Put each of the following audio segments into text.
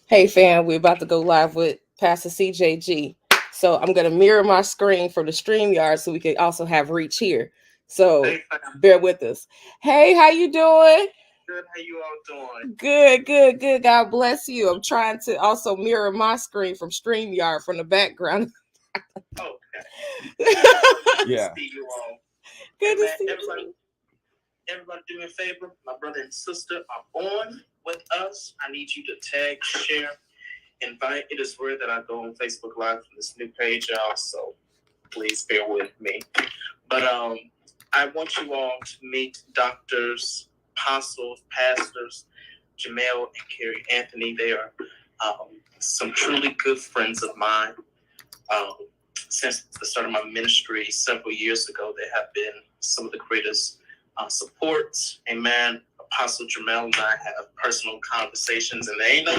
Hey fam, we're about to go live with Pastor CJG. So I'm gonna mirror my screen from the StreamYard so we can also have reach here. So bear with us. Hey, how you doing? Good. How you all doing? Good. God bless you. I'm trying to also mirror my screen from StreamYard from the background. Okay. Yeah. See you all. Good to see you. Everybody do me a favor. My brother and sister are on with us. I need you to tag, share, invite. It is rare that I go on Facebook Live from this new page, y'all, so please bear with me. But I want you all to meet doctors, apostles, pastors, Jamel and Carrie Anthony. They are some truly good friends of mine. Since the start of my ministry several years ago, they have been some of the greatest supports. Amen. Apostle Jamel and I have personal conversations, and they ain't no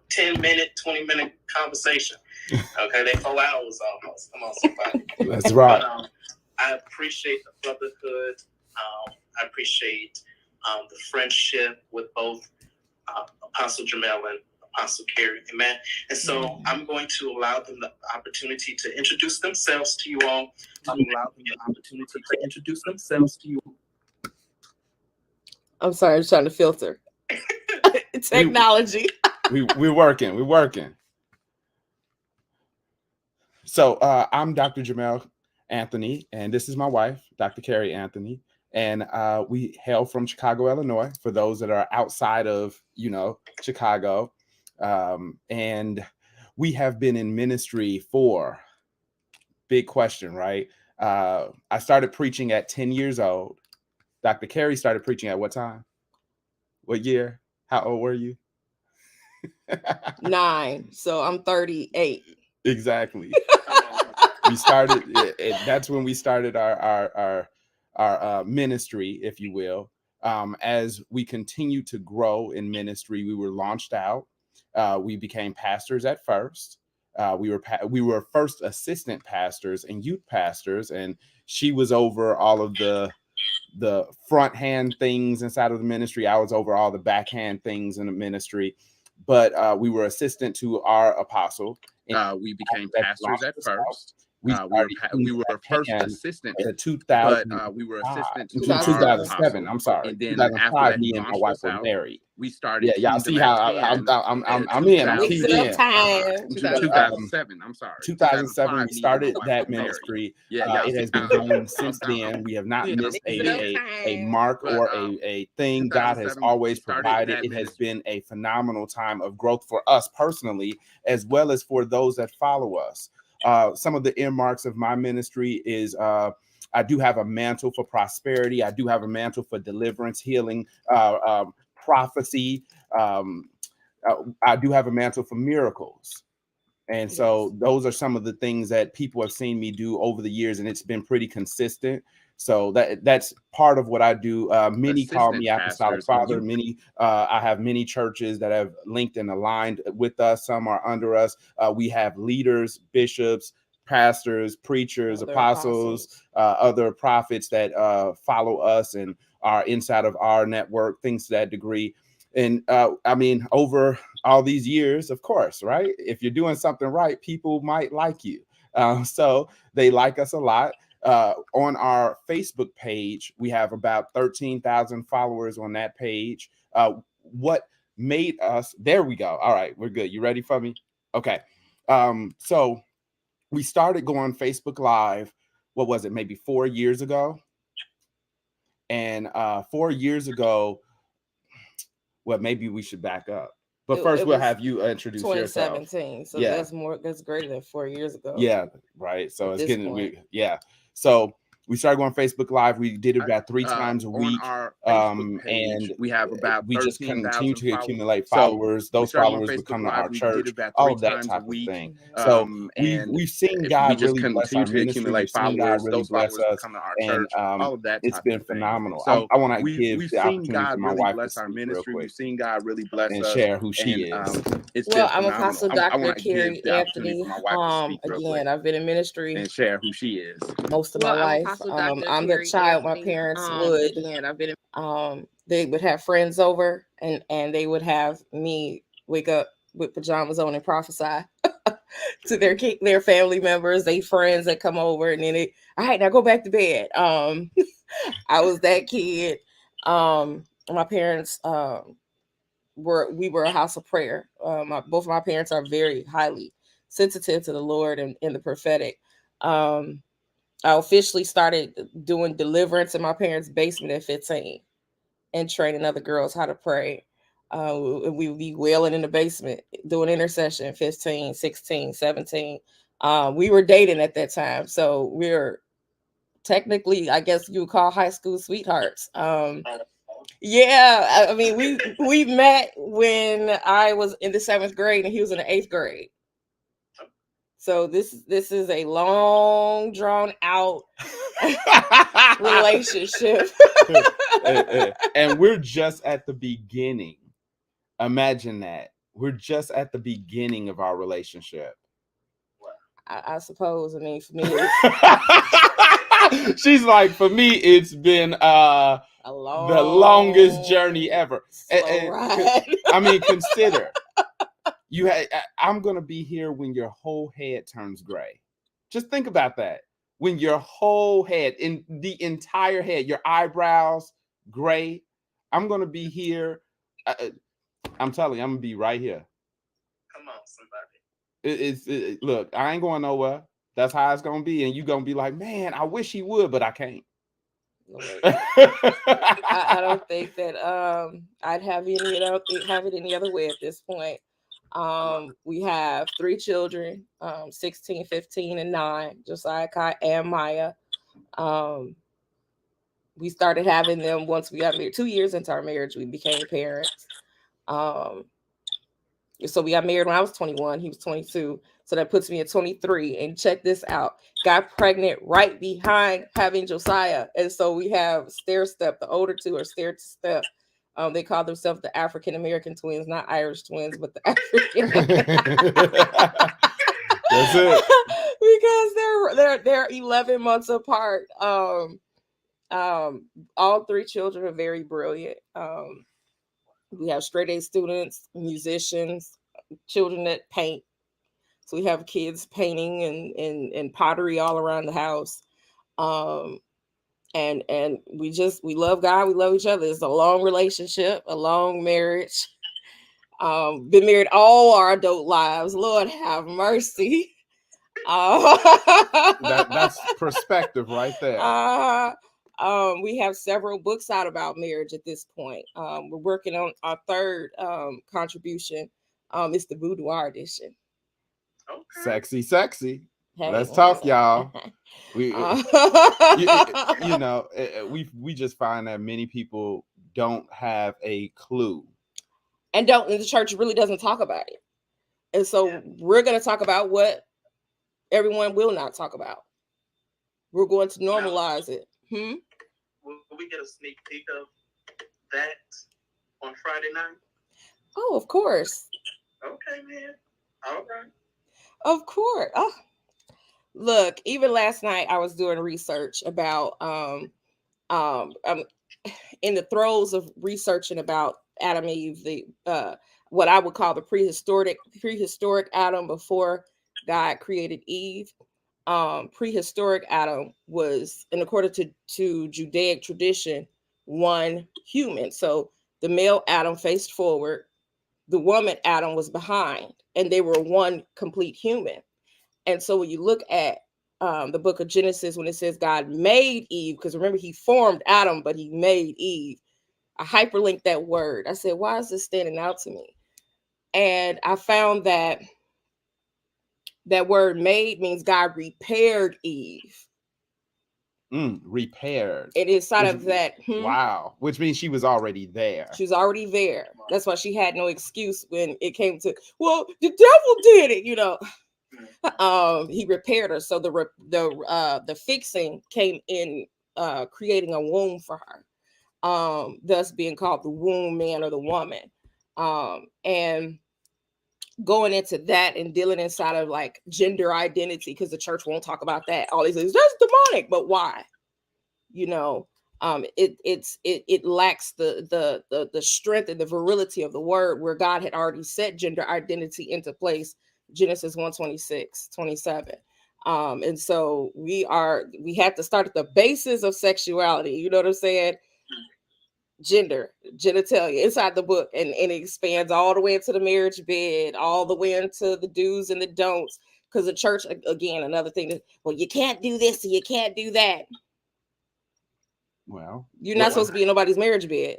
10-minute, 20-minute conversation. Okay, they 4 hours almost. Come on, somebody. That's right. But, I appreciate the brotherhood. I appreciate the friendship with both Apostle Jamel and Apostle Carrie. Amen. And so I'm going to allow them the opportunity to introduce themselves to you all. I'm sorry, I'm trying to filter. Technology. We're working. So I'm Dr. Jamel Anthony, and this is my wife, Dr. Carrie Anthony. And we hail from Chicago, Illinois, for those that are outside of, Chicago. And we have been in ministry for, big question, right? I started preaching at 10 years old. Dr. Carrie started preaching at what time? What year? How old were you? 9. So I'm 38. Exactly. We started. That's when we started our ministry, if you will. As we continued to grow in ministry, we were launched out. We became pastors at first. We were first assistant pastors and youth pastors, and she was over all of the front hand things inside of the ministry. I was over all the backhand things in the ministry, but we were assistant to our apostle. We became pastors at first. We were first assistant to 2000, but we were assistant to 2007. I'm sorry. And then 2005, me and my wife were married. We started. Yeah, y'all see how I'm in. I'm keyed in. 2007. I'm sorry. 2007. We started that ministry. Yeah, it has been going since then. We have not missed a mark or a thing. God has always provided. It has been a phenomenal time of growth for us personally, as well as for those that follow us. Some of the earmarks of my ministry is I do have a mantle for prosperity. I do have a mantle for deliverance, healing, prophecy. I do have a mantle for miracles. And so those are some of the things that people have seen me do over the years, and it's been pretty consistent. So that's part of what I do. Many call me Apostolic Father. Many, I have many churches that have linked and aligned with us. Some are under us. We have leaders, bishops, pastors, preachers, apostles, other prophets that follow us and are inside of our network, things to that degree. And I mean, over all these years, of course, right? If you're doing something right, people might like you. So they like us a lot. On our Facebook page, we have about 13,000 followers on that page. What made us, there we go. All right, we're good. You ready for me? Okay. So we started going Facebook Live, what was it, maybe 4 years ago? And 4 years ago, well, maybe we should back up. But first, we'll have you introduce 2017. yourself. So yeah. That's greater than 4 years ago. Yeah, right. So it's getting, So we started going Facebook Live. We did it about 3 times a week. And we have about we just continue to accumulate followers. Those followers would come to our church, all of that type of thing. So we've seen God really bless our ministry. We've seen God really bless us. And all of that. It's been phenomenal. So I want to give the opportunity for my wife to speak real quick. We've seen God really bless us and share who she is. Well, I'm Apostle Dr. Carrie Anthony. Again, I've been in ministry and share who she is most of my life. I'm the child my parents would. they would have friends over, and they would have me wake up with pajamas on and prophesy to their family members, they friends that come over, and then all right, now go back to bed. I was that kid. My parents were a house of prayer. Both of my parents are very highly sensitive to the Lord and the prophetic. I officially started doing deliverance in my parents' basement at 15 and training other girls how to pray. We would be wailing in the basement doing intercession 15, 16, 17. We were dating at that time. So we're technically, I guess you would call high school sweethearts. Yeah, I mean, we met when I was in the 7th grade and he was in the 8th grade. So this is a long, drawn out relationship. And we're just at the beginning. Imagine that. We're just at the beginning of our relationship. I suppose. I mean, for me, she's like, for me, it's been the longest journey ever. I mean, consider I'm gonna be here when your whole head turns gray. Just think about that. When your whole head, in the entire head, your eyebrows gray, I'm gonna be here. I'm telling you, I'm gonna be right here. Come on, somebody. Look, I ain't going nowhere. That's how it's gonna be, and you gonna be like, man, I wish he would, but I can't. I don't think that I'd have any. I don't have it any other way at this point. We have 3 children, 16, 15, and 9, Josiah, Kai, and Maya. We started having them once we got married. 2 years into our marriage, we became parents. So we got married when I was 21. He was 22. So that puts me at 23. And check this out. Got pregnant right behind having Josiah. And so we have stair step. The older 2 are stair step. They call themselves the African American twins, not Irish twins, but the African. That's it. Because they're 11 months apart. All 3 children are very brilliant. We have straight A students, musicians, children that paint. So we have kids painting and pottery all around the house. And we love God, we love each other. It's a long relationship, a long marriage. Been married all our adult lives. Lord have mercy. That's perspective right there. We have several books out about marriage at this point. We're working on our 3rd contribution. It's the boudoir edition. Okay. Sexy. Hey, let's talk, y'all. We just find that many people don't have a clue, and the church really doesn't talk about it. And so we're going to talk about what everyone will not talk about. We're going to normalize it. Will we get a sneak peek of that on Friday night? Oh, of course. Okay, man. All right. Of course. Oh. Look, even last night I was doing research about I'm in the throes of researching about Adam and Eve, the what I would call the prehistoric Adam before God created Eve. Prehistoric Adam was, in accordance to Judaic tradition, one human. So the male Adam faced forward, the woman Adam was behind, and they were one complete human. And so when you look at the book of Genesis, when it says God made Eve, because remember, he formed Adam, but he made Eve. I hyperlinked that word. I said, why is this standing out to me? And I found that word made means God repaired Eve. Repaired. And inside of that. Wow. Which means she was already there. She was already there. That's why she had no excuse when it came to, well, the devil did it, He repaired her. So the fixing came in creating a womb for her. Thus being called the womb man or the woman. And going into that and dealing inside of like gender identity, because the church won't talk about that. All these things, that's demonic, but why? It lacks the strength and the virility of the word, where God had already set gender identity into place, Genesis 1:26-27. And so we have to start at the basis of sexuality, you know what I'm saying? Gender, genitalia inside the book, and it expands all the way into the marriage bed, all the way into the do's and the don'ts. Because the church, again, another thing that, well, you can't do this and you can't do that. Well, you're not supposed to be in nobody's marriage bed.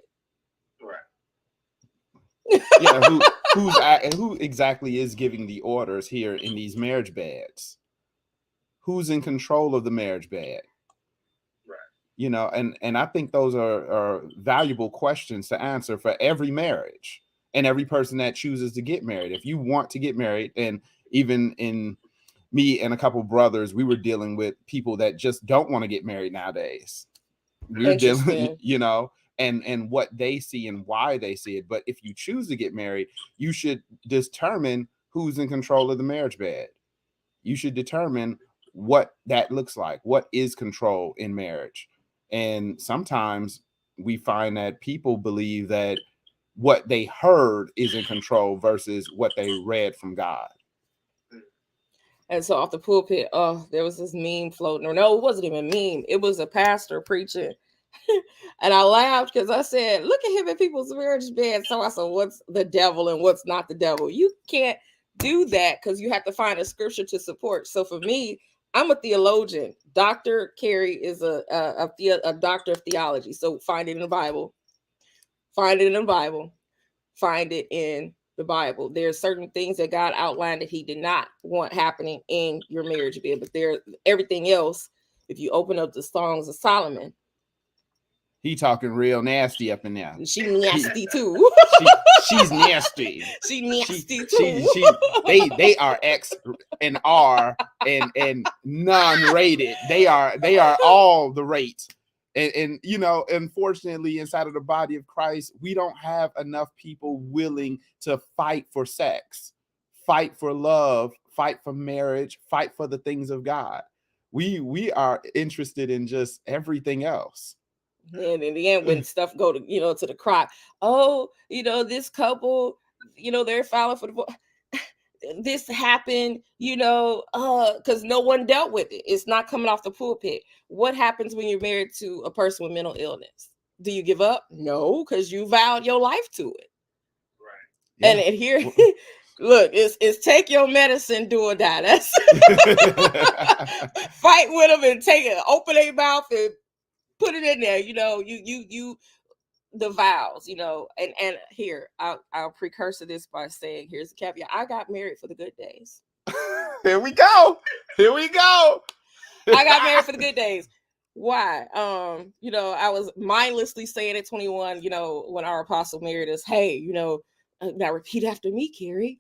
Right. Yeah, who exactly is giving the orders here in these marriage beds? Who's in control of the marriage bed? Right. You know, and I think those are valuable questions to answer for every marriage and every person that chooses to get married. If you want to get married, and even in me and a couple brothers, we were dealing with people that just don't want to get married nowadays. We're dealing, you know, and what they see and why they see it. But if you choose to get married, you should determine who's in control of the marriage bed. You should determine what that looks like. What is control in marriage? And sometimes we find that people believe that what they heard is in control versus what they read from God. And so off the pulpit, there was this meme floating, or no, it wasn't even a meme. It was a pastor preaching. And I laughed because I said, look at him in people's marriage bed. So I said, what's the devil and what's not the devil? You can't do that because you have to find a scripture to support. So for me, I'm a theologian. Dr. Carey is a doctor of theology. So find it in the Bible. Find it in the Bible. Find it in the Bible. There are certain things that God outlined that he did not want happening in your marriage bed. But there, everything else, if you open up the Songs of Solomon, he talking real nasty up in there. She nasty too. She's nasty. She nasty too. They are X and R and non-rated. They are all the rate. And you know, unfortunately, inside of the body of Christ, we don't have enough people willing to fight for sex, fight for love, fight for marriage, fight for the things of God. We are interested in just everything else. And in the end, when stuff go to, you know, to the cry, oh, you know, this couple, you know, they're filing for divorce. This happened, you know, because no one dealt with it. It's not coming off the pulpit. What happens when you're married to a person with mental illness? Do you give up? No, because you vowed your life to it. Right. Yeah. And here, look, it's take your medicine, do or die. That's fight with them and take it, open their mouth and put it in there, you know, you the vows, you know, and here I'll precursor this by saying, here's the caveat. I got married for the good days. Here we go. I got married for the good days. Why? You know, I was mindlessly saying at 21, you know, when our apostle married us, hey, you know, now repeat after me, Carrie.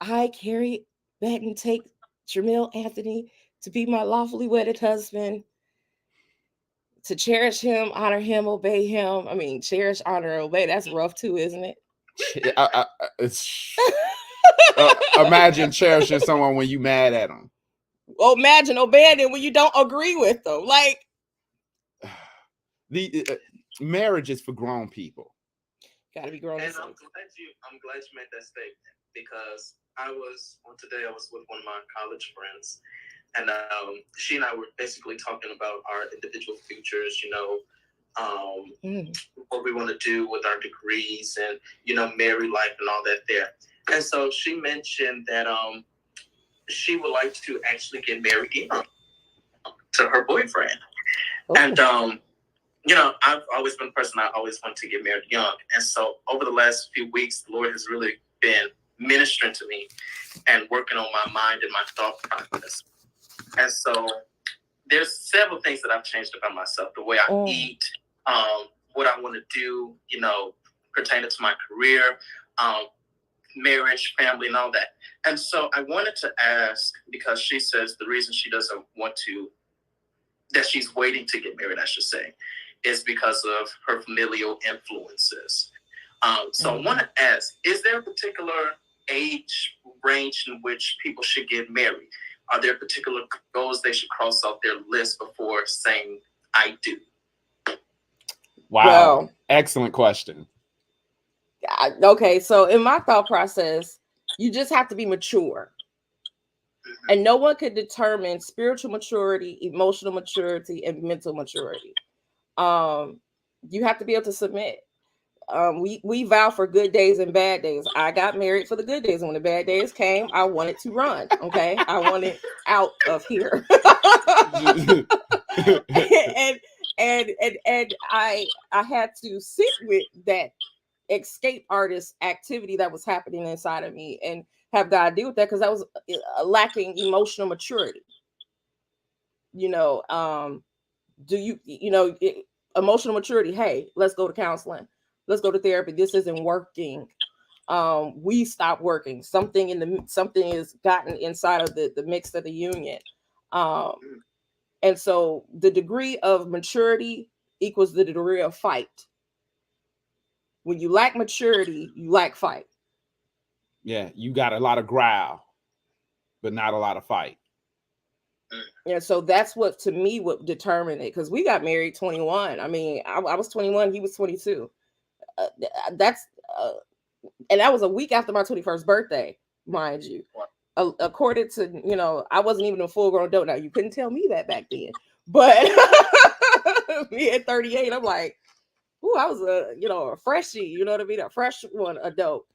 I, Carrie Batten, take Jamil Anthony to be my lawfully wedded husband, to cherish him, honor him, obey him. I mean, cherish, honor, obey. That's rough too, isn't it? Imagine cherishing someone when you mad at them. Well, imagine obeying them when you don't agree with them. Like, the marriage is for grown people. Got to be grown. And I'm glad you made that statement, because I was with one of my college friends. And she and I were basically talking about our individual futures, you know, what we want to do with our degrees and, you know, married life and all that there. And so she mentioned that she would like to actually get married young to her boyfriend. Oh. And, you know, I've always been a person, I always want to get married young. And so over the last few weeks, the Lord has really been ministering to me and working on my mind and my thought process. And so there's several things that I've changed about myself, the way I eat, what I want to do, you know, pertaining to my career, marriage, family, and all that. And so I wanted to ask, because she says the reason she doesn't want to, that she's waiting to get married, I should say, is because of her familial influences. So I want to ask, is there a particular age range in which people should get married? Are there particular goals they should cross off their list before saying, I do? Wow. Well, excellent question. Okay, so in my thought process, you just have to be mature. And no one could determine spiritual maturity, emotional maturity, and mental maturity. You have to be able to submit. We vow for good days and bad days. I got married for the good days. When the bad days came, I wanted to run. Okay, I wanted out of here. and I had to sit with that escape artist activity that was happening inside of me and have God deal with that, because I was lacking emotional maturity. Do you emotional maturity? Hey, let's go to counseling. Let's go to therapy. This isn't working. We stop working. Something is gotten inside of the mix of the union. And so the degree of maturity equals the degree of fight. When you lack maturity, you lack fight. Yeah, you got a lot of growl, but not a lot of fight. Yeah, so that's what determined it, because we got married 21. I mean, I was 21, he was 22. And that was a week after my 21st birthday, mind you. According to, I wasn't even a full-grown adult. Now, you couldn't tell me that back then. But me at 38, I'm like, ooh, I was a freshie, you know what I mean? A fresh one adult.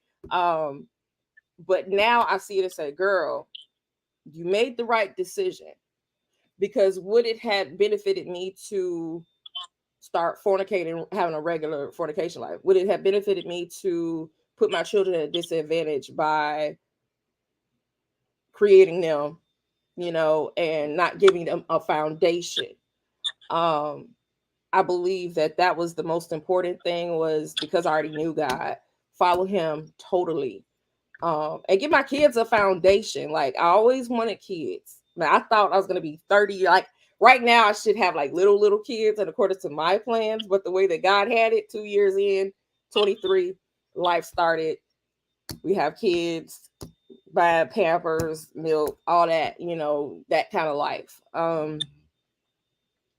But now I see it and say, girl, you made the right decision. Because would it have benefited me to start fornicating, having a regular fornication life? Would it have benefited me to put my children at a disadvantage by creating them, and not giving them a foundation? I believe that was the most important thing, was because I already knew God, follow him totally. And give my kids a foundation. Like, I always wanted kids. Now, I thought I was going to be 30. Like, right now, I should have like little kids, and according to my plans, but the way that God had it, 2 years in, 23, life started. We have kids, buy Pampers, milk, all that, that kind of life.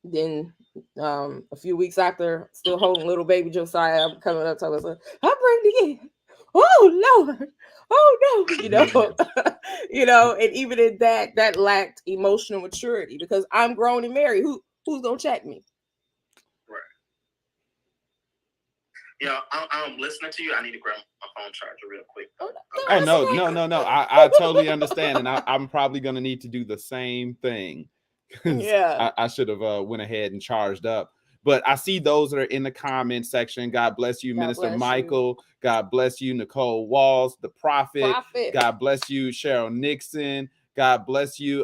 Then a few weeks after, still holding little baby Josiah, I'm coming up to myself, I'm pregnant again. Oh Lord, oh no, and even in that lacked emotional maturity, because I'm grown and married. Who's gonna check me? Right. I'm listening to you. I need to grab my phone charger real quick. Hey, no. I totally understand, and I'm probably gonna need to do the same thing. Yeah, I should have went ahead and charged up. But I see those that are in the comment section. God bless you, Minister Michael. God bless you, Nicole Walls, the prophet. God bless you, Cheryl Nixon. God bless you,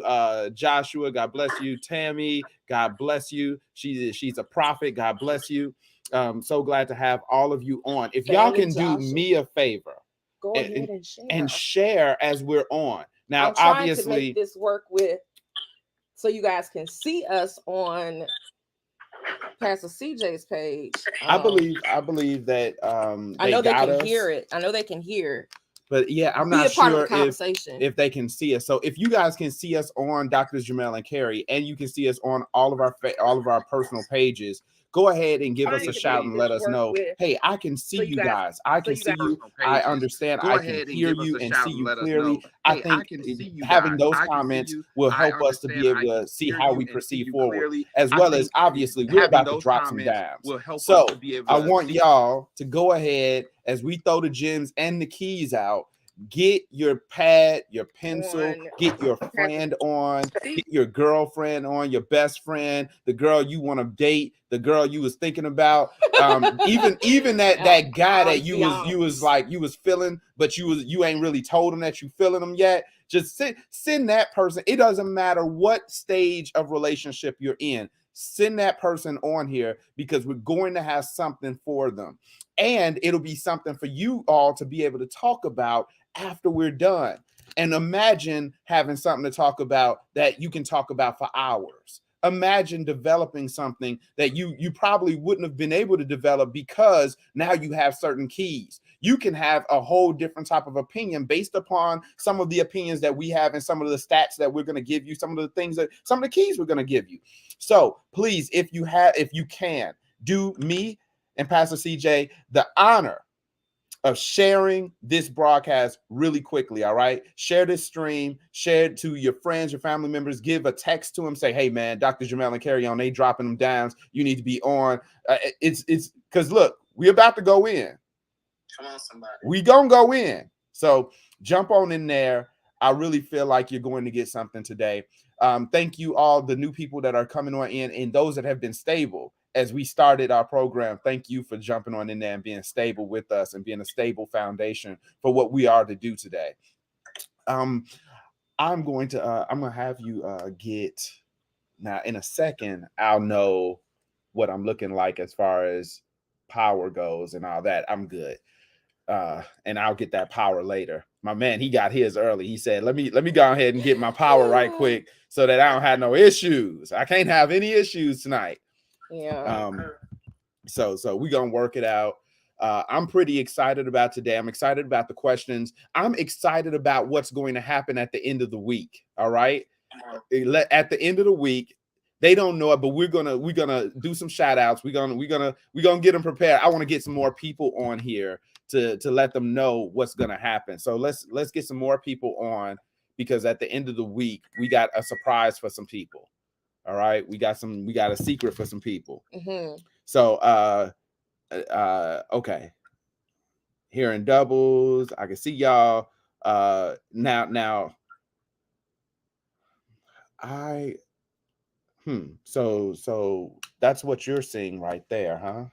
Joshua. God bless you, Tammy. God bless you. She's a prophet. God bless you. So glad to have all of you on. If y'all can do me a favor, go ahead and share as we're on. Now, I'm trying to make this work so you guys can see us on Pastor CJ's page. I believe that I know they can hear it. I know they can hear. But yeah, I'm not sure if they can see us. So if you guys can see us on Dr. Jamel and Carrie, and you can see us on all of our personal pages, go ahead and give us a shout and let us know, hey, I can see you guys. I can see you. I understand. I can hear you and see you clearly. I think having those comments will help us to be able to see how we proceed forward, as well as obviously we're about to drop some dimes. So I want y'all to go ahead as we throw the gems and the keys out. Get your pad, your pencil, get your friend on, get your girlfriend on, your best friend, the girl you want to date, the girl you was thinking about, even that guy that you was feeling, but you ain't really told him that you feeling him yet. Just send that person. It doesn't matter what stage of relationship you're in. Send that person on here, because we're going to have something for them. And it'll be something for you all to be able to talk about after we're done. And imagine having something to talk about that you can talk about for hours. Imagine developing something that you probably wouldn't have been able to develop, because now you have certain keys. You can have a whole different type of opinion based upon some of the opinions that we have and some of the stats that we're going to give you, some of the keys we're going to give you. So please, if you can, do me and Pastor CJ the honor of sharing this broadcast really quickly. All right. Share this stream, share it to your friends, your family members, give a text to them, say, hey man, Dr. Jamel and Carry On, they dropping them down. You need to be on. It's because look, we about to go in. Come on, somebody. We gonna go in. So jump on in there. I really feel like you're going to get something today. Thank you all the new people that are coming on in and those that have been stable as we started our program. Thank you for jumping on in there and being stable with us and being a stable foundation for what we are to do today. I'm gonna have you get now in a second. I'll know what I'm looking like as far as power goes and all that. I'm good. And I'll get that power later. My man, he got his early. He said, let me go ahead and get my power right quick so that I don't have no issues. I can't have any issues tonight. Yeah. So we're gonna work it out. I'm pretty excited about today. I'm excited about the questions. I'm excited about what's going to happen at the end of the week. All right. At the end of the week, they don't know it, but we're gonna do some shout outs. We're gonna get them prepared. I want to get some more people on here to let them know what's gonna happen. So let's get some more people on, because at the end of the week we got a surprise for some people. All right, we got a secret for some people. Mm-hmm. So okay, here in doubles, I can see y'all. Now so that's what you're seeing right there, huh?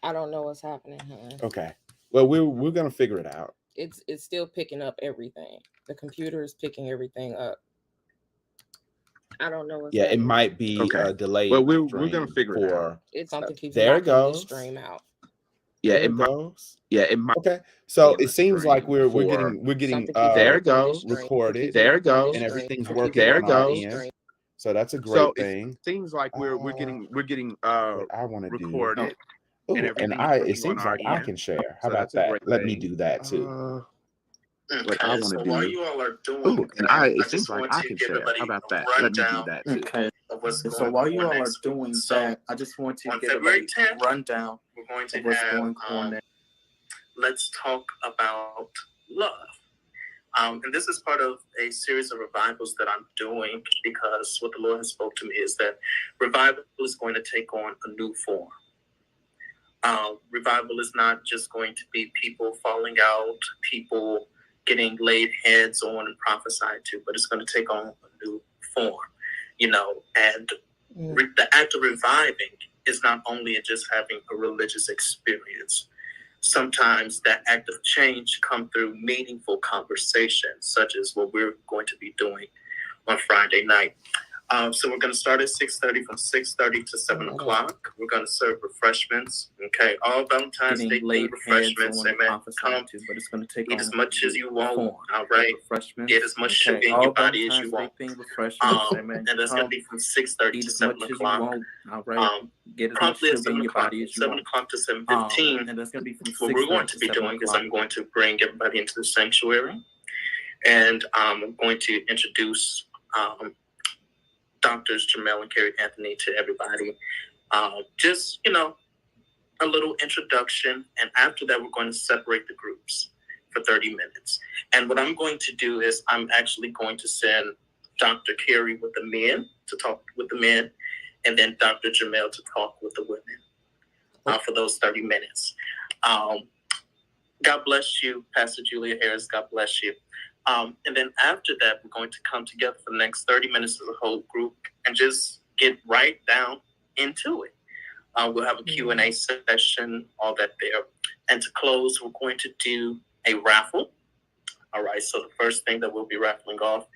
I don't know what's happening, huh? Okay. Well, we're gonna figure it out. It's still picking up everything. The computer is picking everything up. I don't know what's happening. It might be a delay. Well, we're gonna figure it out. It's something keeps there it knocking goes. the stream out. Yeah, it goes. Yeah, it might. Okay. So it seems like we're getting there it goes. recorded. There it goes. And everything's working there on it our goes. end. So that's a great thing. It seems like we're getting what I want to recorded. Do. It seems like I can share. How about that? Let me do that too. What I want to do. While you all are doing it seems like I can share. How about that? Let me do that too. Okay. So while you all are doing that, I just want to get a rundown. We're going to of what's have going on there. Let's talk about love. And this is part of a series of revivals that I'm doing, because what the Lord has spoke to me is that revival is going to take on a new form. Revival is not just going to be people falling out, people getting laid heads on and prophesied to, but it's going to take on a new form, and the act of reviving is not only just having a religious experience. Sometimes that act of change comes through meaningful conversations, such as what we're going to be doing on Friday night. So we're going to start at 6:30. From 6:30 to 7 o'clock, we're going to serve refreshments. Okay, all Valentine's Day refreshments. Amen. Come, but it's going to take eat as much as you want. Form. All right. Get as much sugar in your body as you want. And that's going to be from 6:30 to 7 o'clock. All right. Get as much sugar in your body as you 7 o'clock to 7:15. And that's going to be from what we're going to be doing is I'm going to bring everybody into the sanctuary, and I'm going to introduce Doctors Jamel and Carrie Anthony to everybody. Just, a little introduction. And after that, we're going to separate the groups for 30 minutes. And what I'm going to do is I'm actually going to send Dr. Carrie with the men to talk with the men, and then Dr. Jamel to talk with the women for those 30 minutes. God bless you, Pastor Julia Harris. God bless you. And then after that, we're going to come together for the next 30 minutes as a whole group and just get right down into it. We'll have a Q&A session, all that there. And to close, we're going to do a raffle. All right, so the first thing that we'll be raffling off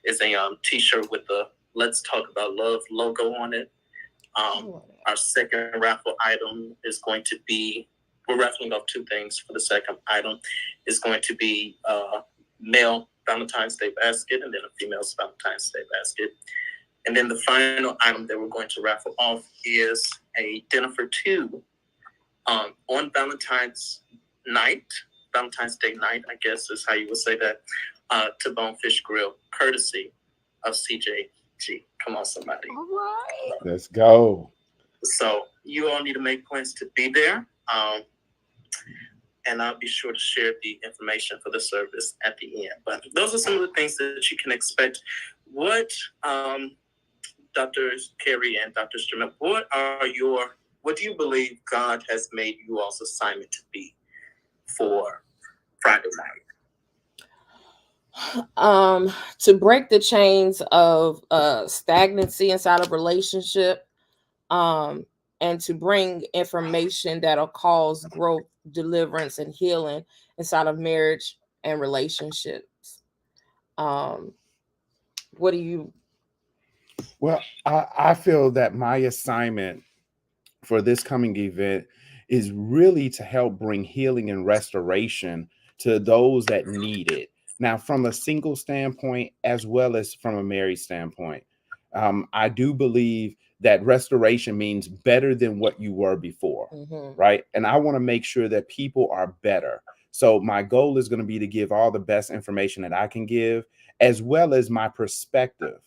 is a T-shirt with the Let's Talk About Love logo on it. Our second raffle item is going to be, we're raffling off two things for the second item. Is going to be male Valentine's Day basket, and then a female's Valentine's Day basket. And then the final item that we're going to raffle off is a dinner for two on Valentine's Day night, I guess is how you would say that, to Bonefish Grill, courtesy of CJG. Come on, somebody. All right. Let's go. So you all need to make plans to be there. And I'll be sure to share the information for the service at the end. But those are some of the things that you can expect. What, Dr. Carey and Dr. Sturman, what do you believe God has made you all's assignment to be for Friday night? To break the chains of stagnancy inside of relationship, and to bring information that'll cause growth, deliverance, and healing inside of marriage and relationships. What do you? Well, I feel that my assignment for this coming event is really to help bring healing and restoration to those that need it. Now, from a single standpoint, as well as from a married standpoint, I do believe that restoration means better than what you were before, right? And I want to make sure that people are better. So my goal is going to be to give all the best information that I can give, as well as my perspective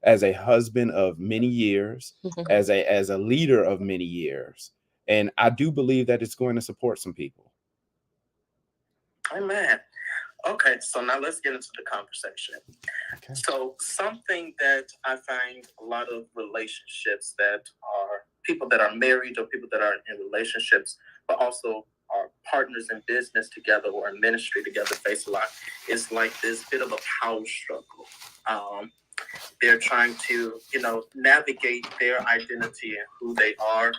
as a husband of many years, as a leader of many years. And I do believe that it's going to support some people. Amen. Okay, so now let's get into the conversation. Okay. So something that I find a lot of relationships that are people that are married or people that are in relationships, but also are partners in business together or in ministry together face a lot, is like this bit of a power struggle. They're trying to, navigate their identity and who they are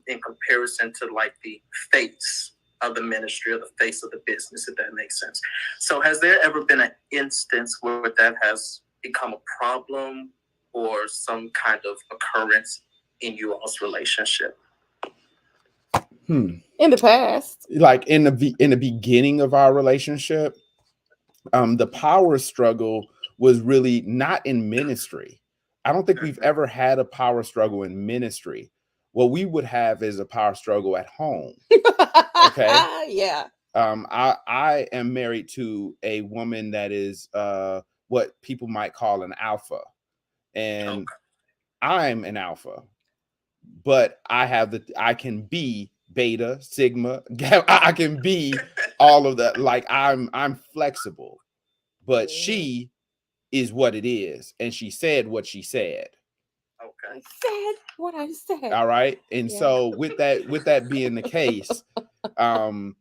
in comparison to like the face of the ministry or the face of the business, if that makes sense. So has there ever been an instance where that has become a problem or some kind of occurrence in you all's relationship? In the past. Like in the beginning of our relationship, the power struggle was really not in ministry. I don't think we've ever had a power struggle in ministry. What we would have is a power struggle at home. Okay. Yeah. I am married to a woman that is what people might call an alpha, and I'm an alpha, but I can be beta, sigma, I can be all of that. Like I'm flexible, but she is what it is, and she said what she said. Okay. I said what I said. All right. And so with that being the case, and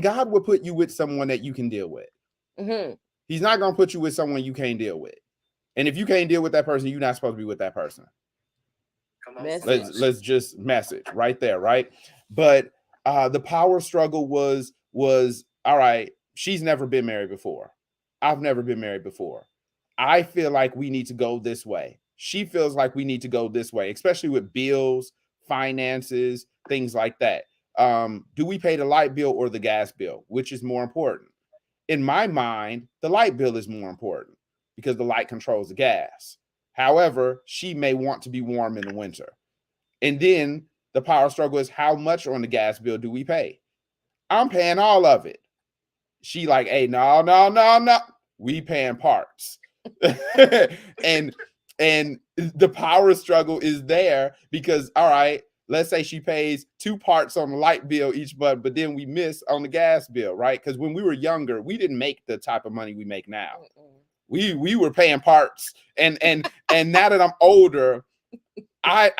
God will put you with someone that you can deal with. He's not going to put you with someone you can't deal with. And if you can't deal with that person, you're not supposed to be with that person. Come on, let's just message right there. Right. But the power struggle was all right. She's never been married before. I've never been married before. I feel like we need to go this way. She feels like we need to go this way, especially with bills, finances, things like that. Do we pay the light bill or the gas bill? Which is more important? In my mind, the light bill is more important because the light controls the gas. However, she may want to be warm in the winter. And then the power struggle is how much on the gas bill do we pay? I'm paying all of it. She like, hey, no. We paying parts. and the power struggle is there because, all right, let's say she pays 2 parts on the light bill each month, but then we miss on the gas bill, right? Because when we were younger, we didn't make the type of money we make now. We were paying parts, and now that I'm older, I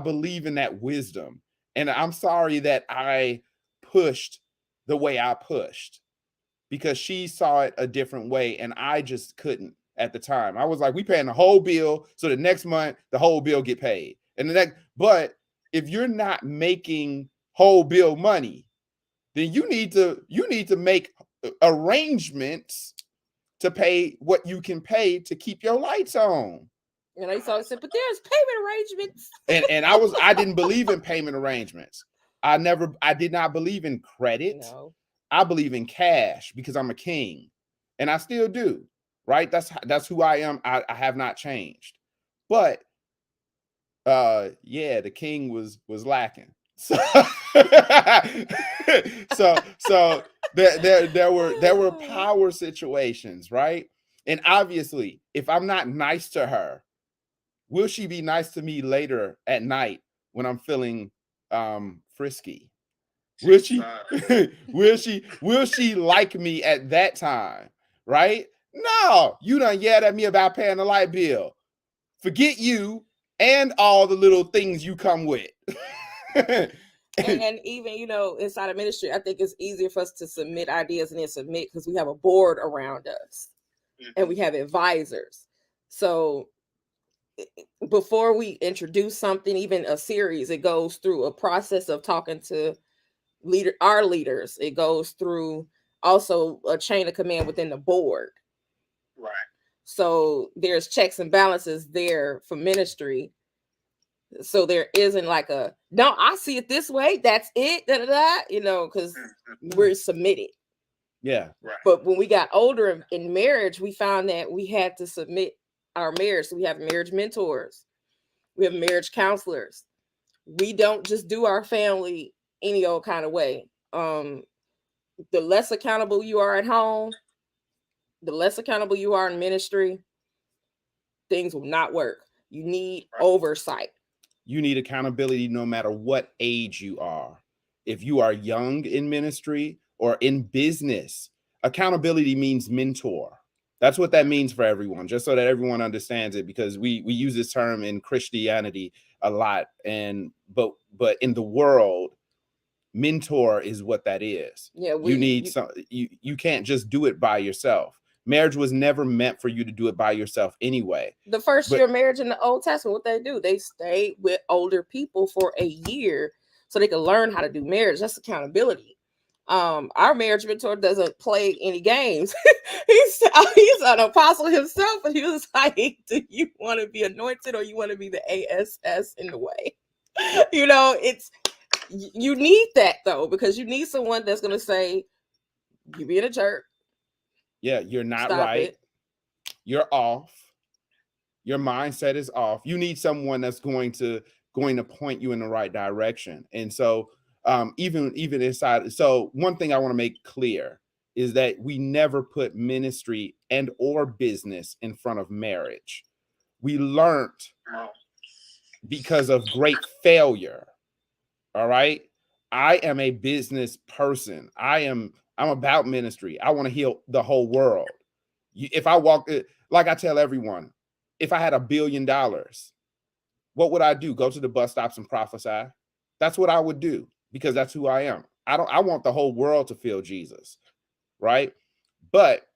believe in that wisdom, and I'm sorry that I pushed the way I pushed because she saw it a different way, and I just couldn't. At the time, I was like, we paying the whole bill, so the next month the whole bill get paid. And the next, but if you're not making whole bill money, then you need to make arrangements to pay what you can pay to keep your lights on. And I said, but there's payment arrangements. And I didn't believe in payment arrangements. I did not believe in credit. No. I believe in cash because I'm a king, and I still do. Right. That's who I am. I have not changed. But the king was lacking. So so there were power situations, right? And obviously, if I'm not nice to her, will she be nice to me later at night when I'm feeling frisky? Will she will she like me at that time? Right? No, you done yelled at me about paying the light bill. Forget you and all the little things you come with. And even, inside of ministry, I think it's easier for us to submit ideas and then submit because we have a board around us and we have advisors. So before we introduce something, even a series, it goes through a process of talking to our leaders. It goes through also a chain of command within the board. Right. So there's checks and balances there for ministry. So there isn't like no, I see it this way. That's it. Because we're submitted. Yeah. Right. But when we got older in marriage, we found that we had to submit our marriage. So we have marriage mentors. We have marriage counselors. We don't just do our family any old kind of way. The less accountable you are at home, the less accountable you are in ministry, things will not work. You need oversight. You need accountability no matter what age you are. If you are young in ministry or in business, accountability means mentor. That's what that means for everyone, just so that everyone understands it, because we use this term in Christianity a lot. But in the world, mentor is what that is. Yeah, you can't just do it by yourself. Marriage was never meant for you to do it by yourself anyway. The first year of marriage in the Old Testament, what they do, they stayed with older people for a year so they could learn how to do marriage. That's accountability. Our marriage mentor doesn't play any games. he's an apostle himself, and he was like, do you want to be anointed or you want to be the ASS in the way? You need that though, because you need someone that's going to say, you being a jerk. Yeah, you're not Stop right. it. You're off. Your mindset is off. You need someone that's going to point you in the right direction. And so even inside, so one thing I want to make clear is that we never put ministry and or business in front of marriage. We learned because of great failure. All right. I am a business person. I'm about ministry. I want to heal the whole world. If I walk, like I tell everyone, if I had $1 billion, what would I do? Go to the bus stops and prophesy? That's what I would do, because that's who I am. I want the whole world to feel Jesus, right? But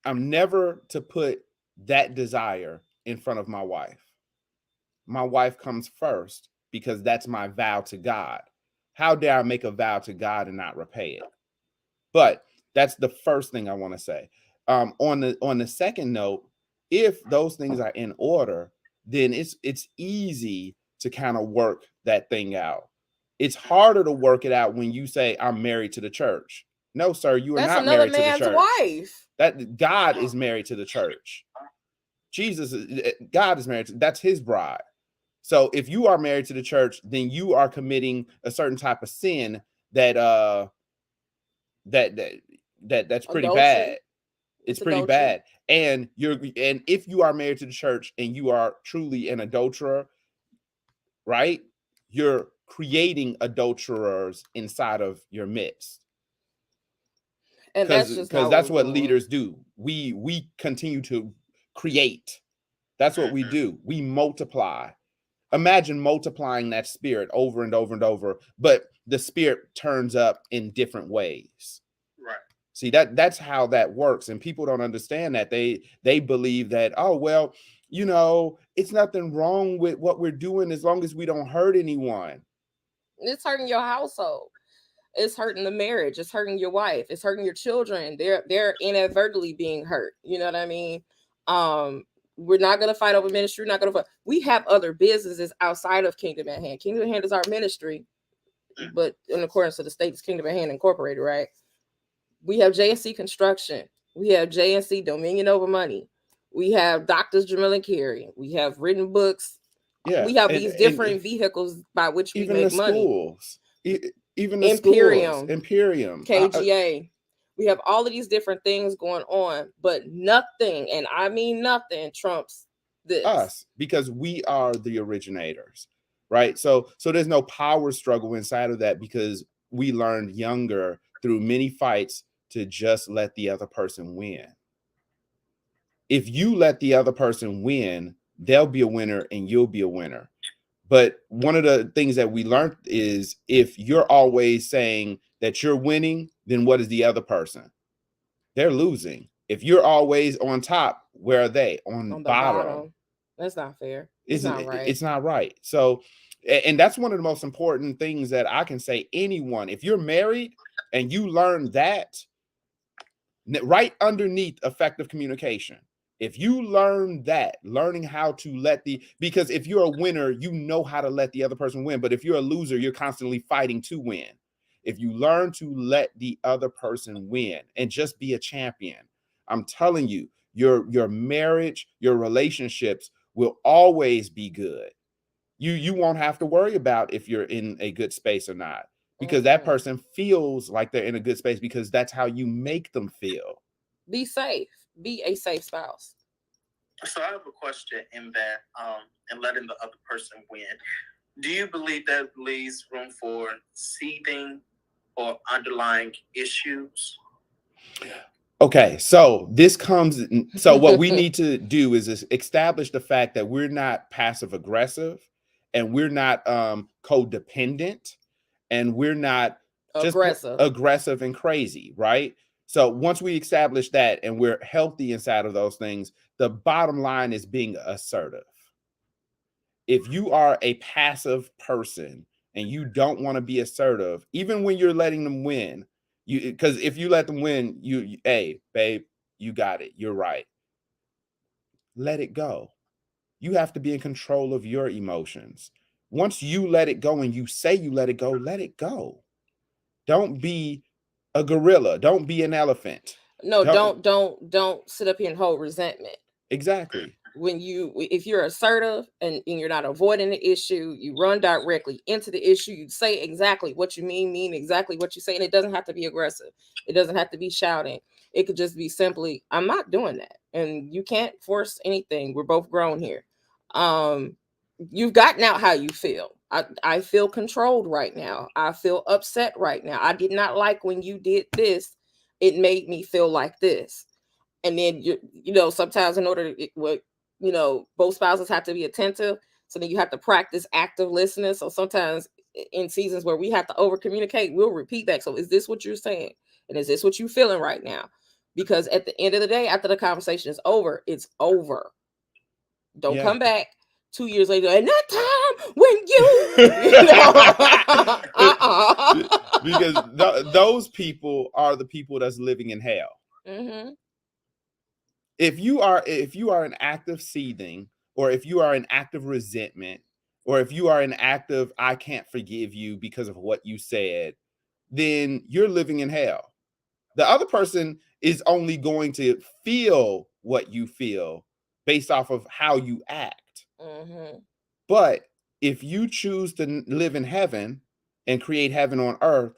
I'm never to put that desire in front of my wife. My wife comes first because that's my vow to God. How dare I make a vow to God and not repay it? But that's the first thing I want to say. On the second note, if those things are in order, then it's easy to kind of work that thing out. It's harder to work it out when you say, I'm married to the church. No, sir, you are not married to the church. That's another man's wife. That God is married to the church. God is married to, that's his bride. So if you are married to the church, then you are committing a certain type of sin that's pretty Adultery. bad. It's pretty adultery. bad. And if you are married to the church and you are truly an adulterer, right? You're creating adulterers inside of your midst. And because that's what leaders do. We continue to create. That's what we do. We multiply. Imagine multiplying that spirit over and over and over, but the spirit turns up in different ways. Right. See, that's how that works. And people don't understand that. They believe that, oh, well, it's nothing wrong with what we're doing as long as we don't hurt anyone. It's hurting your household. It's hurting the marriage. It's hurting your wife. It's hurting your children. They're inadvertently being hurt. You know what I mean? We're not going to fight over ministry. We're not going to fight. We have other businesses outside of Kingdom at Hand. Kingdom at Hand is our ministry, but in accordance to the state's Kingdom at Hand Incorporated, right? We have JNC Construction. We have JNC Dominion Over Money. We have Doctors Jamil and Carey. We have written books. Yeah, we have these different vehicles by which we make money. Schools, even the Imperium, KGA. We have all of these different things going on, but nothing, and I mean nothing, trumps this. Us, because we are the originators, right? So there's no power struggle inside of that because we learned younger through many fights to just let the other person win. If you let the other person win, they'll be a winner and you'll be a winner. But one of the things that we learned is if you're always saying that you're winning, then what is the other person? They're losing. If you're always on top, where are they? On the bottom. That's not fair. It's not right. It's not right. So, and that's one of the most important things that I can say. Anyone, if you're married and you learn that, right underneath effective communication, if you learn that, learning how to because if you're a winner, you know how to let the other person win. But if you're a loser, you're constantly fighting to win. If you learn to let the other person win and just be a champion, I'm telling you, your marriage, your relationships will always be good. You won't have to worry about if you're in a good space or not, because that person feels like they're in a good space because that's how you make them feel. Be safe. Be a safe spouse. So I have a question in that, and letting the other person win. Do you believe that leaves room for seething or underlying issues? Okay, so what we need to do is establish the fact that we're not passive aggressive and we're not codependent and we're not just aggressive and crazy, right? So once we establish that and we're healthy inside of those things, the bottom line is being assertive. If you are a passive person and you don't want to be assertive, even when you're letting them win, because if you let them win, hey, babe, you got it. You're right. Let it go. You have to be in control of your emotions. Once you let it go and you say you let it go, let it go. Don't be a gorilla. Don't be an elephant. No, don't sit up here and hold resentment. Exactly. If you're assertive and you're not avoiding the issue, you run directly into the issue. You say exactly what you mean exactly what you say, and it doesn't have to be aggressive. It doesn't have to be shouting. It could just be simply, I'm not doing that. And you can't force anything. We're both grown here. You've gotten out how you feel. I feel controlled right now. I feel upset right now. I did not like when you did this. It made me feel like this. And then sometimes in order both spouses have to be attentive. So then you have to practice active listening. So sometimes in seasons where we have to over communicate, we'll repeat back. So is this what you're saying? And is this what you're feeling right now? Because at the end of the day, after the conversation is over, it's over. Don't come back 2 years later. And that time when because those people are the people that's living in hell. Mm-hmm. If you are an active seething, or if you are an active resentment, or if you are an active I can't forgive you because of what you said, then you're living in hell. The other person is only going to feel what you feel based off of how you act. Mm-hmm. But if you choose to live in heaven and create heaven on earth,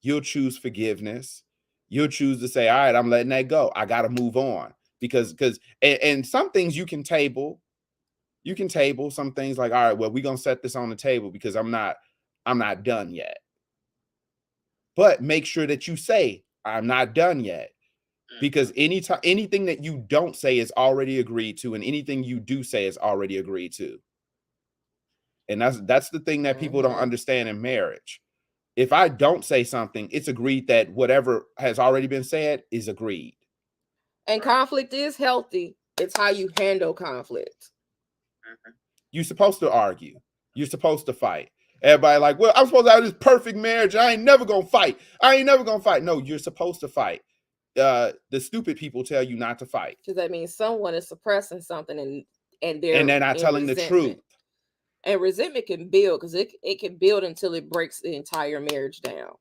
you'll choose forgiveness. You'll choose to say, all right, I'm letting that go. I got to move on. Because some things you can table some things like, all right, well, we're going to set this on the table because I'm not done yet. But make sure that you say, I'm not done yet. Because anything that you don't say is already agreed to, and anything you do say is already agreed to. And that's the thing that people don't understand in marriage. If I don't say something, it's agreed that whatever has already been said is agreed. And conflict is healthy. It's how you handle conflict. You're supposed to argue. You're supposed to fight. Everybody like, well, I'm supposed to have this perfect marriage. I ain't never going to fight. No, you're supposed to fight. The stupid people tell you not to fight. Because that means someone is suppressing something and they're not telling the truth. And resentment can build because it can build until it breaks the entire marriage down.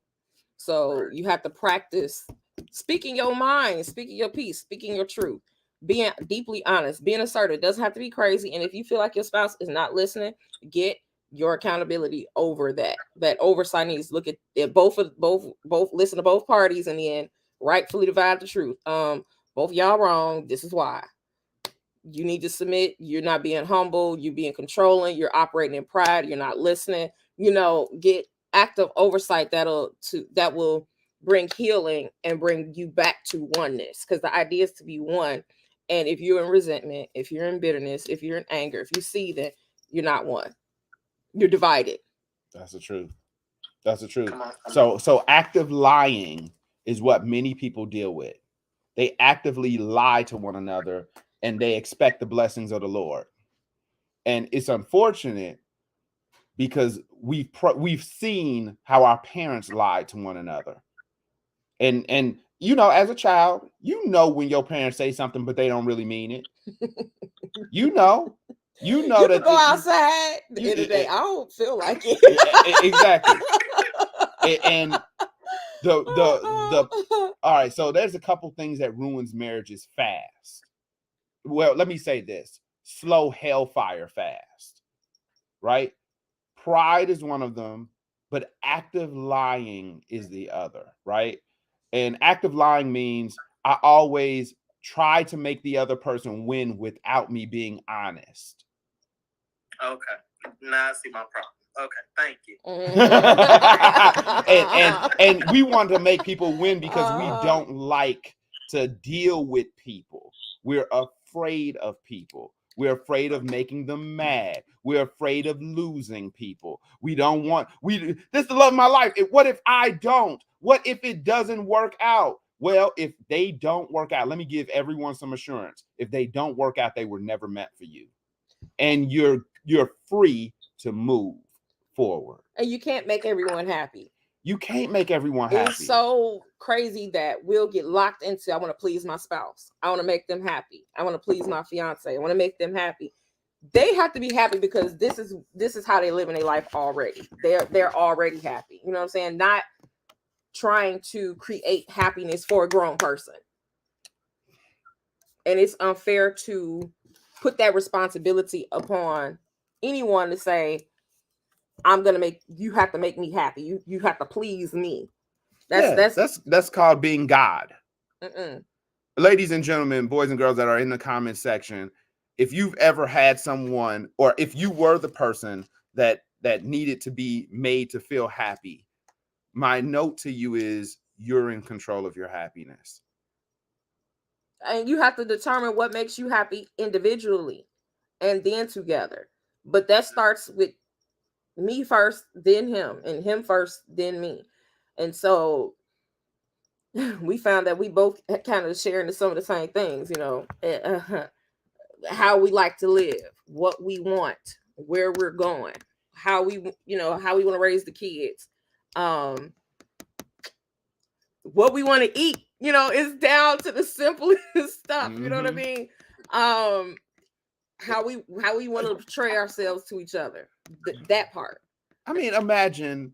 So you have to practice speaking your mind, speaking your piece, speaking your truth, being deeply honest, being assertive. It doesn't have to be crazy. And if you feel like your spouse is not listening, get your accountability over that. That oversight needs to look at both listen to both parties and then rightfully divide the truth. Both y'all wrong. This is why. You need to submit. You're not being humble. You're being controlling. You're operating in pride. You're not listening. Get active oversight that will bring healing and bring you back to oneness. Because the idea is to be one. And if you're in resentment, if you're in bitterness, if you're in anger, if you see that, you're not one. You're divided. That's the truth. That's the truth. So active lying is what many people deal with. They actively lie to one another and they expect the blessings of the Lord. And it's unfortunate because we've seen how our parents lied to one another. And as a child, when your parents say something but they don't really mean it. You that go outside the end of the day. I don't feel like it. Exactly. And all right, so there's a couple things that ruins marriages fast. Well, let me say this: slow hellfire fast, right? Pride is one of them, but active lying is the other, right? And active lying means I always try to make the other person win without me being honest. Okay, now I see my problem. Okay, thank you. and we want to make people win because we don't like to deal with people. We're afraid of people. We're afraid of making them mad. We're afraid of losing people. We don't want, this is the love of my life. What if I don't? What if it doesn't work out? Well, if they don't work out, let me give everyone some assurance. If they don't work out, they were never meant for you. And you're free to move forward. And you can't make everyone happy. You can't make everyone happy. It's so crazy that we'll get locked into, I want to please my spouse. I want to make them happy. I want to please my fiance. I want to make them happy. They have to be happy because this is how they live in their life already. They're already happy. You know what I'm saying? Not trying to create happiness for a grown person. And it's unfair to put that responsibility upon anyone to say, you have to make me happy. You have to please me. That's called being God. Ladies and gentlemen, boys and girls that are in the comment section, if you've ever had someone, or if you were the person that needed to be made to feel happy, my note to you is you're in control of your happiness. And you have to determine what makes you happy individually and then together. But that starts with me first, then him, and him first, then me. And so we found that we both kind of sharing some of the same things, how we like to live, what we want, where we're going, how we want to raise the kids, what we want to eat, it's down to the simplest stuff. You know what I mean? How we want to portray ourselves to each other. That part. I mean, imagine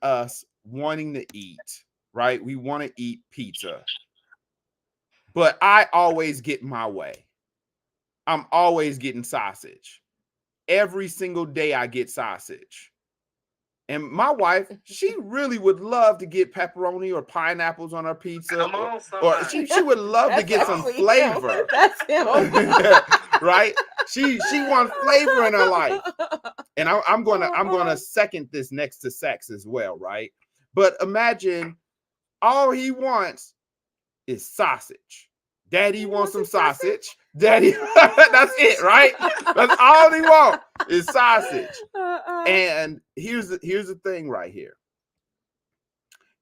us wanting to eat, right? We want to eat pizza, but I always get my way. I'm always getting sausage. Every single day I get sausage. And my wife, she really would love to get pepperoni or pineapples on her pizza. Or she would love to get some flavor. That's him. Right? She wants flavor in her life. And I'm gonna second this next to sex as well, right? But imagine all he wants is sausage. Daddy wants some sausage. Daddy, that's it, right? That's all he wants is sausage. And here's the thing right here.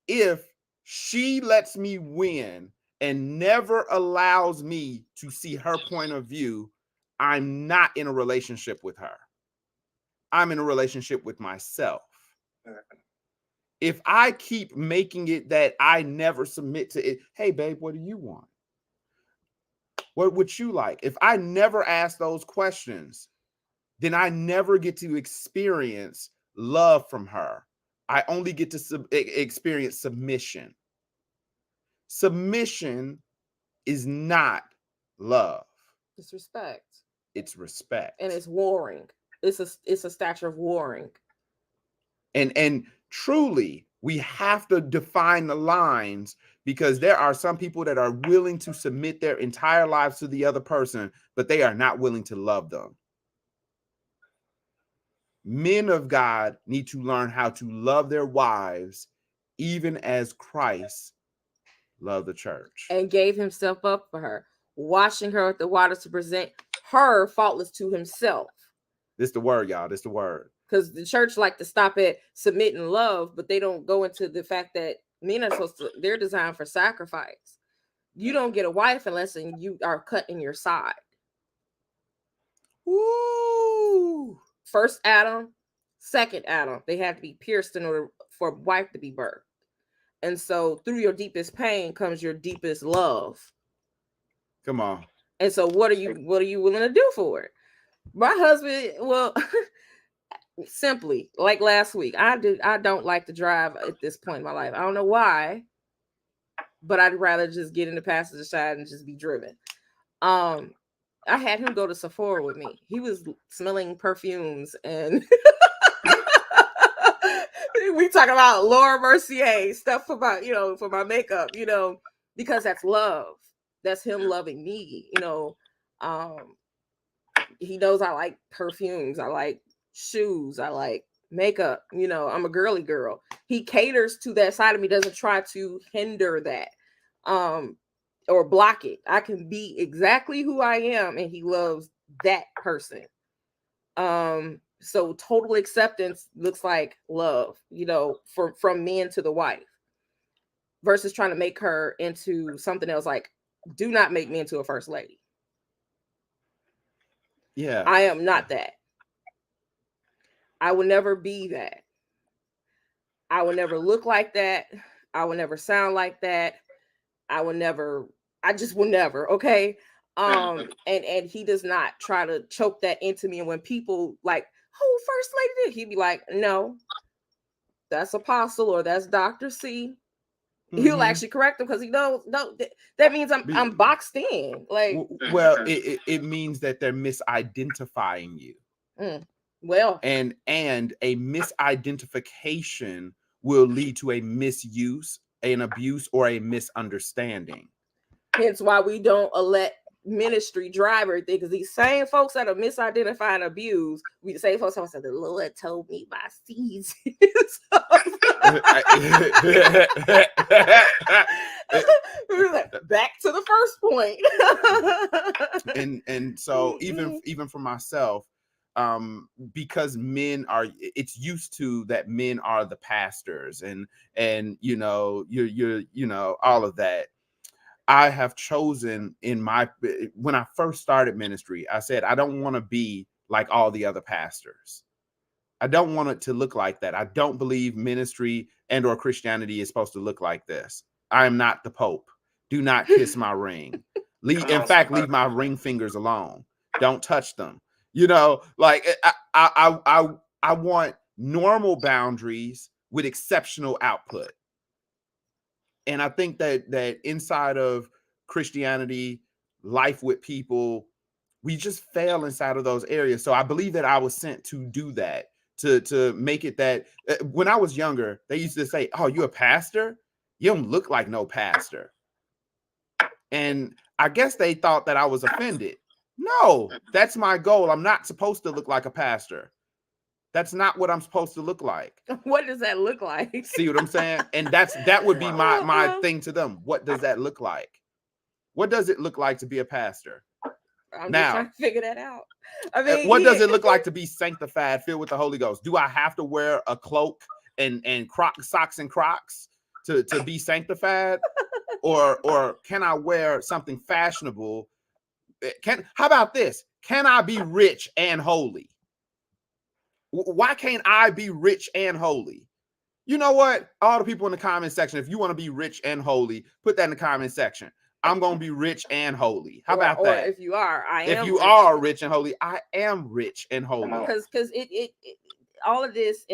If she lets me win and never allows me to see her point of view, I'm not in a relationship with her. I'm in a relationship with myself. If I keep making it that I never submit to it, hey, babe, what do you want? What would you like? If I never ask those questions, then I never get to experience love from her. I only get to experience submission. Submission is not love. It's respect. It's respect. And it's warring. It's a stature of warring. And truly, we have to define the lines, because there are some people that are willing to submit their entire lives to the other person, but they are not willing to love them. Men of God need to learn how to love their wives, even as Christ loved the church and gave himself up for her, washing her with the water to present her faultless to himself. This the word, y'all. This the word. Because the church like to stop at submit and love, but they don't go into the fact that men are supposed to, they're designed for sacrifice. You don't get a wife unless you are cut in your side. Woo! First Adam, second Adam, they have to be pierced in order for a wife to be birthed. And so through your deepest pain comes your deepest love. Come on. And so what are you willing to do for it? My husband, well, simply like last week, I don't like to drive at this point in my life. I don't know why, but I'd rather just get in the passenger side and just be driven. I had him go to Sephora with me. He was smelling perfumes and we talking about Laura Mercier stuff for my makeup, because that's love. That's him loving me, he knows I like perfumes. I like shoes. I like makeup. I'm a girly girl. He caters to that side of me, doesn't try to hinder that or block it. I can be exactly who I am, and he loves that person. So total acceptance looks like love, from men to the wife, versus trying to make her into something else. Like, do not make me into a first lady. Yeah. I am not that. I will never be that. I will never look like that. I will never sound like that. I just will never. Okay. And he does not try to choke that into me. And when people like, oh, first lady, he'd be like, no, that's Apostle or that's Dr. C. Mm-hmm. He'll actually correct him because he knows, no, that means I'm boxed in. Like, well, it means that they're misidentifying you. Well, and a misidentification will lead to a misuse, an abuse, or a misunderstanding. Hence why we don't let ministry drive everything, because these same folks that are misidentified and abused, the same folks said, the Lord told me my seeds. Back to the first point. and so even for myself, because men are, it's used to that men are the pastors and you're all of that. I have chosen when I first started ministry, I said, I don't want to be like all the other pastors. I don't want it to look like that. I don't believe ministry and or Christianity is supposed to look like this. I am not the Pope. Do not kiss my ring. Leave my ring fingers alone. Don't touch them. I want normal boundaries with exceptional output. And I think that inside of Christianity, life with people, we just fail inside of those areas. So I believe that I was sent to do that, to make it that when I was younger, they used to say, oh, you a pastor? You don't look like no pastor. And I guess they thought that I was offended. No, that's my goal. I'm not supposed to look like a pastor. That's not what I'm supposed to look like. What does that look like? See what I'm saying? And that would be my thing to them. What does that look like? What does it look like to be a pastor? I'm just trying to figure that out. I mean, what does it look like to be sanctified, filled with the Holy Ghost? Do I have to wear a cloak and socks and Crocs to be sanctified? or can I wear something fashionable? How about this? Can I be rich and holy? Why can't I be rich and holy? You know what? All the people in the comment section, if you want to be rich and holy, put that in the comment section. I'm going to be rich and holy. How about that? Or if you are, If you are rich and holy, I am rich and holy. Because it all of this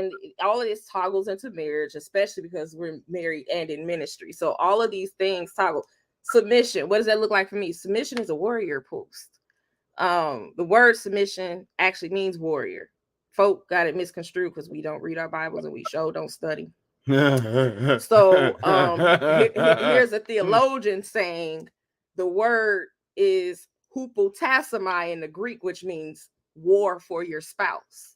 toggles into marriage, especially because we're married and in ministry. So all of these things toggle. Submission. What does that look like for me? Submission is a warrior post. The word submission actually means warrior. Folk got it misconstrued because we don't read our Bibles and we don't study. So here's a theologian saying the word is hupotasomai in the Greek, which means war for your spouse.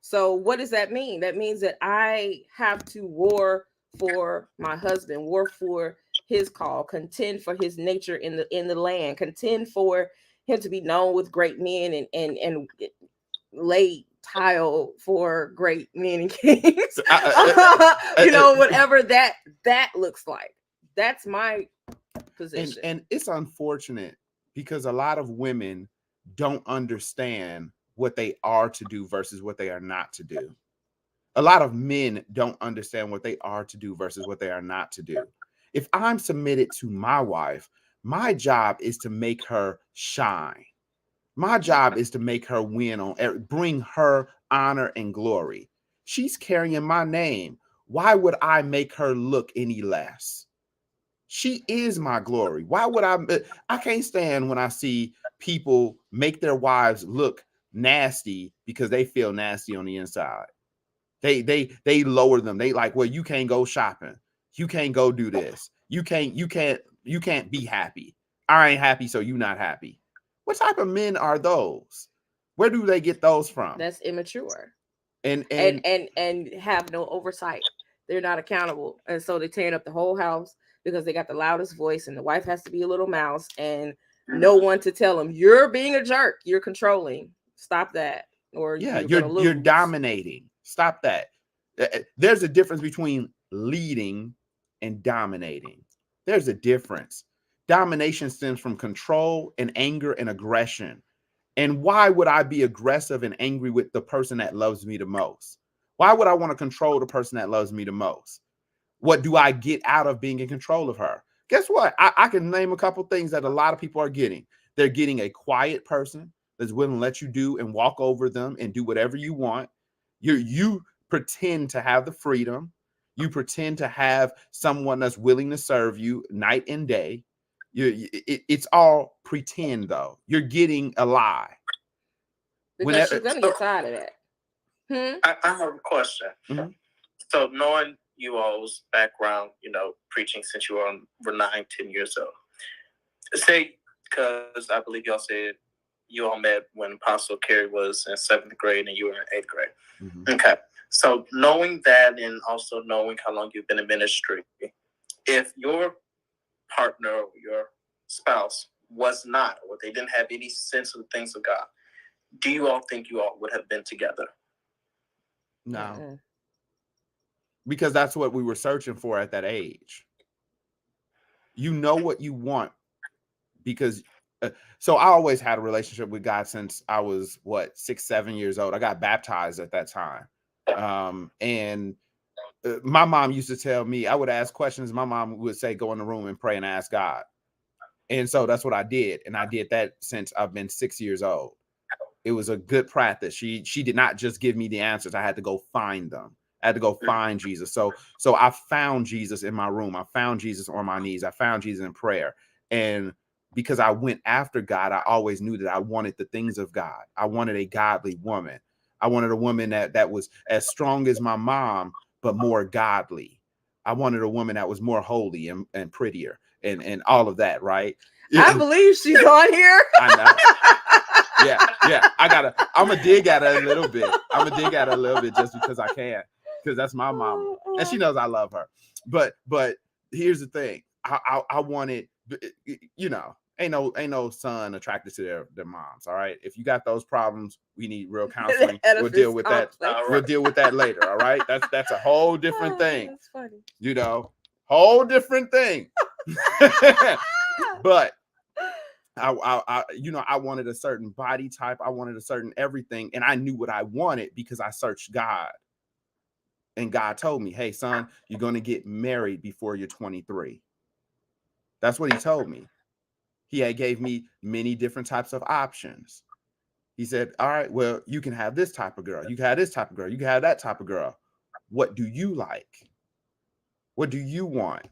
So what does that mean? That means that I have to war for my husband, war for his call, contend for his nature in the land, contend for him to be known with great men and lay tile for great men and kings. You know, whatever that looks like. That's my position. And it's unfortunate because a lot of women don't understand what they are to do versus what they are not to do. A lot of men don't understand what they are to do versus what they are not to do. If I'm submitted to my wife, my job is to make her shine. My job is to make her win, bring her honor and glory. She's carrying my name. Why would I make her look any less? She is my glory. Why would I can't stand when I see people make their wives look nasty because they feel nasty on the inside. They lower them. They like, well, you can't go shopping. You can't go do this. You can't be happy. I ain't happy, so you not happy. What type of men are those? Where do they get those from? That's immature. And have no oversight. They're not accountable. And so they're tearing up the whole house because they got the loudest voice, and the wife has to be a little mouse and no one to tell them, you're being a jerk, you're controlling. Stop that. Or you're dominating. Stop that. There's a difference between leading and dominating. There's a difference. Domination stems from control and anger and aggression. And why would I be aggressive and angry with the person that loves me the most? Why would I want to control the person that loves me the most? What do I get out of being in control of her? Guess what? I can name a couple things that a lot of people are getting. They're getting a quiet person that's willing to let you do and walk over them and do whatever you want. You pretend to have the freedom. You pretend to have someone that's willing to serve you night and day. It's all pretend, though. You're getting a lie. Because she's going to get tired of that. I have a question. Mm-hmm. So knowing you all's background, preaching since you were 9, 10 years old. Say, because I believe y'all said you all met when Apostle Carey was in 7th grade and you were in 8th grade. Mm-hmm. Okay. So knowing that and also knowing how long you've been in ministry, if your partner or your spouse was not, or they didn't have any sense of the things of God, do you all think you all would have been together? No. Mm-hmm. Because that's what we were searching for at that age. You know what you want because so I always had a relationship with God since I was 6, 7 years old. I got baptized at that time. And my mom used to tell me, I would ask questions. My mom would say, go in the room and pray and ask God. And so that's what I did. And I did that since I've been 6 years old. It was a good practice. She did not just give me the answers. I had to go find them. I had to go find Jesus. So I found Jesus in my room. I found Jesus on my knees. I found Jesus in prayer. And because I went after God, I always knew that I wanted the things of God. I wanted a godly woman. I wanted a woman that was as strong as my mom, but more godly. I wanted a woman that was more holy and prettier and all of that, right? I believe she's on here. I know. Yeah. I'm gonna dig at her a little bit. Just because I can, because that's my mama, and she knows I love her. But here's the thing. I wanted, ain't no son attracted to their moms. All right. If you got those problems, we need real counseling. We'll deal with that. We'll deal with that later. All right. That's a whole different thing. That's funny. Whole different thing. But I wanted a certain body type. I wanted a certain everything. And I knew what I wanted because I searched God. And God told me, hey, son, you're going to get married before you're 23. That's what he told me. He had gave me many different types of options. He said, all right, well, you can have this type of girl. You can have this type of girl. You can have that type of girl. What do you like? What do you want?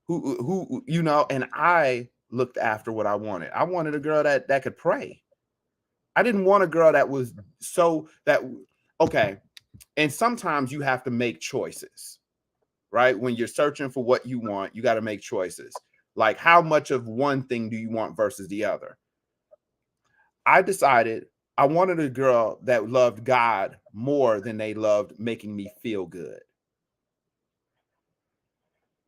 Who and I looked after what I wanted. I wanted a girl that could pray. I didn't want a girl that was okay. And sometimes you have to make choices, right? When you're searching for what you want, you got to make choices. Like, how much of one thing do you want versus the other? I decided I wanted a girl that loved God more than they loved making me feel good.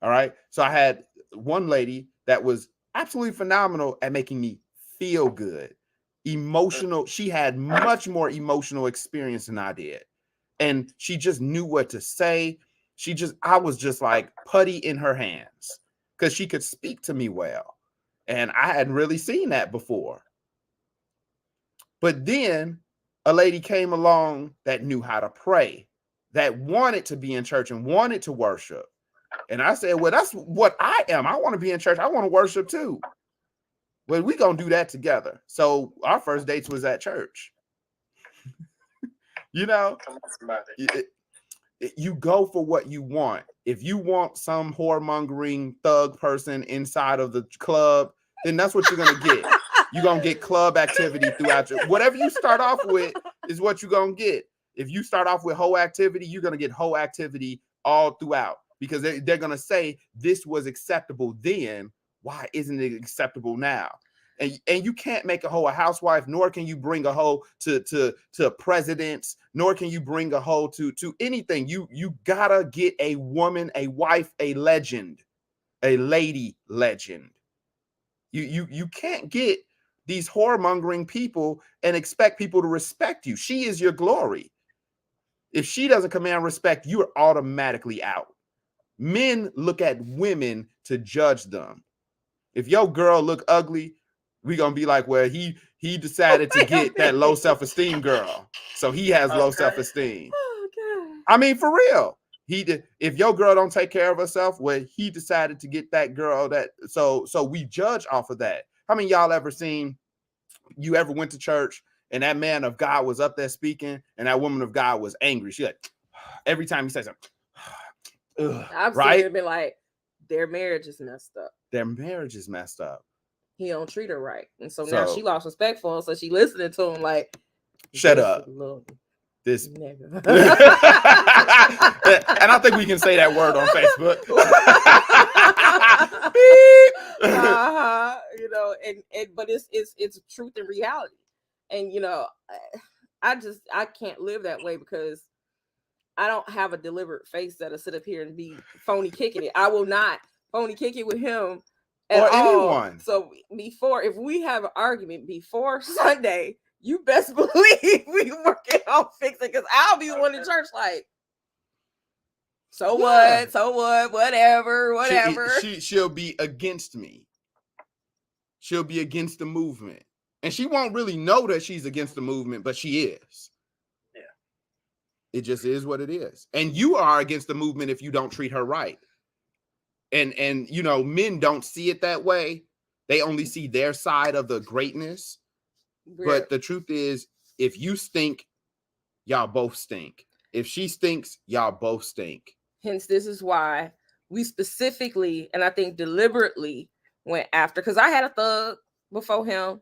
All right. So I had one lady that was absolutely phenomenal at making me feel good, emotional. She had much more emotional experience than I did. And she just knew what to say. I was just like putty in her hands because she could speak to me well. And I hadn't really seen that before. But then a lady came along that knew how to pray, that wanted to be in church and wanted to worship. And I said, well, that's what I am. I want to be in church. I want to worship too. Well, we're going to do that together. So our first dates was at church. You know, you go for what you want. If you want some whoremongering thug person inside of the club, then that's what you're going to get. You're going to get club activity throughout whatever you start off with is what you're going to get. If you start off with hoe activity, you're going to get hoe activity all throughout, because they're going to say this was acceptable then. Why isn't it acceptable now? And you can't make a hoe a housewife, nor can you bring a hoe to presidents, nor can you bring a hoe to anything. You gotta get a woman, a wife, a legend, a lady legend. You can't get these whoremongering people and expect people to respect you. She is your glory. If she doesn't command respect, you are automatically out. Men look at women to judge them. If your girl look ugly, we're going to be like, well, he decided to get that low self-esteem girl. So he has low self-esteem. Oh, God. I mean, for real. If your girl don't take care of herself, well, he decided to get that girl that. So we judge off of that. How many y'all ever went to church and that man of God was up there speaking and that woman of God was angry? She like, every time he says something, I've right? seen it be like, their marriage is messed up. Their marriage is messed up. He don't treat her right. And so now she lost respect for him. So she listening to him like, shut up. This nigga. And I think we can say that word on Facebook. You know, but it's truth and reality. And you know, I can't live that way because I don't have a deliberate face that'll sit up here and be phony kicking it. I will not phony kick it with him or anyone. So if we have an argument before Sunday, you best believe we working on fixing, because I'll be the one in church like, what, whatever. She'll be against me. She'll be against the movement. And she won't really know that she's against the movement, but she is. Yeah. It just is what it is. And you are against the movement if you don't treat her right. And you know, men don't see it that way. They only see their side of the greatness. Yeah. But the truth is, if you stink, y'all both stink. If she stinks, y'all both stink. Hence, this is why we specifically, and I think deliberately, went after, because I had a thug before him.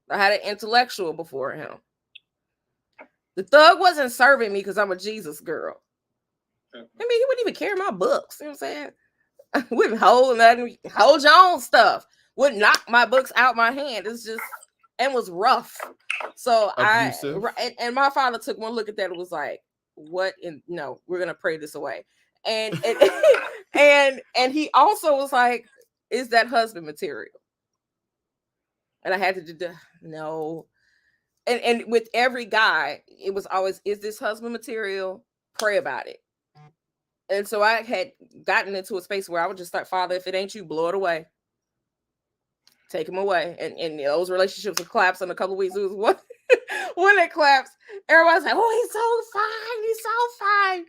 I had an intellectual before him. The thug wasn't serving me because I'm a Jesus girl. I mean, he wouldn't even carry my books. You know what I'm saying? Wouldn't hold nothing. Hold your own stuff. Wouldn't knock my books out my hand. It's just, and was rough. So abusive. And my father took one look at that and was like, what? No, we're going to pray this away. And he also was like, is that husband material? And I had to do no. And with every guy, it was always, is this husband material? Pray about it. And so I had gotten into a space where I would just start, Father, if it ain't you, blow it away. Take him away. And those relationships would collapse in a couple of weeks. It was one that collapsed. Everybody's like, oh, he's so fine. He's so fine.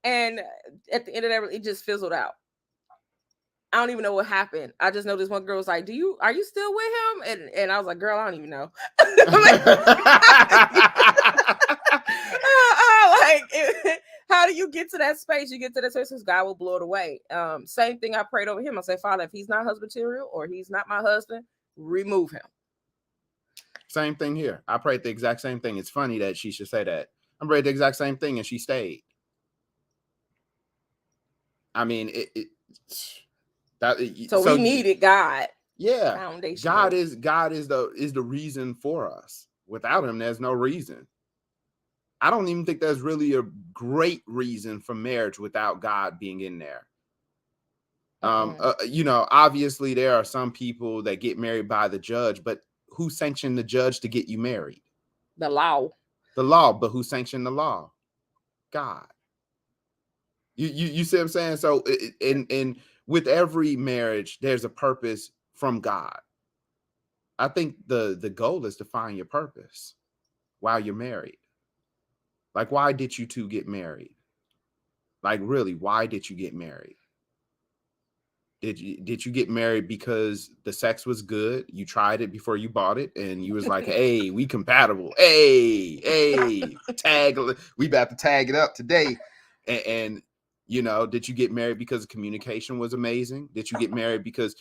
And at the end of that, it just fizzled out. I don't even know what happened. I just know this one girl was like, are you still with him? And I was like, girl, I don't even know. How do you get to that space? You get to that space because God will blow it away. Same thing I prayed over him. I said, Father, if he's not husband material or he's not my husband, remove him. Same thing here. I prayed the exact same thing. It's funny that she should say that. I read the exact same thing, and she stayed. I mean, so we needed God. Yeah, Foundational. God is the reason for us. Without him, there's no reason. I don't even think there's really a great reason for marriage without God being in there. You know, obviously there are some people that get married by the judge, but who sanctioned the judge to get you married? The law. The law, but who sanctioned the law? God. You see what I'm saying? So and with every marriage, there's a purpose from God. I think the goal is to find your purpose while you're married. Like, why did you two get married? Like, really, why did you get married? Did you get married because the sex was good? You tried it before you bought it, and you was like, "Hey, we compatible. Hey, tag. We about to tag it up today." And you know, did you get married because communication was amazing? Did you get married because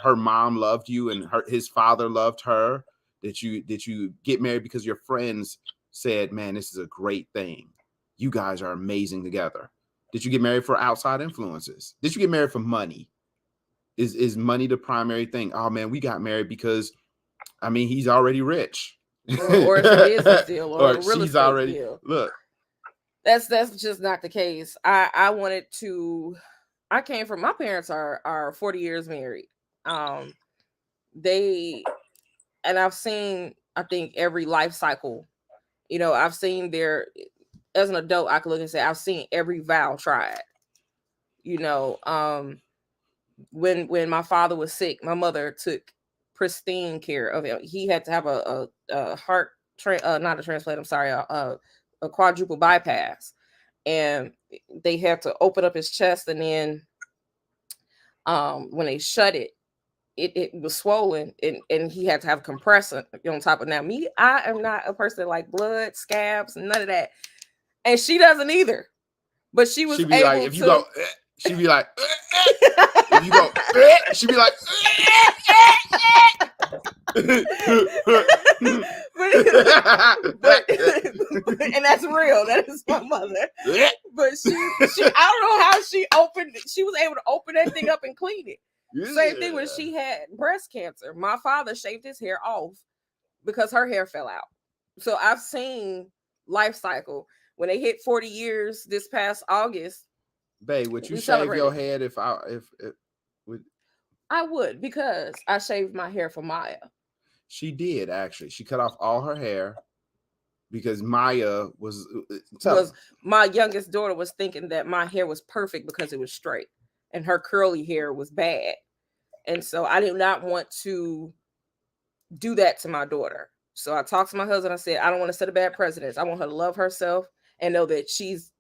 her mom loved you and his father loved her? Did you get married because your friends said, "Man, this is a great thing. You guys are amazing together"? Did you get married for outside influences? Did you get married for money? Is money the primary thing? Oh man, we got married because, I mean, he's already rich, or it's a business deal, or a real she's estate already deal. Look. That's just not the case. I wanted to. I came from, my parents are 40 years married. And I've seen, I think, every life cycle. You know, I've seen as an adult, I could look and say I've seen every vow tried. You know, when my father was sick, my mother took pristine care of him. He had to have a heart not a transplant. I'm sorry, a quadruple bypass, and they had to open up his chest, and then when they shut it, it was swollen, and he had to have a compressor on top of. Now, me, I am not a person like blood, scabs, none of that, and she doesn't either. But she was able like, if you go, she'd be like, if you go, she'd be like, but and that's real. That is my mother. But she I don't know how she was able to open that thing up and clean it. Yeah. Same thing when she had breast cancer. My father shaved his hair off because her hair fell out. So I've seen life cycle. When they hit 40 years this past August, babe, would you shave your head if I would, because I shaved my hair for Maya. She did, actually. She cut off all her hair because Maya was my youngest daughter was thinking that my hair was perfect because it was straight and her curly hair was bad. And so I did not want to do that to my daughter. So I talked to my husband. I said, I don't want to set a bad precedent. I want her to love herself and know that she's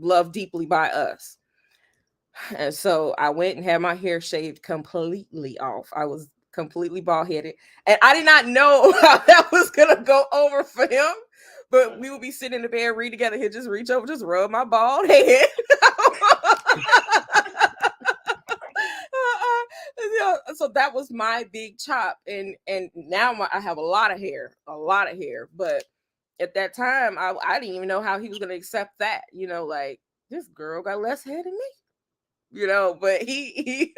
loved deeply by us. And so I went and had my hair shaved completely off. I was completely bald headed, and I did not know how that was gonna go over for him. But we would be sitting in the bed, read together. He'd just reach over, just rub my bald head. So that was my big chop, and now I have a lot of hair. But at that time, I didn't even know how he was gonna accept that. You know, like, this girl got less hair than me. You know, but he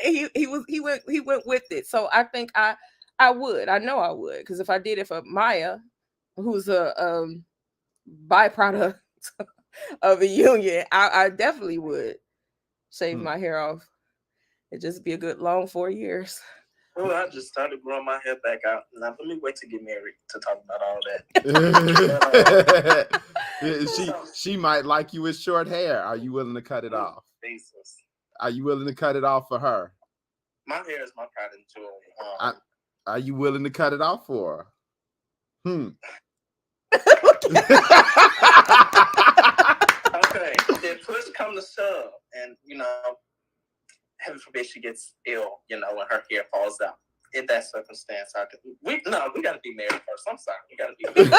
went with it. So I think I know I would, because if I did it for Maya, who's a byproduct of the union, I definitely would shave my hair off. It'd just be a good long 4 years. Well, I just started growing my hair back out. Now let me wait to get married to talk about all that. She might like you with short hair. Are you willing to cut it off? Jesus. Are you willing to cut it off for her? My hair is my pride and joy. Are you willing to cut it off for her? Okay. If push come to shove, and heaven forbid she gets ill, when her hair falls out. In that circumstance, we got to be married first. I'm sorry, we got to be married.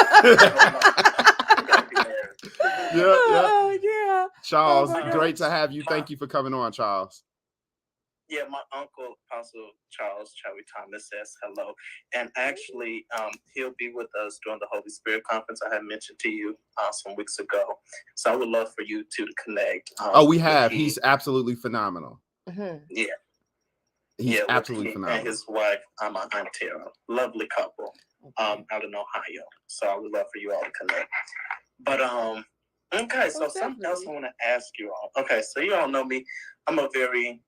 Yeah. Charles, great to have you. Thank you for coming on, Charles. Yeah, my uncle, Apostle Charles Chowie Thomas, says hello. And actually, he'll be with us during the Holy Spirit Conference I had mentioned to you some weeks ago. So I would love for you two to connect. We have. He's absolutely phenomenal. Yeah. He's absolutely phenomenal. And his wife, Aunt Tara. Lovely couple out in Ohio. So I would love for you all to connect. But, okay, so something else I want to ask you all. Okay, so you all know me. I'm a very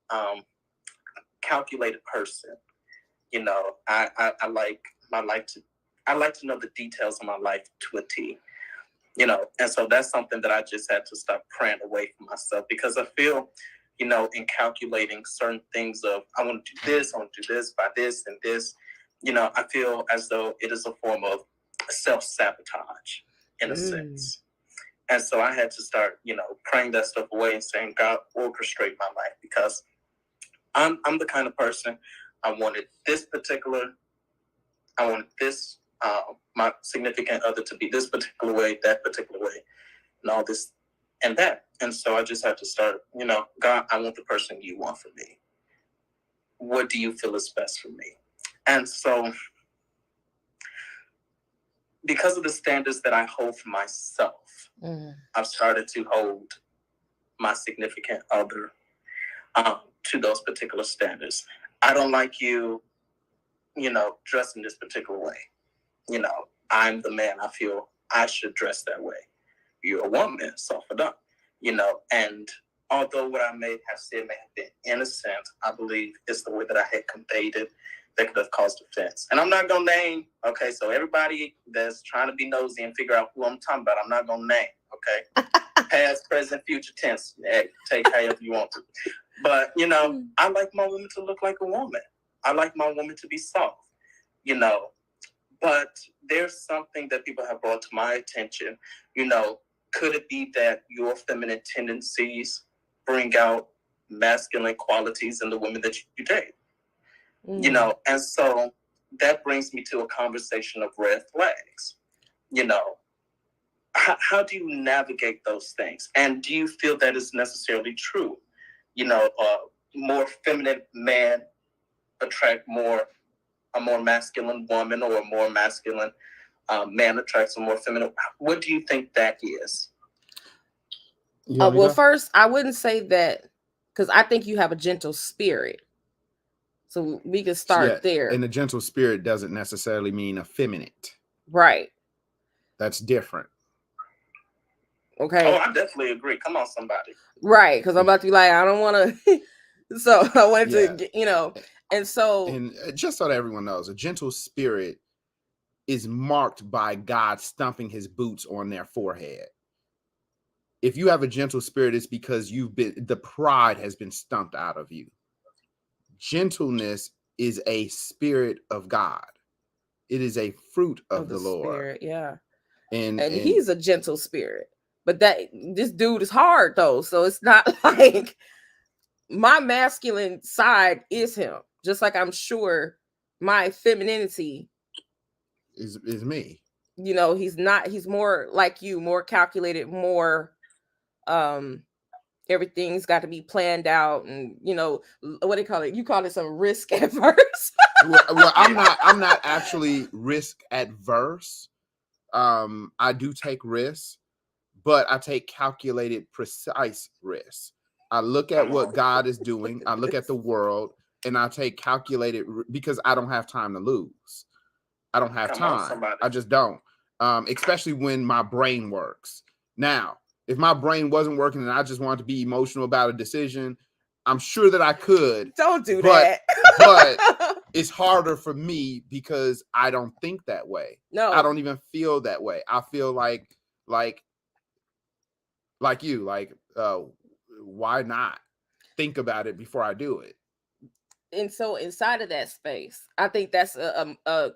calculated person. You know, I like my life I like to know the details of my life to a T. You know, and so that's something that I just had to stop praying away from myself, because I feel, you know, in calculating certain things of I want to do this, I want to do this by this and this, you know, I feel as though it is a form of self-sabotage in a sense. And so I had to start, you know, praying that stuff away and saying, God, orchestrate my life, because I'm the kind of person I wanted this, my significant other to be this particular way, that particular way, and all this and that. And so I just had to start, you know, God, I want the person you want for me. What do you feel is best for me? And so because of the standards that I hold for myself, I've started to hold my significant other to those particular standards. I don't like you, you know, dressing this particular way. You know, I'm the man. I feel I should dress that way. You're a woman, so for them, you know. And although what I may have said may have been innocent, I believe it's the way that I had conveyed it that could have caused offense. And I'm not gonna name. Okay, so everybody that's trying to be nosy and figure out who I'm talking about, I'm not gonna name. Okay, past, present, future tense. Hey, take however you want to. But you know, I like my woman to look like a woman. I like my woman to be soft. You know. But there's something that people have brought to my attention. You know, could it be that your feminine tendencies bring out masculine qualities in the women that you date? You know, and so that brings me to a conversation of red flags. You know, how do you navigate those things? And do you feel that is necessarily true? You know, more feminine man attract a more masculine woman, or a more masculine man attracts a more feminine. What do you think that is? Well, first, I wouldn't say that, because I think you have a gentle spirit. So we can start there. And a gentle spirit doesn't necessarily mean effeminate. Right. That's different. Okay. Oh, I definitely agree. Come on, somebody. Right, because I'm about to be like, I don't want to. So I wanted to, you know. And so, and just so that everyone knows, a gentle spirit is marked by God stumping his boots on their forehead. If you have a gentle spirit, it's because the pride has been stumped out of you. Gentleness is a spirit of God. It is a fruit of the Lord. Spirit, yeah. And he's a gentle spirit. But this dude is hard though. So it's not like my masculine side is him. Just like I'm sure my femininity is me. You know, he's more like you, more calculated, more everything's got to be planned out, and you know, what do you call it? You call it some risk adverse. well, I'm not actually risk adverse. I do take risks, but I take calculated, precise risks. I look at what God is doing. I look at the world, and I take calculated, because I don't have time to lose. I don't have time. I just don't. Especially when my brain works. Now, if my brain wasn't working and I just wanted to be emotional about a decision, I'm sure that I could. Don't do that. But it's harder for me because I don't think that way. No, I don't even feel that way. I feel like you, why not think about it before I do it? And so inside of that space, I think that's a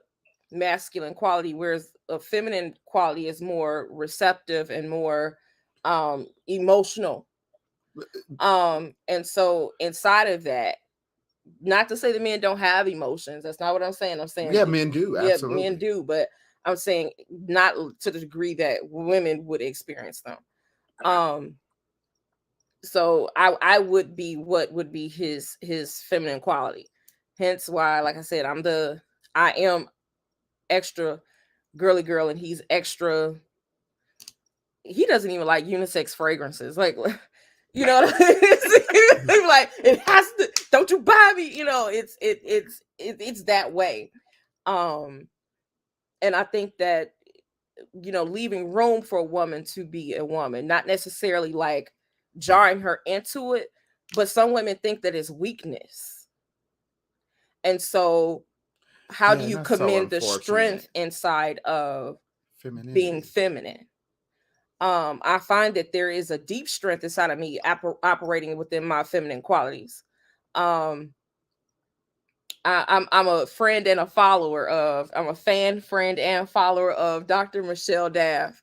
masculine quality, whereas a feminine quality is more receptive and more emotional. And so inside of that, not to say that men don't have emotions. That's not what I'm saying. I'm saying men do. Absolutely. Men do, but I'm saying not to the degree that women would experience them. So I would be what would be his feminine quality. Hence why, like I said, I am extra girly girl and he's extra. He doesn't even like unisex fragrances. Like, you know what I mean? Like, it has to, don't you buy me, you know, it's that way. And I think that, you know, leaving room for a woman to be a woman, not necessarily like jarring her into it, but some women think that it's weakness. And so how do you commend the strength inside of being feminine? I find that there is a deep strength inside of me operating within my feminine qualities. I'm a friend and a follower of, I'm a fan, friend, and follower of Dr. Michelle Daff.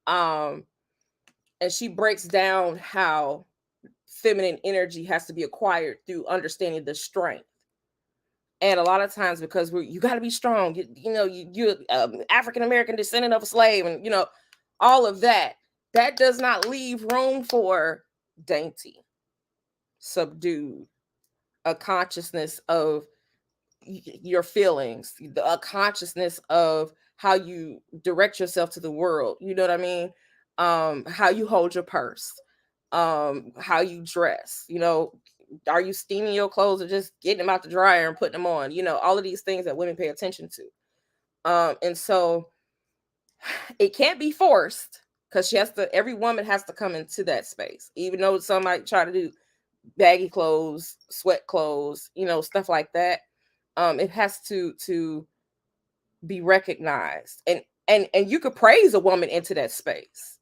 And she breaks down how feminine energy has to be acquired through understanding the strength. And a lot of times, because you got to be strong, you know, you're African American descendant of a slave, and you know, all of that. That does not leave room for dainty, subdued, a consciousness of your feelings, a consciousness of how you direct yourself to the world. You know what I mean? How you hold your purse, how you dress. You know, are you steaming your clothes or just getting them out the dryer and putting them on? You know, all of these things that women pay attention to. And so it can't be forced, because every woman has to come into that space, even though some might try to do baggy clothes, sweat clothes, you know, stuff like that. It has to be recognized, and you could praise a woman into that space.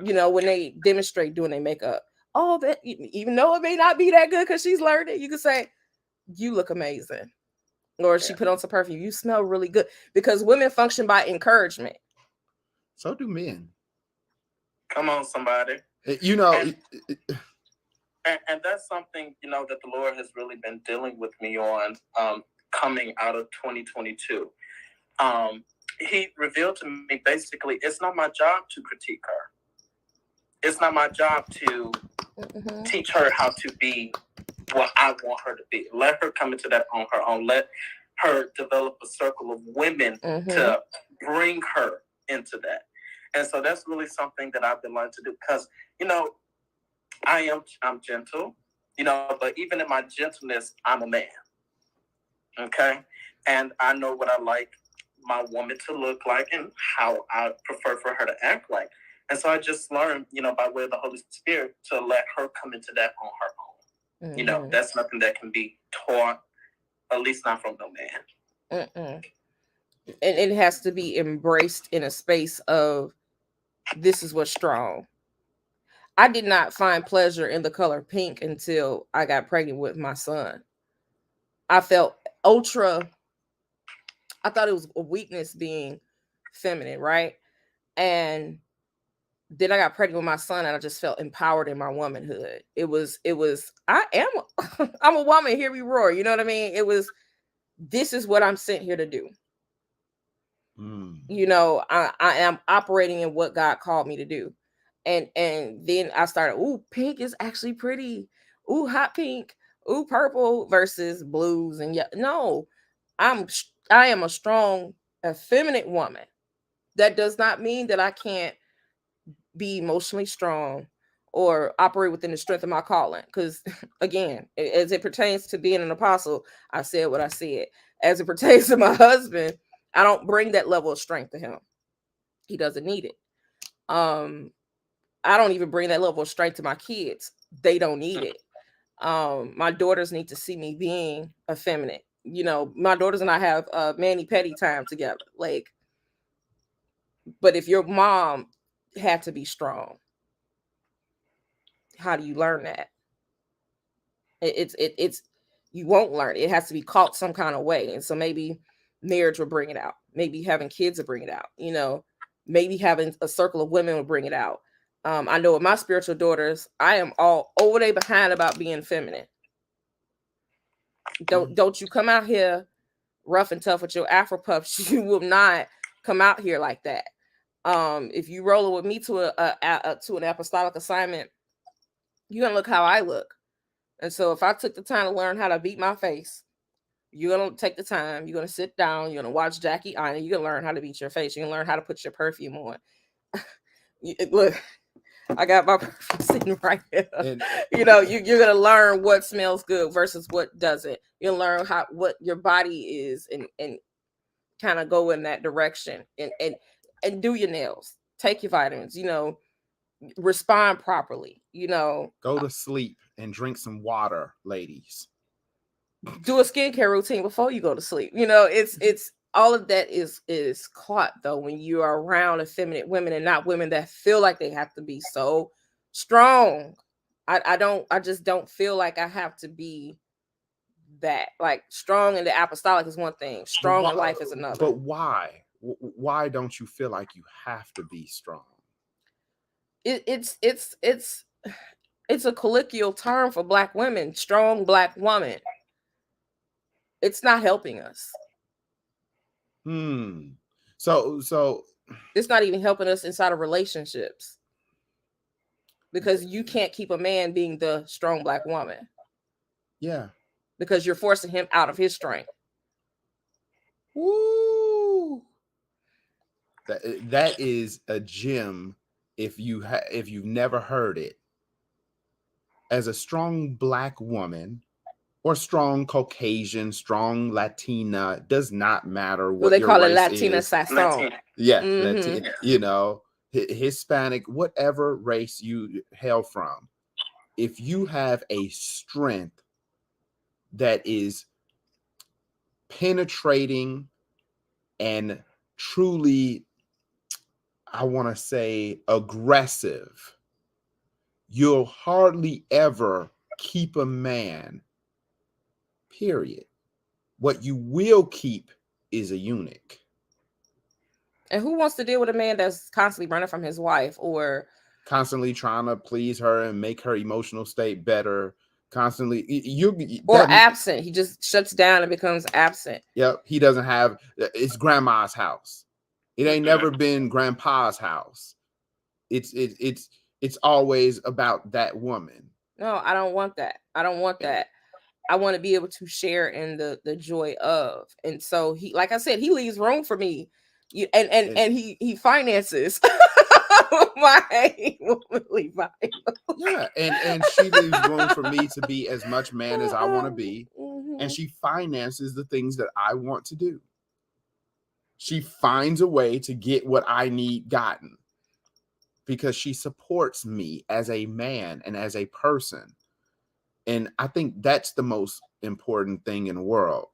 You know, when they demonstrate doing their makeup, oh, that, even though it may not be that good because she's learned it, you could say, you look amazing. Or she put on some perfume, you smell really good, because women function by encouragement. So do men. Come on, somebody. You know, and that's something, you know, that the Lord has really been dealing with me on, coming out of 2022. He revealed to me, basically, it's not my job to critique her. It's not my job to teach her how to be what I want her to be. Let her come into that on her own. Let her develop a circle of women to bring her into that. And so that's really something that I've been learning to do, because, you know, I'm gentle, you know, but even in my gentleness, I'm a man. Okay. And I know what I like my woman to look like and how I prefer for her to act like. And so I just learned, you know, by way of the Holy Spirit, to let her come into that on her own. You know, that's nothing that can be taught, at least not from no man. And it has to be embraced in a space of, this is what's strong. I did not find pleasure in the color pink until I got pregnant with my son. I felt I thought it was a weakness being feminine, right? And then I got pregnant with my son, and I just felt empowered in my womanhood. It was, I'm a woman, hear me roar. You know what I mean? It was, this is what I'm sent here to do. You know, I am operating in what God called me to do. And then I started, ooh, pink is actually pretty. Ooh, hot pink. Ooh, purple versus blues. And yeah, no, I am a strong, effeminate woman. That does not mean that I can't be emotionally strong or operate within the strength of my calling. Because again, as it pertains to being an apostle, I said what I said. As it pertains to my husband, I don't bring that level of strength to him. He doesn't need it. I don't even bring that level of strength to my kids. They don't need it. My daughters need to see me being effeminate. You know, my daughters and I have mani-pedi time together. Like, but if your mom had to be strong, how do you learn that? It's you won't learn. It has to be caught some kind of way. And so maybe marriage will bring it out. Maybe having kids will bring it out. You know, maybe having a circle of women will bring it out. I know with my spiritual daughters, I am all over they behind about being feminine. Don't you come out here rough and tough with your Afro puffs. You will not come out here like that. If you rolling with me to an apostolic assignment, you're gonna look how I look. And so if I took the time to learn how to beat my face, you're gonna take the time, you're gonna sit down, you're gonna watch Jackie Aina, you're gonna learn how to beat your face, you're gonna learn how to put your perfume on. Look, I got my perfume sitting right here. And, you know, you're gonna learn what smells good versus what doesn't. You'll learn what your body is and kind of go in that direction and do your nails, take your vitamins, you know, respond properly, you know. Go to sleep and drink some water, ladies. Do a skincare routine before you go to sleep. You know, it's all of that is caught though when you are around effeminate women and not women that feel like they have to be so strong. I just don't feel like I have to be that. Like, strong in the apostolic is one thing, strong in life is another. But why don't you feel like you have to be strong? It's a colloquial term for Black women, strong Black woman. It's not helping us. So it's not even helping us inside of relationships, because you can't keep a man being the strong Black woman. Yeah. Because you're forcing him out of his strength. Woo! That is a gem if you've never heard it. As a strong Black woman, or strong Caucasian, strong Latina, does not matter what they your call race it Latina is. Sazon. Yeah, Latina, you know, Hispanic, whatever race you hail from. If you have a strength that is penetrating and truly, I want to say, aggressive, you'll hardly ever keep a man. Period. What you will keep is a eunuch. And who wants to deal with a man that's constantly running from his wife, or constantly trying to please her and make her emotional state better? Constantly, absent. He just shuts down and becomes absent. Yep. He doesn't have. It's grandma's house. It ain't never been grandpa's house. It's always about that woman. No, I don't want that. I don't want that. I want to be able to share in the joy of. And so he, like I said, he leaves room for me. And he finances my womanly vibe. Yeah, and she leaves room for me to be as much man as I want to be. And she finances the things that I want to do. She finds a way to get what I need gotten, because she supports me as a man and as a person. And I think that's the most important thing in the world.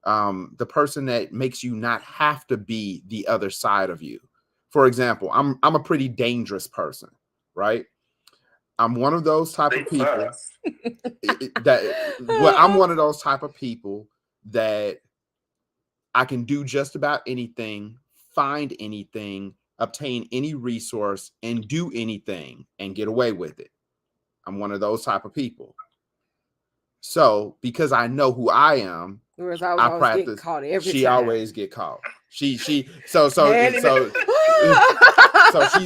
The person that makes you not have to be the other side of you. For example, I'm a pretty dangerous person, right? I'm one of those type of people I'm one of those type of people that I can do just about anything, find anything, obtain any resource, and do anything and get away with it. I'm one of those type of people. So because I know who I am, I practice. She always get caught. So she's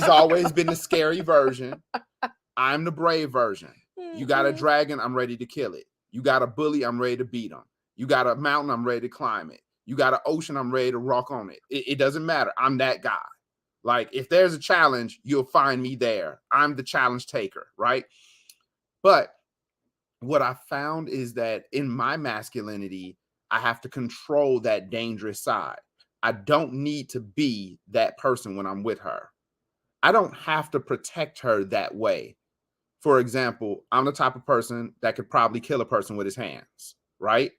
always been the scary version. I'm the brave version. You got a dragon, I'm ready to kill it. You got a bully, I'm ready to beat him. You got a mountain, I'm ready to climb it. You got an ocean, I'm ready to rock on it. It doesn't matter. I'm that guy. Like, if there's a challenge, you'll find me there. I'm the challenge taker, right? But what I found is that in my masculinity, I have to control that dangerous side. I don't need to be that person when I'm with her. I don't have to protect her that way. For example, I'm the type of person that could probably kill a person with his hands, right?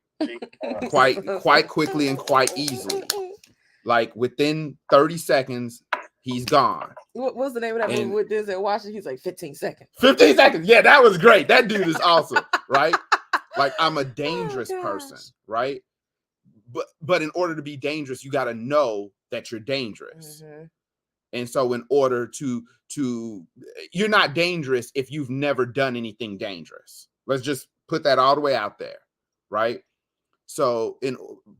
quite quickly and quite easily. Like, within 30 seconds, he's gone. What was the name of that movie with Denzel Washington? He's like 15 seconds. 15 seconds. Yeah, that was great. That dude is awesome, right? Like, I'm a dangerous person, right? But in order to be dangerous, you got to know that you're dangerous. Mm-hmm. And so in order to you're not dangerous if you've never done anything dangerous. Let's just put that all the way out there, right? So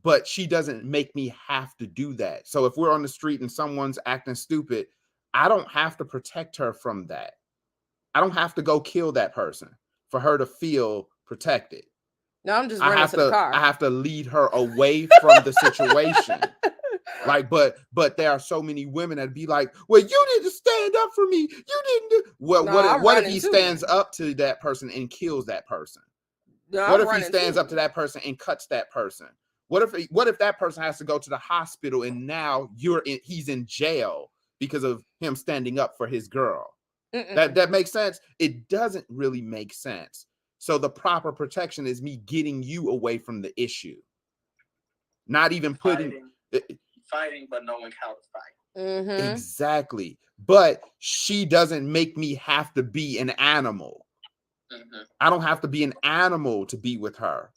but she doesn't make me have to do that. So if we're on the street and someone's acting stupid, I don't have to protect her from that. I don't have to go kill that person for her to feel protected. No, I'm just running to the car. I have to lead her away from the situation. Like, but there are so many women that be like, well, you didn't stand up for me. You didn't do. Well, no, what if he stands up to that person and kills that person? No, what if he stands up to that person and cuts that person? What if that person has to go to the hospital and now he's in jail because of him standing up for his girl? That makes sense? It doesn't really make sense. So the proper protection is me getting you away from the issue. Not even fighting, but knowing how to fight. Mm-hmm. Exactly. But she doesn't make me have to be an animal. Mm-hmm. I don't have to be an animal to be with her.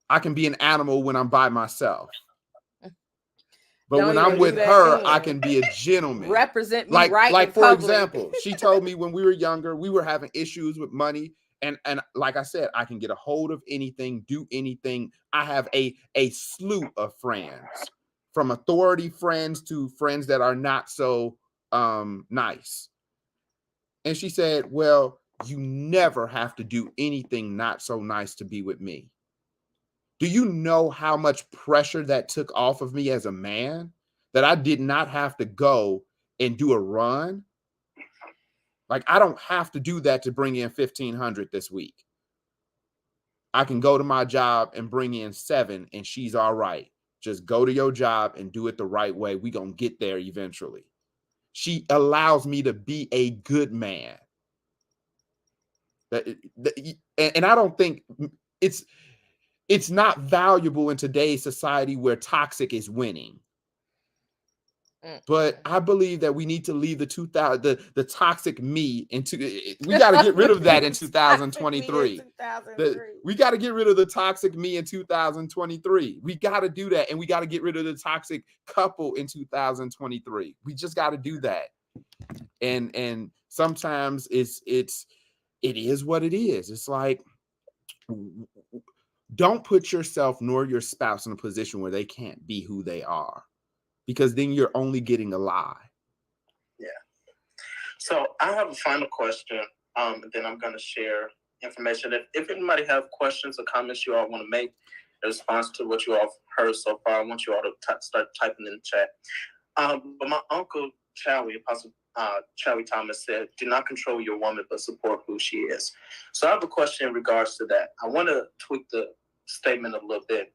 I can be an animal when I'm by myself. But when I'm with her, I can be a gentleman. Represent me right. Like for example, she told me when we were younger, we were having issues with money. And like I said, I can get a hold of anything, do anything. I have a slew of friends, from authority friends to friends that are not so nice. And she said, well, you never have to do anything not so nice to be with me. Do you know how much pressure that took off of me as a man? That I did not have to go and do a run? Like, I don't have to do that to bring in 1,500 this week. I can go to my job and bring in 7 and she's all right. Just go to your job and do it the right way. We're going to get there eventually. She allows me to be a good man. And I don't think it's not valuable in today's society where toxic is winning. But I believe that we need to leave the toxic me into. We got to get rid of that in 2023. We got to get rid of the toxic me in 2023. We got to do that, and we got to get rid of the toxic couple in 2023. We just got to do that. And sometimes it is what it is. It's like, don't put yourself nor your spouse in a position where they can't be who they are. Because then you're only getting a lie. Yeah. So I have a final question, and then I'm going to share information. If anybody have questions or comments you all want to make in response to what you all heard so far, I want you all to start typing in the chat. But my uncle, Apostle Chowie Thomas, said, do not control your woman, but support who she is. So I have a question in regards to that. I want to tweak the statement a little bit.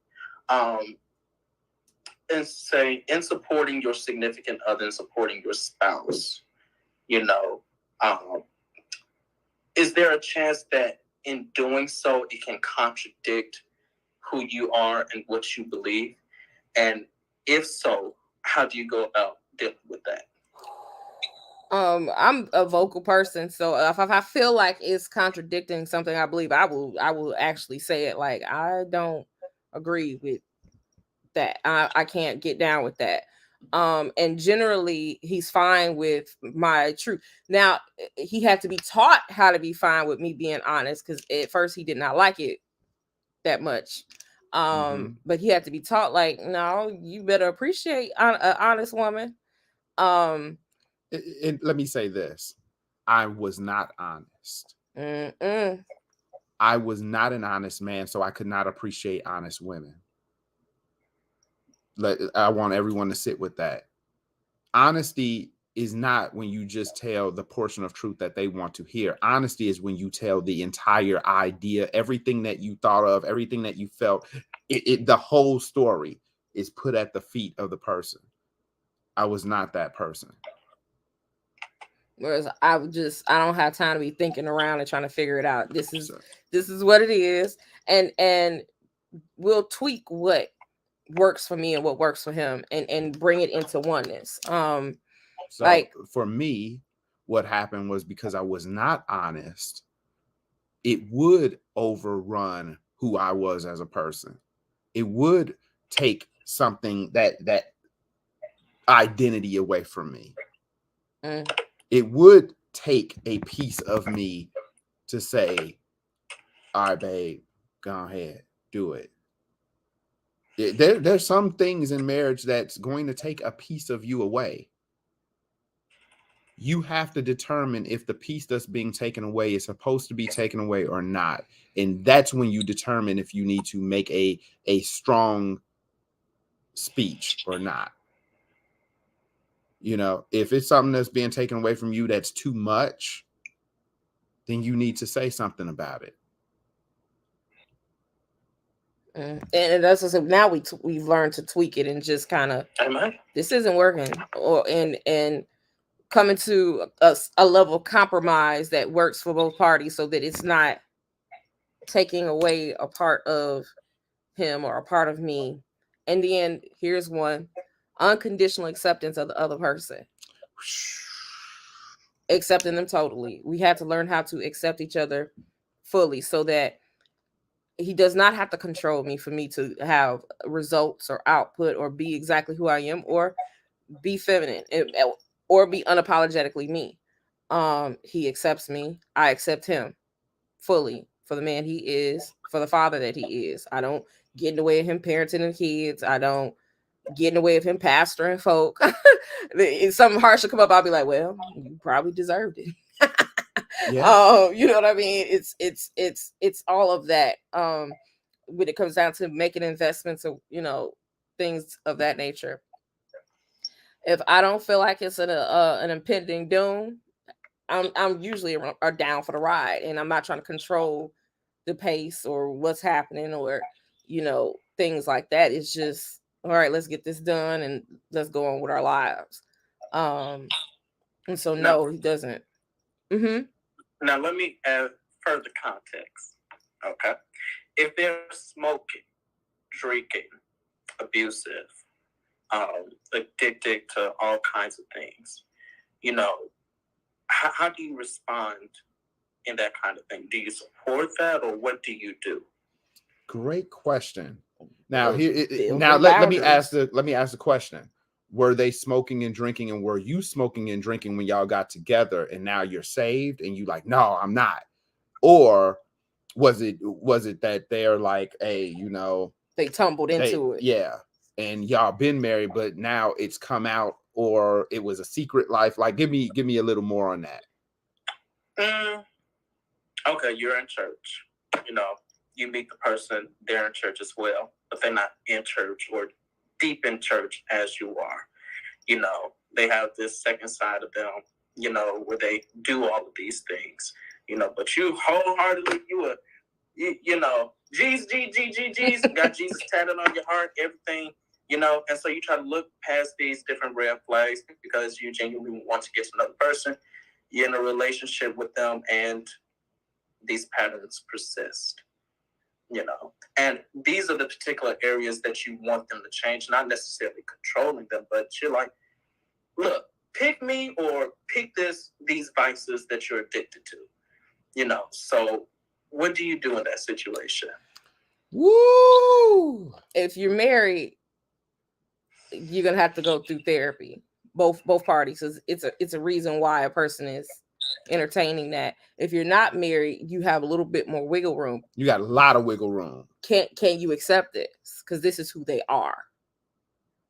And say, in supporting your significant other and supporting your spouse, is there a chance that in doing so, it can contradict who you are and what you believe? And if so, how do you go about dealing with that? I'm a vocal person, so if I feel like it's contradicting something I believe, I will actually say it. Like, I don't agree with that. I can't get down with that. And generally he's fine with my truth. Now, he had to be taught how to be fine with me being honest, because at first he did not like it that much. But he had to be taught, like, no, you better appreciate an honest woman. And let me say this. I was not honest. I was not an honest man, so I could not appreciate honest women. I want everyone to sit with that. Honesty is not when you just tell the portion of truth that they want to hear. Honesty is when you tell the entire idea, everything that you thought of, everything that you felt. The whole story is put at the feet of the person. I was not that person. Whereas I don't have time to be thinking around and trying to figure it out. This is what it is, and we'll tweak what works for me and what works for him, and bring it into oneness. So like for me, what happened was, because I was not honest, it would overrun who I was as a person. It would take something that identity away from me. It would take a piece of me to say, all right, babe, go ahead, do it. There's some things in marriage that's going to take a piece of you away. you have to determine if the piece that's being taken away is supposed to be taken away or not. And that's when you determine if you need to make a strong speech or not. You know, if it's something that's being taken away from you that's too much, then you need to say something about it. And that's what now we've learned to tweak it and just kind of, this isn't working, or and coming to a level of compromise that works for both parties, so that it's not taking away a part of him or a part of me. And then here's one: unconditional acceptance of the other person. Accepting them totally. We have to learn how to accept each other fully, so that he does not have to control me for me to have results or output or be exactly who I am, or be feminine, or be unapologetically me. He accepts me. I accept him fully for the man he is, for the father that he is. I don't get in the way of him parenting the kids. I don't get in the way of him pastoring folk. If something harsh will come up, I'll be like, well, you probably deserved it. Yeah. You know what I mean? It's all of that. When it comes down to making investments of, you know, things of that nature. If I don't feel like it's an impending doom, I'm usually down for the ride, and I'm not trying to control the pace or what's happening, or, you know, things like that. It's just, all right, let's get this done and let's go on with our lives. And so no, he doesn't. Mm-hmm. Now let me add further context. Okay, if they're smoking, drinking, abusive, addicted to all kinds of things, you know, how do you respond in that kind of thing? Do you support that, or what do you do? Great question. Now let me ask the question. Were they smoking and drinking, and were you smoking and drinking when y'all got together, and now you're saved and you like, no, I'm not? Or was it that they're like, hey, you know, they tumbled into it? Yeah. And y'all been married, but now it's come out, or it was a secret life? Like, give me a little more on that. Okay, you're in church. You know, you meet the person, they're in church as well, but they're not in church or deep in church as you are. You know, they have this second side of them, you know, where they do all of these things, you know, but you wholeheartedly, you know, Jesus, got Jesus tatted on your heart, everything, you know, and so you try to look past these different red flags because you genuinely want to get to another person. You're in a relationship with them, and these patterns persist. You know, and these are the particular areas that you want them to change, not necessarily controlling them, but you're like, look, pick me or pick these vices that you're addicted to, you know. So what do you do in that situation? Woo! If you're married, you're gonna have to go through therapy. Both parties. It's a reason why a person is entertaining that. If you're not married, you have a little bit more wiggle room. You got a lot of wiggle room. Can you accept this? Because this is who they are.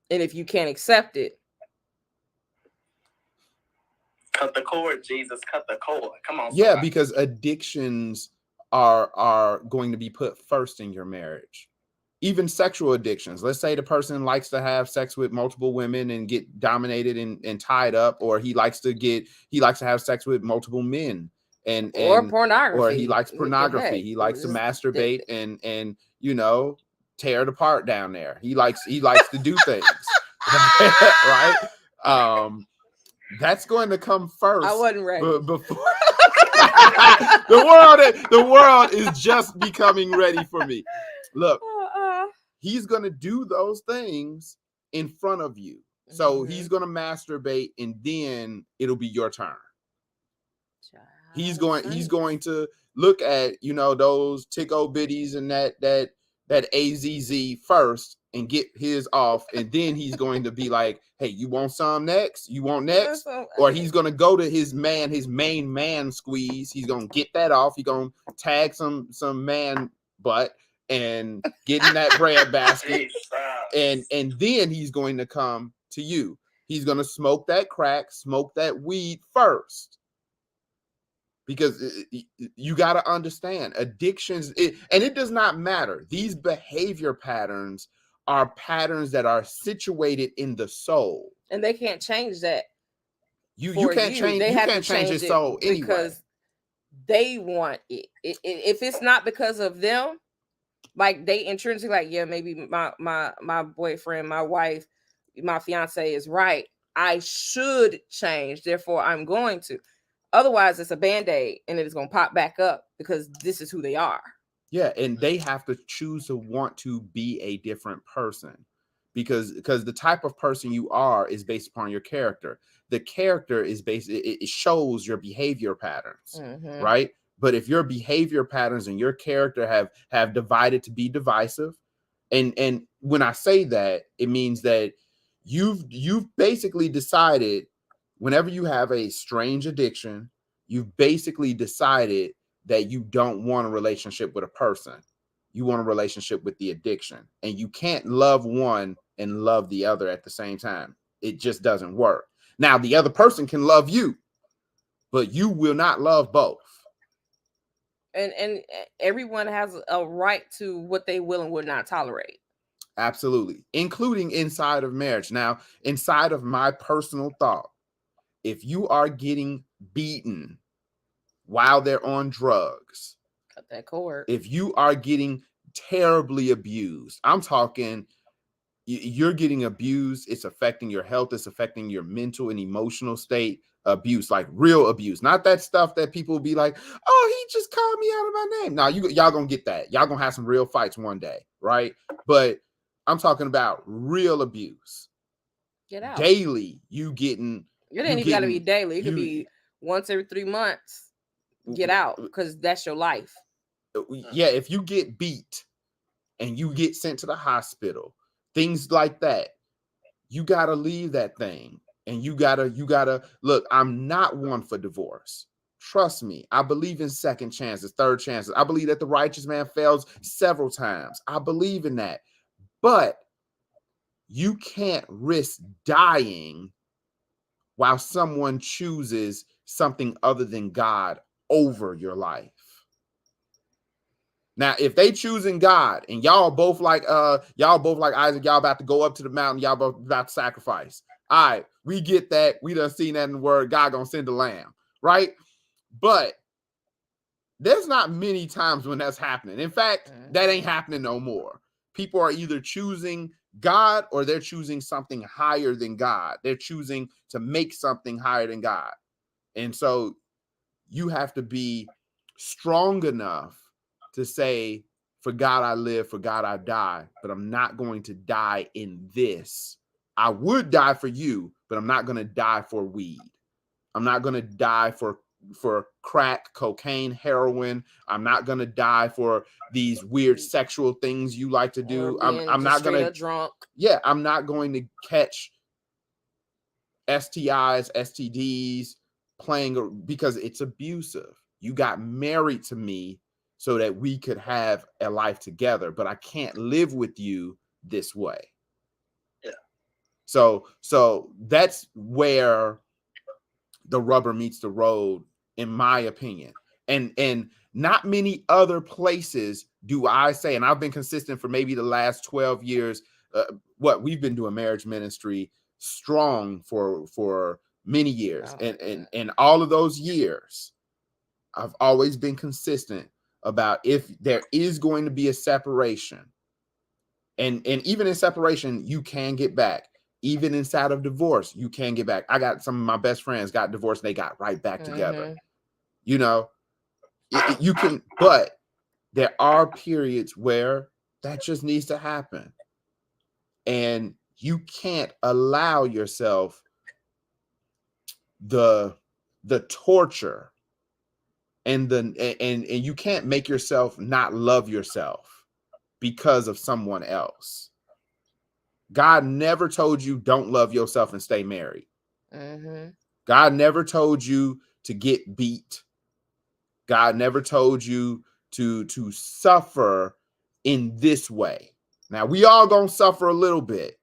And if you can't accept it, cut the cord, Jesus, cut the cord. Come on. Yeah, somebody. Because addictions are going to be put first in your marriage. Even sexual addictions. Let's say the person likes to have sex with multiple women and get dominated and tied up, or he likes to have sex with multiple men or pornography, or he likes pornography. He likes to masturbate and you know, tear it apart down there. He likes to do things. Right? That's going to come first. I wasn't ready. Before the world is just becoming ready for me. Look, he's going to do those things in front of you. So he's going to masturbate, and then it'll be your turn. He's going to look at, you know, those tickle bitties and that AZZ first and get his off, and then he's going to be like, hey, you want some next? You want next? Or he's going to go to his main man squeeze. He's going to get that off. He's going to tag some man butt and get in that bread basket. And then he's going to come to you. He's going to smoke that crack, smoke that weed first. Because you got to understand addictions, and it does not matter. These behavior patterns are patterns that are situated in the soul. And they can't change that. You can't change. They you have can't to change his soul anyway. Because they want it. If it's not because of them, like they intrinsically like, yeah, maybe my boyfriend, my wife, my fiance is right. I should change. Therefore, I'm going to. Otherwise, it's a Band-Aid and it is going to pop back up because this is who they are. Yeah, and they have to choose to want to be a different person because the type of person you are is based upon your character. The character is based, it shows your behavior patterns, right? But if your behavior patterns and your character have divided to be divisive, and when I say that, it means that you've basically decided, whenever you have a strange addiction, you've basically decided that you don't want a relationship with a person. You want a relationship with the addiction. And you can't love one and love the other at the same time. It just doesn't work. Now, the other person can love you, but you will not love both. And everyone has a right to what they will and will not tolerate. Absolutely. Including inside of marriage. Now, inside of my personal thought, if you are getting beaten while they're on drugs, cut that cord. If you are getting terribly abused, I'm talking, you're getting abused, it's affecting your health, it's affecting your mental and emotional state. Abuse, like real abuse, not that stuff that people be like, oh, he just called me out of my name. Now y'all gonna get that. Y'all gonna have some real fights one day, right? But I'm talking about real abuse. Get out. Daily, you getting. It ain't even gotta be daily. It could be once every 3 months. Get out, because that's your life. Yeah, if you get beat and you get sent to the hospital, things like that, you gotta leave that thing. And you gotta look. I'm not one for divorce. Trust me. I believe in second chances, third chances. I believe that the righteous man fails several times. I believe in that. But you can't risk dying while someone chooses something other than God over your life. Now, if they choosing God and y'all both like Isaac, y'all about to go up to the mountain, y'all both about to sacrifice. All right, we get that. We done seen that in the word. God gonna send a lamb, right? But there's not many times when that's happening. In fact, that ain't happening no more. People are either choosing God or they're choosing something higher than God. They're choosing to make something higher than God. And so you have to be strong enough to say, for God I live, for God I die, but I'm not going to die in this. I would die for you, but I'm not going to die for weed. I'm not going to die for crack, cocaine, heroin. I'm not going to die for these weird sexual things you like to do. I'm not going to drunk. Yeah, I'm not going to catch STIs, STDs playing because it's abusive. You got married to me so that we could have a life together, but I can't live with you this way. Yeah. So that's where the rubber meets the road, in my opinion. And not many other places do I say, and I've been consistent for maybe the last 12 years. We've been doing marriage ministry strong for many years. And all of those years, I've always been consistent about if there is going to be a separation, and even in separation, you can get back. Even inside of divorce, you can get back. I got some of my best friends got divorced and they got right back together. You know, you can, but there are periods where that just needs to happen. And you can't allow yourself the torture and you can't make yourself not love yourself because of someone else. God never told you don't love yourself and stay married. God never told you to get beat. God never told you to suffer in this way. Now, we all gonna suffer a little bit,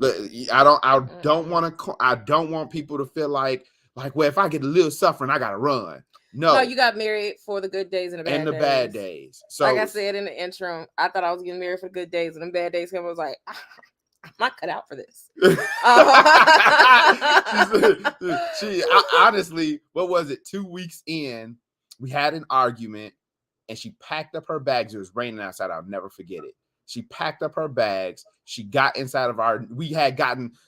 I don't want people to feel like, well, if I get a little suffering, I gotta run. No, you got married for the good days and the bad days. So, like I said in the intro, I thought I was getting married for the good days, and the bad days came. I was like, I'm not cut out for this. Honestly, what was it? 2 weeks in, we had an argument, and she packed up her bags. It was raining outside. I'll never forget it. She packed up her bags. She got inside of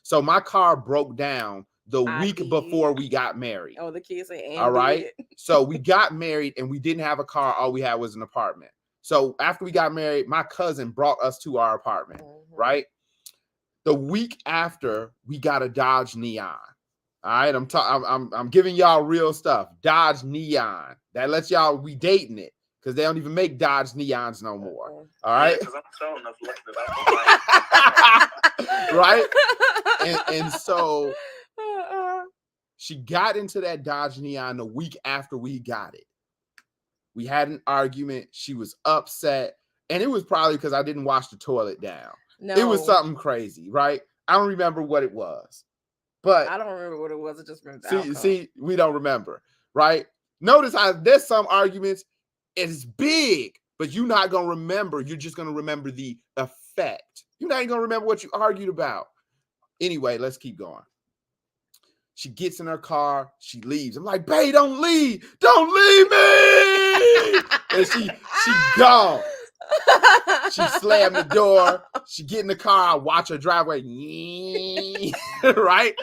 so my car broke down the week before we got married. Oh, the kids say, all right. So we got married and we didn't have a car. All we had was an apartment. So after we got married, my cousin brought us to our apartment, right? The week after, we got a Dodge Neon. All right, I'm giving y'all real stuff. Dodge Neon. That lets y'all, we dating it. Because they don't even make Dodge Neons no more. All right. Because I'm selling enough right. And so she got into that Dodge Neon the week after we got it. We had an argument. She was upset. And it was probably because I didn't wash the toilet down. No. It was something crazy, right? I don't remember what it was. But I don't remember what it was. I just remember see, we don't remember, right? Notice how there's some arguments. It's big, but you're not going to remember. You're just going to remember the effect. You're not even going to remember what you argued about. Anyway, let's keep going. She gets in her car. She leaves. I'm like, babe, don't leave. Don't leave me. And she gone. She slammed the door. She get in the car. I watch her drive away. Right?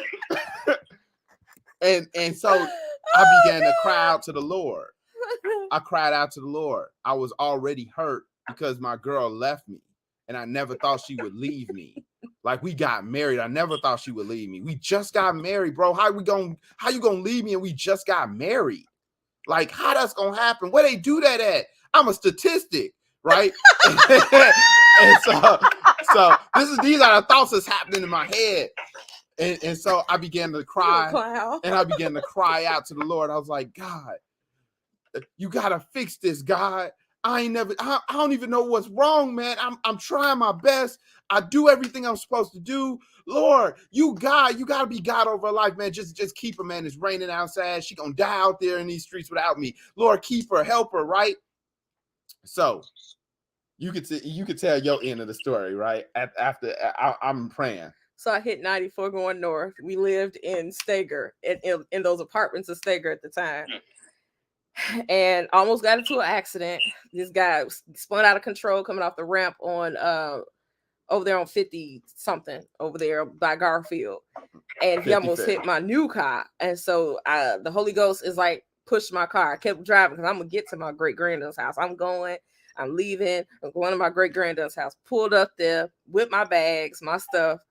And so I began to cry out to the Lord. I cried out to the Lord. I was already hurt because my girl left me and I never thought she would leave me. Like, we got married. I never thought she would leave me. We just got married, bro. How you gonna leave me and we just got married? Like, how that's gonna happen? Where they do that at? I'm a statistic, right? and so these are the thoughts that's happening in my head. And so I began to cry and I began to cry out to the Lord. I was like, God, you gotta fix this, God. I don't even know what's wrong, man. I'm trying my best. I do everything I'm supposed to do. Lord, you gotta be God over her life, man. Just keep her, man. It's raining outside. She gonna die out there in these streets without me. Lord, keep her, help her, right? So you could tell your end of the story, right? After I'm praying. So I hit 94 going north. We lived in Steger, in those apartments of Steger at the time. And almost got into an accident. This guy spun out of control coming off the ramp on over there on 50 something over there by Garfield, and he almost hit my new car. And so the Holy Ghost is like pushed my car. I kept driving because I'm gonna get to my great granddad's house. I'm leaving. I'm going to my great granddad's house. Pulled up there with my bags, my stuff.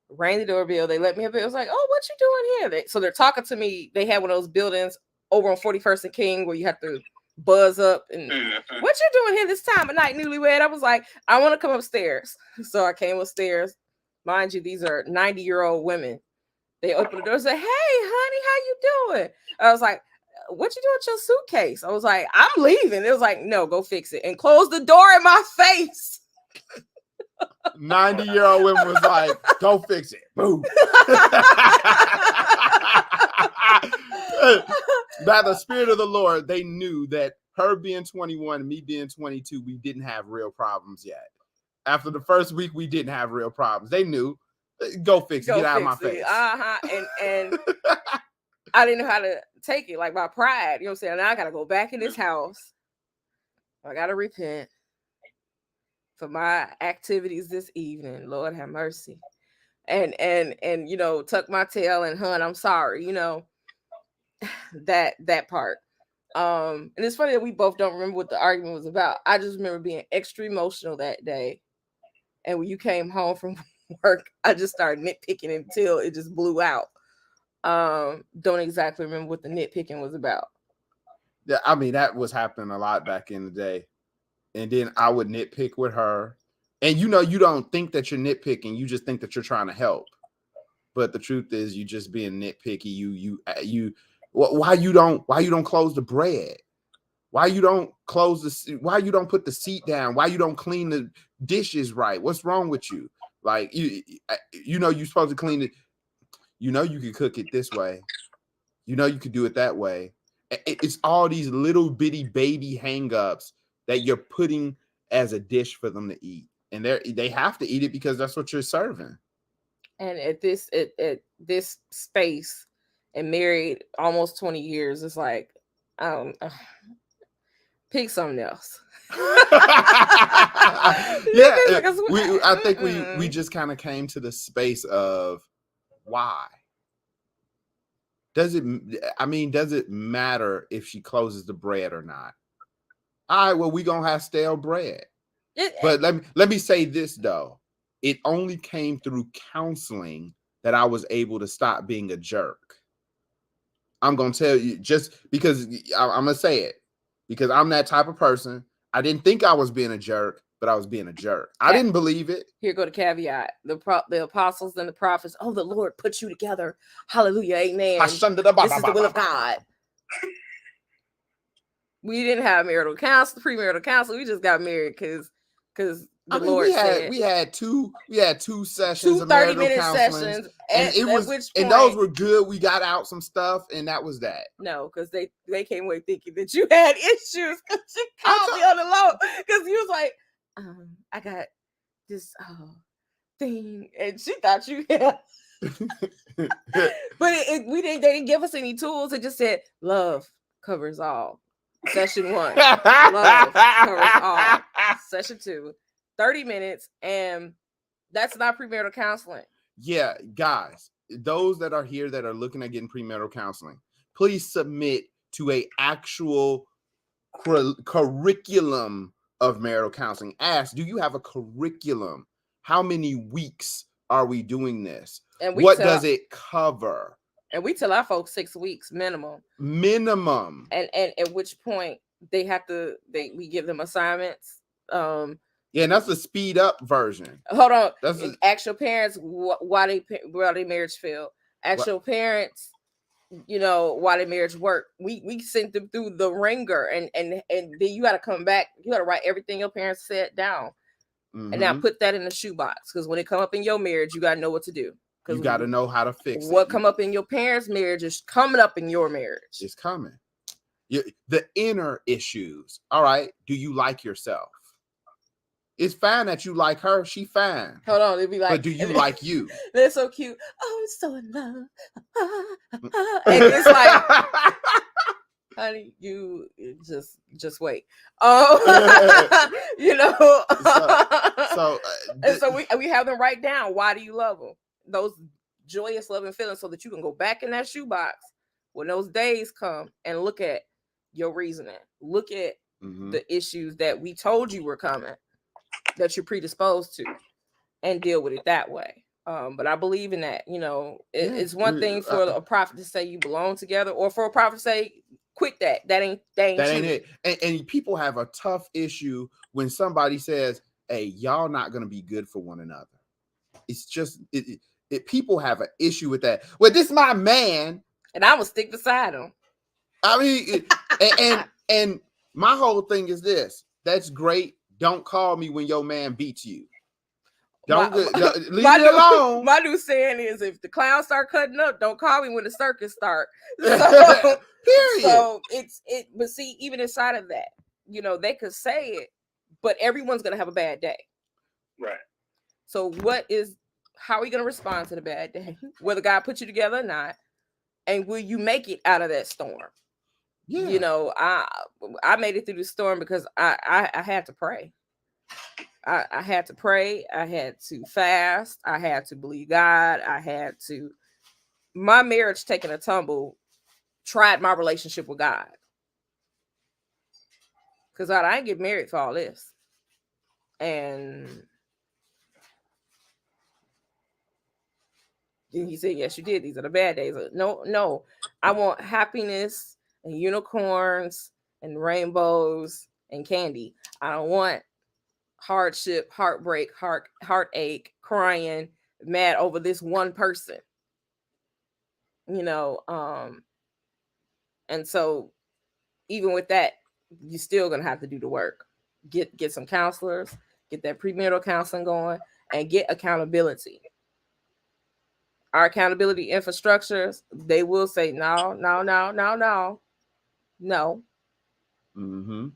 Rang the doorbell. They let me up. It was like, oh, what you doing here? So they're talking to me. They had one of those buildings over on 41st and King where you have to buzz up and what you doing here this time of night, newlywed? I was like, I want to come upstairs. So I came upstairs. Mind you, these are 90-year-old women. They opened the door and said, hey, honey, how you doing? I was like, what you doing with your suitcase? I was like, I'm leaving. It was like, no, go fix it. And close the door in my face. 90-year-old women was like, go fix it. Boom. By the Spirit of the Lord, they knew that her being 21 and me being 22, we didn't have real problems yet. After the first week, we didn't have real problems. They knew, go fix it, get out of my face. And I didn't know how to take it, like my pride. You know what I'm saying? Now I got to go back in this house. I got to repent for my activities this evening. Lord have mercy. And you know, tuck my tail and hun, I'm sorry, you know, that part. And it's funny that we both don't remember what the argument was about. I just remember being extra emotional that day. And when you came home from work, I just started nitpicking until it just blew out. Don't exactly remember what the nitpicking was about. Yeah, I mean, that was happening a lot back in the day. And then I would nitpick with her. And you know, you don't think that you're nitpicking, you just think that you're trying to help. But the truth is, you just being nitpicky. Why you don't close the bread? Why you don't put the seat down? Why you don't clean the dishes right? What's wrong with you? Like you know, you're supposed to clean it. You know, you can cook it this way. You know, you could do it that way. It's all these little bitty baby hang-ups that you're putting as a dish for them to eat, and they have to eat it because that's what you're serving. And at this space, and married almost 20 years, it's like, pick something else. Yeah, I think we just kind of came to the space of why. Does it matter if she closes the bread or not? All right, well, we're gonna have stale bread. But let me say this though. It only came through counseling that I was able to stop being a jerk. I'm gonna tell you, just because I'm gonna say it, because I'm that type of person. I didn't think I was being a jerk, but I was being a jerk. I didn't believe it. Here go the caveat. The apostles and the prophets. Oh, the Lord put you together. Hallelujah. Amen. This is the will of God. We didn't have marital counsel, premarital counsel. We just got married because the Lord said. We had two sessions, two of 30-minute sessions, and those were good. We got out some stuff, and that was that. No, because they came away thinking that you had issues. Because she called me on the low because you was like, I got this thing, and she thought you had. But they didn't give us any tools. It just said love covers all. Session 1, love covers all. Session 2, 30 minutes, and that's not premarital counseling. Yeah, guys, those that are here that are looking at getting premarital counseling, please submit to a actual curriculum of marital counseling. Ask, do you have a curriculum? How many weeks are we doing this? And what does it cover? And we tell our folks 6 weeks minimum. And at which point we give them assignments. Yeah, and that's the speed up version. Hold on. Ask your parents why their marriage failed. Ask your parents, why their marriage worked. We sent them through the ringer, and then you got to come back. You got to write everything your parents said down, and now put that in the shoebox, because when it come up in your marriage, you got to know what to do. You got to know how to fix it. What come up in your parents' marriage is coming up in your marriage. It's coming. The inner issues. All right. Do you like yourself? It's fine that you like her. She fine. Hold on. It'd be like, but do you like you? They're so cute. Oh, I'm so in love. And it's like, honey, you just wait. Oh, So we have them write down, why do you love them? Those joyous loving feelings, so that you can go back in that shoebox when those days come and look at your reasoning, look at the issues that we told you were coming, that you're predisposed to, and deal with it that way. But I believe in that. It's one thing for a prophet to say you belong together, or for a prophet to say quit that. That ain't it. And people have a tough issue when somebody says, hey, y'all not gonna be good for one another. It's just people have an issue with that. Well, this is my man, and I will stick beside him. I mean, and my whole thing is this: that's great. Don't call me when your man beats you. Leave me alone. My new saying is, if the clowns start cutting up, don't call me when the circus start. So, period. So but see, even inside of that, they could say it, but everyone's gonna have a bad day. Right. So how are we going to respond to the bad day? Whether God put you together or not, and will you make it out of that storm? Yeah. I made it through the storm because I had to pray. I had to pray. I had to fast. I had to believe God. My marriage taking a tumble, tried my relationship with God. Because I didn't get married for all this. And he said, yes, you did. These are the bad days. No. I want happiness and unicorns and rainbows and candy. I don't want hardship, heartbreak, heartache, crying, mad over this one person. And so even with that, you're still gonna have to do the work. Get some counselors, get that premarital counseling going, and get accountability. Our accountability infrastructures, they will say, no. Mm-hmm.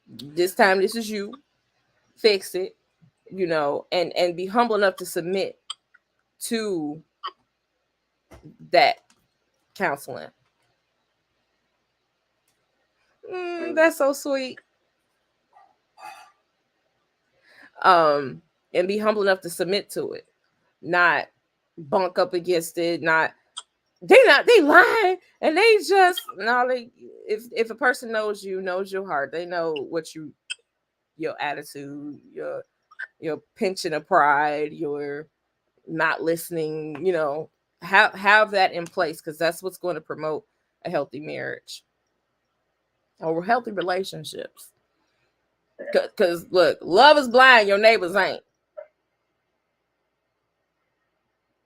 This time, this is you. Fix it, and be humble enough to submit to that counseling. That's so sweet. And be humble enough to submit to it, not bunk up against it, they lie, and they just if a person knows your heart, they know what your attitude, your penchant of pride, your not listening, have that in place, because that's what's going to promote a healthy marriage or healthy relationships. Because look, love is blind, your neighbors ain't.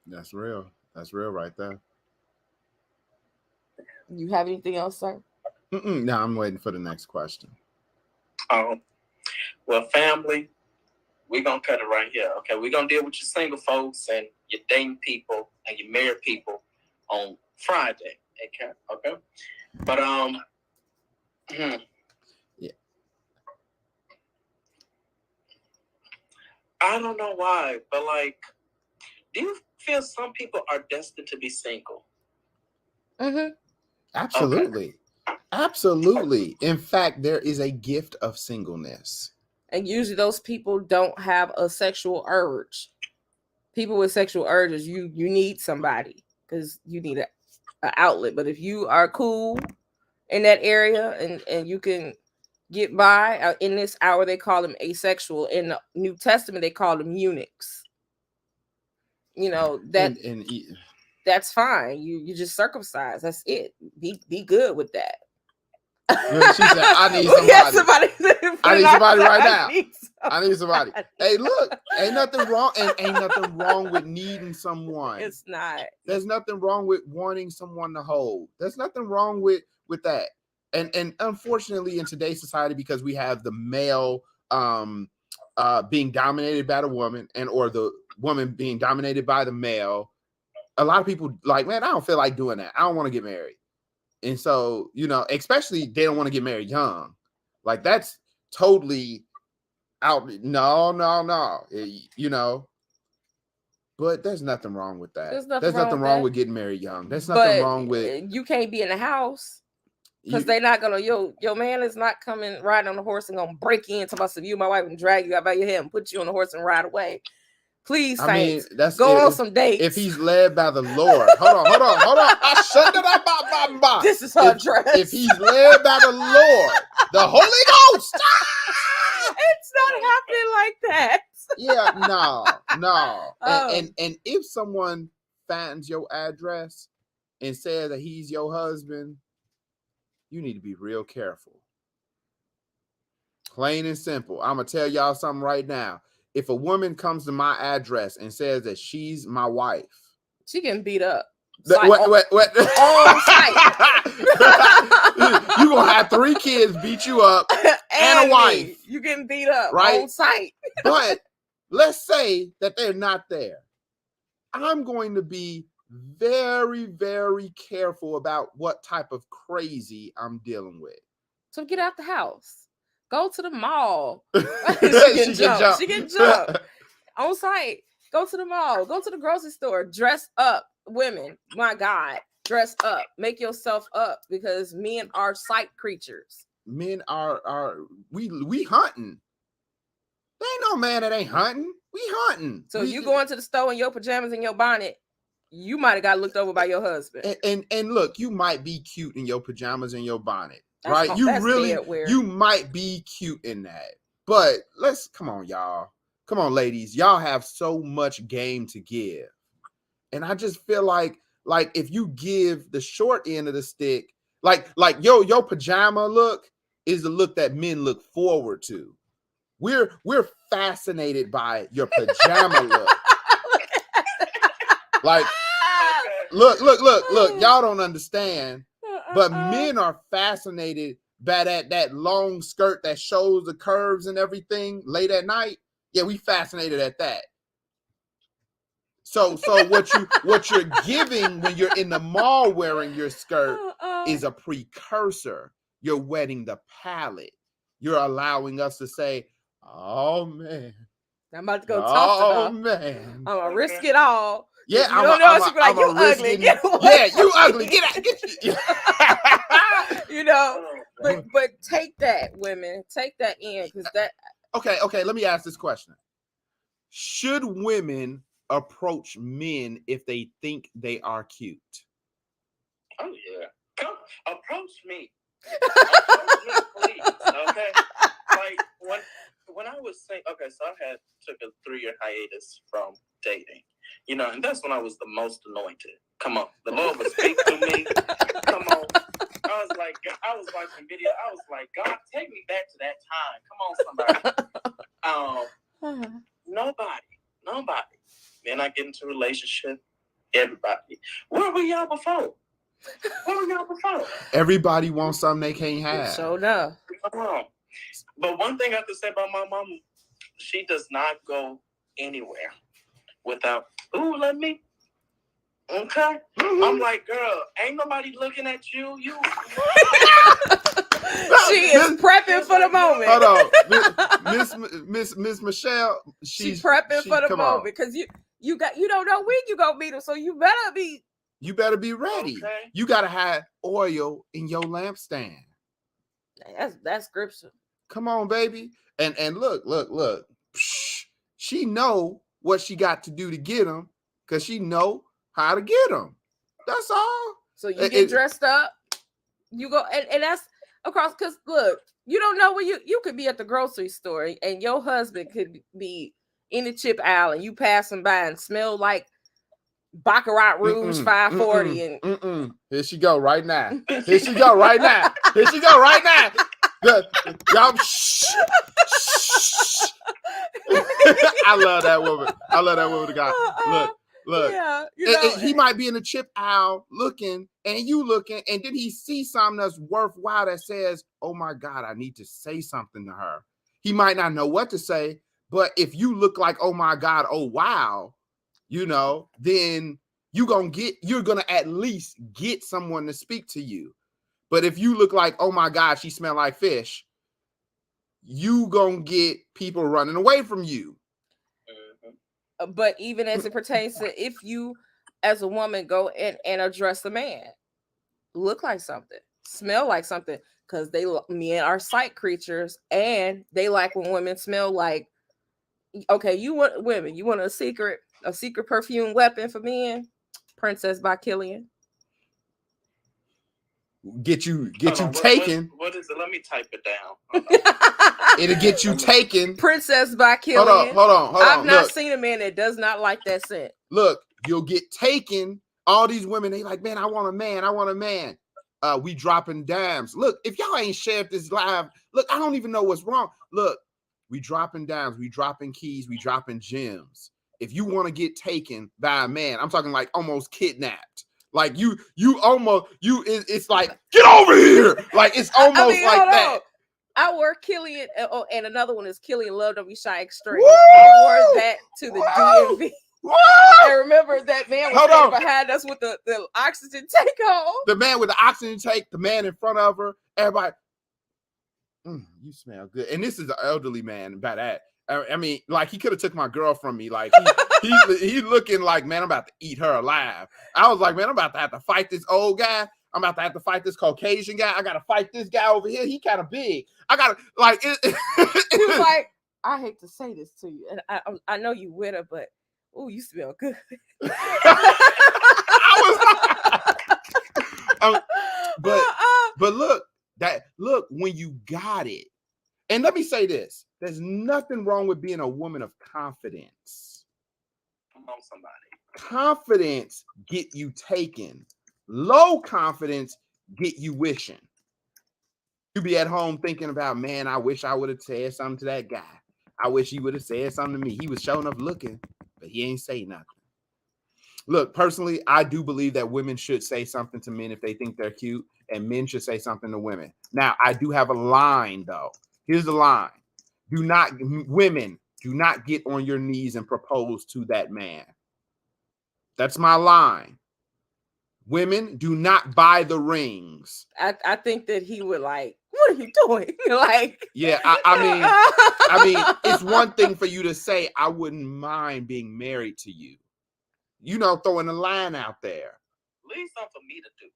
That's real right there. You have anything else, sir? No, I'm waiting for the next question. Oh, well, family, we're going to cut it right here. Okay, we're going to deal with your single folks and your dating people and your married people on Friday. Okay? But, yeah. I don't know why, but do you feel some people are destined to be single? Mm-hmm. Absolutely. Okay. Absolutely. In fact, there is a gift of singleness. And usually those people don't have a sexual urge. People with sexual urges, you need somebody, because you need an outlet. But if you are cool in that area and you can get by, in this hour they call them asexual. In the New Testament they call them eunuchs. That's fine. You just circumcised. That's it. Be good with that. She said, I need somebody. I need somebody right now. I need somebody. Hey, look, ain't nothing wrong. And ain't nothing wrong with needing someone. It's not. There's nothing wrong with wanting someone to hold. There's nothing wrong with that. And unfortunately, in today's society, because we have the male being dominated by the woman, or the woman being dominated by the male, a lot of people man, I don't feel like doing that. I don't want to get married. And so, especially they don't want to get married young. That's totally out. No. But there's nothing wrong with that. There's nothing wrong with getting married young. There's nothing wrong with. You can't be in the house, because they're not gonna. Your man is not coming riding on the horse and gonna break in. Talk about you, my wife, and drag you out by your hair and put you on the horse and ride away. Please, saints, go on some dates. If he's led by the Lord. Hold on. I shut it up. This is her dress. If he's led by the Lord, the Holy Ghost. It's not happening like that. Yeah, no. And if someone finds your address and says that he's your husband, you need to be real careful. Plain and simple. I'm going to tell y'all something right now. If a woman comes to my address and says that she's my wife, she getting beat up. Wait. On site. You're going to have 3 kids beat you up and a wife. You getting beat up right? On site. But let's say that they're not there. I'm going to be very, very careful about what type of crazy I'm dealing with. So get out the house. Go to the mall. She can jump. On site. Go to the mall. Go to the grocery store. Dress up. Women, my God. Dress up. Make yourself up, because men are sight creatures. Men are we hunting. There ain't no man that ain't hunting. We hunting. So you go into the store in your pajamas and your bonnet, you might have got looked over by your husband. And look, you might be cute in your pajamas and your bonnet. That's right? You might be cute in that. But come on, y'all. Come on, ladies. Y'all have so much game to give. And I just feel like if you give the short end of the stick, like your pajama look is the look that men look forward to. We're fascinated by your pajama look. Look, y'all don't understand. But men are fascinated by that long skirt that shows the curves and everything late at night. Yeah, we fascinated at that. So what you're giving when you're in the mall wearing your skirt is a precursor. You're wetting the palate. You're allowing us to say, "Oh man, I'm about to go talk to her. Oh man, I'm gonna risk it all." Yeah, you don't know. She'd be like, "You ugly." You ugly. Get out. You know, but take that, women. Take that in, because that. Okay. Let me ask this question: should women approach men if they think they are cute? Oh yeah, come approach me. Approach me, please. Okay, like when I was saying, okay, so I took a 3-year hiatus from dating, you know, and that's when I was the most anointed. Come on, the Lord would speak to me. Come on, I was watching video. I was like, God, take me back to that time. Come on, somebody. Nobody. Then I get into a relationship. Everybody. Where were y'all before? Everybody wants something they can't have. So no. Come on. But one thing I have to say about my mom, she does not go anywhere without, let me. Okay. Mm-hmm. I'm like, girl, ain't nobody looking at you. She is prepping for the moment. Hold on, Miss Michelle. She's prepping for the moment because you don't know when you gonna meet him, so you better be ready. Okay. You gotta have oil in your lampstand. That's scripture. Come on, baby. And look. Psh, she know what she got to do to get him because she know how to get him. That's all. So you get dressed up. You go and that's across, because look, you don't know where you could be at the grocery store and your husband could be in the chip aisle and you pass him by and smell like Baccarat Rouge 540 and here she go right now. Y'all, shh. I love that woman. To God. Look. Yeah, and he might be in the chip aisle looking, and you looking, and then he sees something that's worthwhile that says, "Oh my God, I need to say something to her." He might not know what to say, but if you look like, "Oh my God, oh wow," then you're gonna at least get someone to speak to you. But if you look like, "Oh my God, she smell like fish," you gonna get people running away from you. But even as it pertains to if you, as a woman, go and address a man, look like something, smell like something, because men are sight creatures, and they like when women smell like. Okay, you want a secret perfume weapon for men? Princess by Killian. Get you taken. What is it? Let me type it down. It'll get you taken. Princess by Killian. Hold on. I've not seen a man that does not like that scent. Look, you'll get taken. All these women, they like, man, I want a man. We dropping dimes. Look, if y'all ain't shared this live, look, I don't even know what's wrong. Look, we dropping dimes, we dropping keys, we dropping gems. If you want to get taken by a man, I'm talking like almost kidnapped. Like it's like, get over here. Like it's almost that. I wore Killian, and another one is Killian Love Don't Be Shy Extreme. Woo! I wore that to the DMV. I remember that man was behind us with the oxygen tank on. The man with the oxygen tank, the man in front of her, everybody. You smell good. And this is an elderly man by that. I mean, like he could have took my girl from me. Like he looking like, man, I'm about to eat her alive. I was like, man, I'm about to have to fight this old guy. I'm about to have to fight this Caucasian guy. I got to fight this guy over here. He kind of big. I got to like. He was like, I hate to say this to you, and I know you with her, but you smell good. But look when you got it. And let me say this: there's nothing wrong with being a woman of confidence. Come on, somebody. Confidence get you taken. Low confidence get you wishing. You be at home thinking about, man, I wish I would have said something to that guy. I wish he would have said something to me. He was showing up looking, but he ain't say nothing. Look, personally, I do believe that women should say something to men if they think they're cute, and men should say something to women. Now, I do have a line, though. Here's the line. Women, do not get on your knees and propose to that man. That's my line. Women, do not buy the rings. I think that he would like, what are you doing? Like, yeah, I mean, it's one thing for you to say, I wouldn't mind being married to you. You know, throwing a line out there. Leave something for me to do.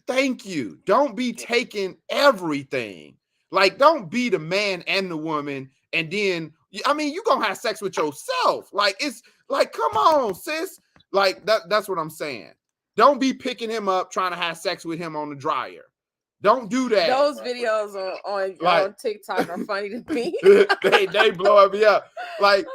Thank you. Don't be taking everything. Like, don't be the man and the woman, and then I mean, you gonna have sex with yourself. Like, it's like, come on, sis. Like that's what I'm saying. Don't be picking him up trying to have sex with him on the dryer. Don't do that. Those videos on TikTok are funny to me. they blow me up. Like,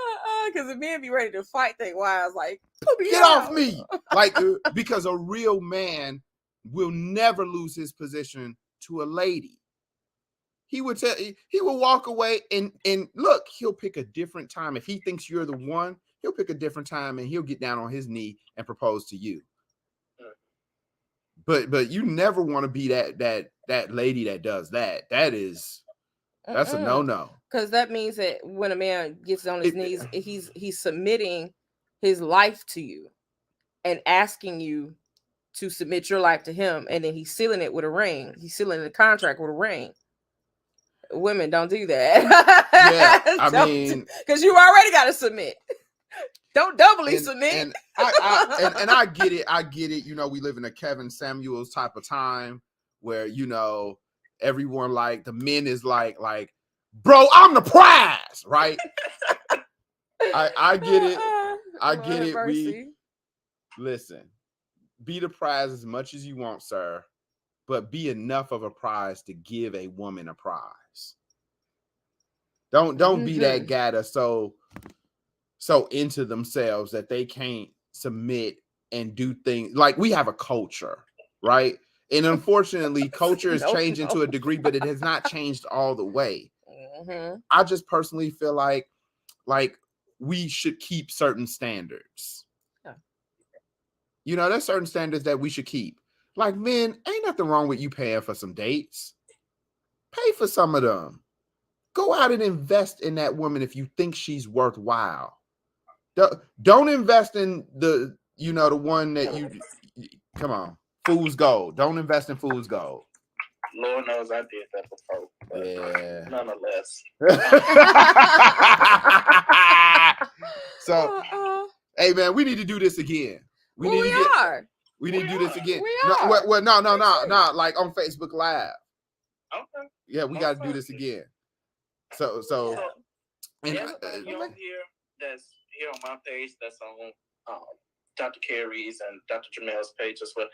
because the men be ready to fight their wives. Like, get off me. Like, because a real man will never lose his position to a lady. He will walk away and look, he'll pick a different time. If he thinks you're the one, he'll pick a different time and he'll get down on his knee and propose to you. But you never want to be that lady that does that. That's a no-no. Because that means that when a man gets on his knees, he's submitting his life to you and asking you to submit your life to him, and then he's sealing it with a ring. He's sealing the contract with a ring. Women don't do that. Yeah, I mean, because you already got to submit. Don't doubly submit. And I get it. I get it. You know, we live in a Kevin Samuels type of time where, you know, everyone, like, the men is like, bro, I'm the prize, right? I get it. I get it. We listen. Be the prize as much as you want, sir, but be enough of a prize to give a woman a prize. Don't be that guy that's so into themselves that they can't submit and do things. Like, we have a culture, right? And unfortunately, culture is changing to a degree, but it has not changed all the way. I just personally feel like we should keep certain standards. You know, there's certain standards that we should keep. Like, men, ain't nothing wrong with you paying for some dates. Pay for some of them. Go out and invest in that woman if you think she's worthwhile. Don't invest in the one that you come on, fool's gold. Don't invest in fool's gold. Lord knows I did that before. Yeah. Nonetheless. So, hey man, we need to do this again. We need to do this again. No, like on Facebook Live. Okay. Yeah, we got to do this again. So and here that's here on my page, that's on Dr. Carey's and Dr. Jamel's page as well.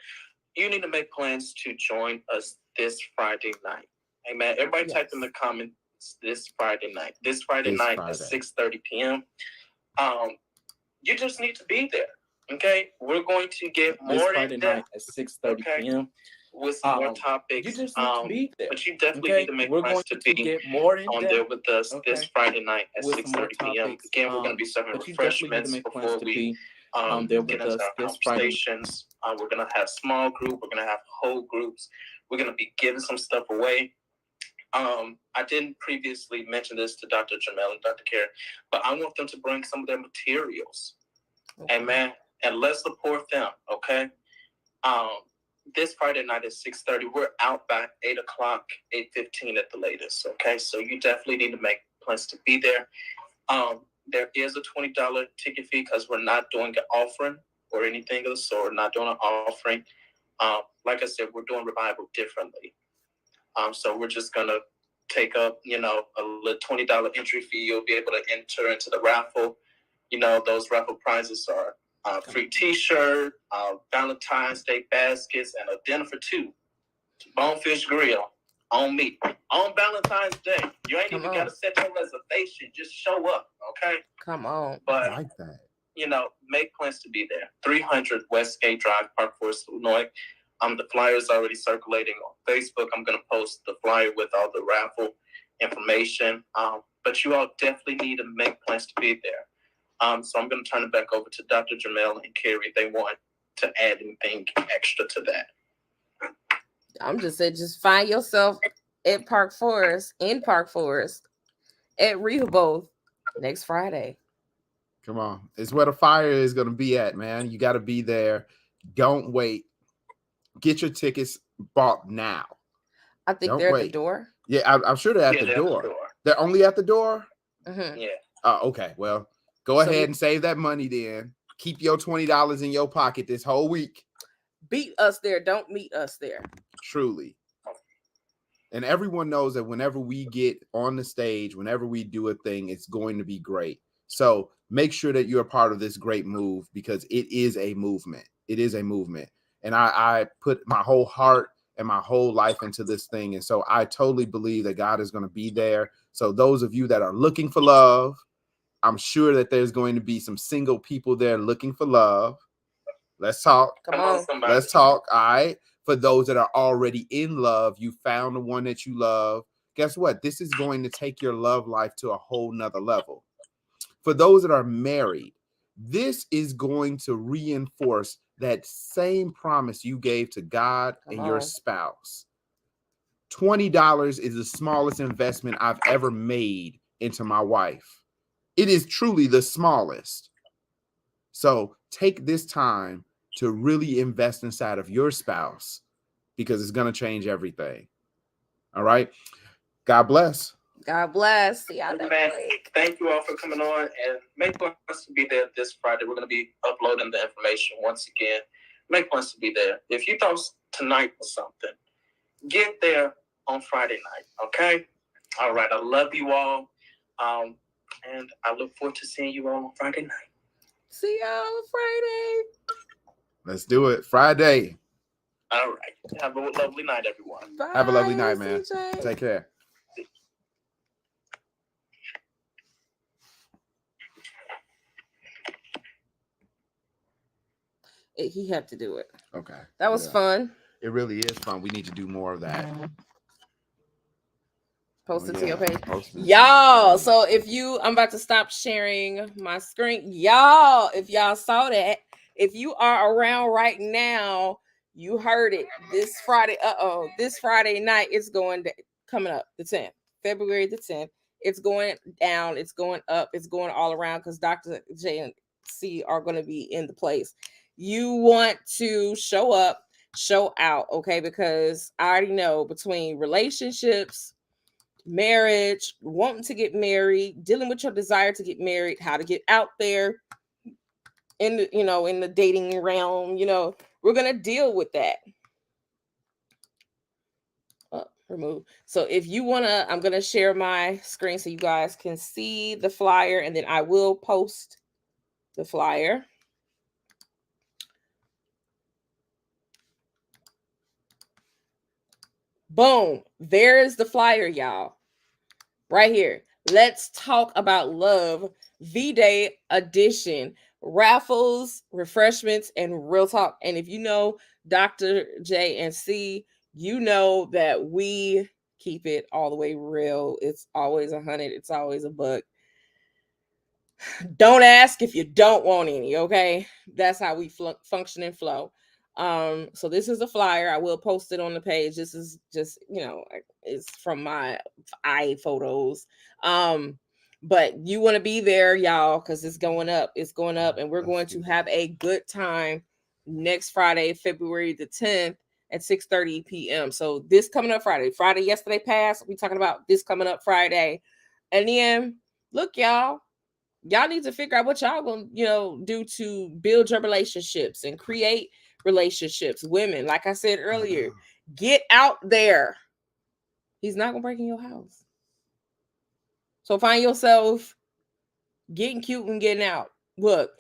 You need to make plans to join us this Friday night. Hey man, everybody type in the comments this Friday night. This Friday night at 6:30 p.m. You just need to be there. Okay, we're going to get more in depth at 6:30 p.m. with some more topics. You just need to be there. But you definitely need to make plans to be on there with us this Friday night at 6:30 p.m. Again, we're going to be serving refreshments before we get into our conversations. We're going to have small group. We're going to have whole groups. We're going to be giving some stuff away. I didn't previously mention this to Dr. Jamel and Dr. Carey, but I want them to bring some of their materials. Okay. Amen. And let's support them, okay? This Friday night at 6:30, we're out by 8 o'clock, 8:15 at the latest, okay? So you definitely need to make plans to be there. There is a $20 ticket fee because we're not doing an offering or anything of the sort. We're not doing an offering. Like I said, we're doing revival differently. So we're just going to take up, a little $20 entry fee. You'll be able to enter into the raffle. Those raffle prizes are free T-shirt, Valentine's Day baskets, and a dinner for two. Bonefish Grill on me. On Valentine's Day. You ain't even got to set your reservation. Just show up, okay? Come on. But, I like that. Make plans to be there. 300 Westgate Drive, Park Forest, Illinois. The flyer is already circulating on Facebook. I'm going to post the flyer with all the raffle information. But you all definitely need to make plans to be there. So I'm going to turn it back over to Dr. Jamel and Carey if they want to add anything extra to that. I'm just saying, just find yourself at Park Forest, at Rehoboth next Friday. Come on. It's where the fire is going to be at, man. You got to be there. Don't wait. Get your tickets bought now. I think they're at the door. Yeah, I'm sure they're at the door. They're only at the door? Mm-hmm. Yeah. Okay. Well, go ahead and save that money then. Keep your $20 in your pocket this whole week. Beat us there. Don't meet us there. Truly. And everyone knows that whenever we get on the stage, whenever we do a thing, it's going to be great. So make sure that you're a part of this great move, because it is a movement. It is a movement. And I put my whole heart and my whole life into this thing. And so I totally believe that God is going to be there. So those of you that are looking for love, I'm sure that there's going to be some single people there looking for love. Let's talk. Come on. Let's talk. All right. For those that are already in love, you found the one that you love. Guess what? This is going to take your love life to a whole nother level. For those that are married, this is going to reinforce that same promise you gave to God and your spouse. $20 is the smallest investment I've ever made into my wife. It is truly the smallest. So take this time to really invest inside of your spouse, because it's going to change everything. All right. God bless. God bless. Yeah, thank you all for coming on, and make plans to be there this Friday. We're going to be uploading the information once again. Make plans to be there. If you thought tonight was something, get there on Friday night. Okay. All right. I love you all. And I look forward to seeing you all on Friday night. See y'all on Friday. Let's do it. Friday. All right. Have a lovely night, everyone. Bye. Have a lovely night, man. CJ. Take care. He had to do it. Okay. That was fun. It really is fun. We need to do more of that. Post it to your page. Y'all, so I'm about to stop sharing my screen. Y'all, if y'all saw that, if you are around right now, you heard it. This Friday, this Friday night, it's coming up, the 10th, February the 10th. It's going down, it's going up, it's going all around, because Dr. J and C are going to be in the place. You want to show up, show out, okay? Because I already know, between relationships, marriage, wanting to get married, dealing with your desire to get married, how to get out there in the, in the dating realm, we're going to deal with that. Remove. So if you want to, I'm going to share my screen so you guys can see the flyer, and then I will post the flyer. Boom. There is the flyer, y'all. Right here. Let's talk about love. V-Day edition. Raffles, refreshments, and real talk. And if you know Dr. J and C, you know that we keep it all the way real. It's always 100. It's always $1. Don't ask if you don't want any, okay? That's how we function and flow. So this is a flyer. I will post it on the page. This is just, it's from my iPhotos. But you want to be there, y'all, because it's going up. It's going up, and we're going to have a good time next Friday, February the 10th at 6:30 p.m. So this coming up Friday yesterday passed. We talking about this coming up Friday. And then look, y'all need to figure out what y'all gonna, do to build your relationships and create relationships. Women, like I said earlier, get out there. He's not gonna break in your house. So find yourself getting cute and getting out. Look,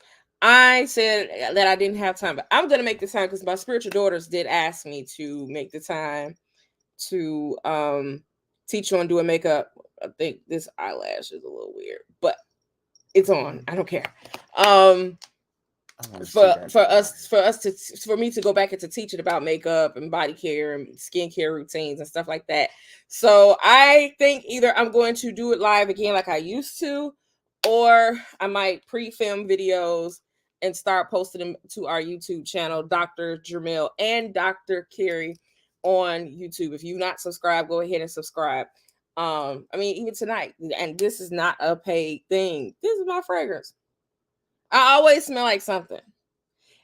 I said that I didn't have time, but I'm gonna make the time because my spiritual daughters did ask me to make the time to teach you on doing makeup. I think this eyelash is a little weird, but it's on. I don't care. For me to go back into teaching about makeup and body care and skincare routines and stuff like that. So I think either I'm going to do it live again like I used to, or I might pre-film videos and start posting them to our YouTube channel, Dr. Jermel and Dr. Carrie on YouTube. If you're not subscribed, go ahead and subscribe. Even tonight, and this is not a paid thing. This is my fragrance. I always smell like something.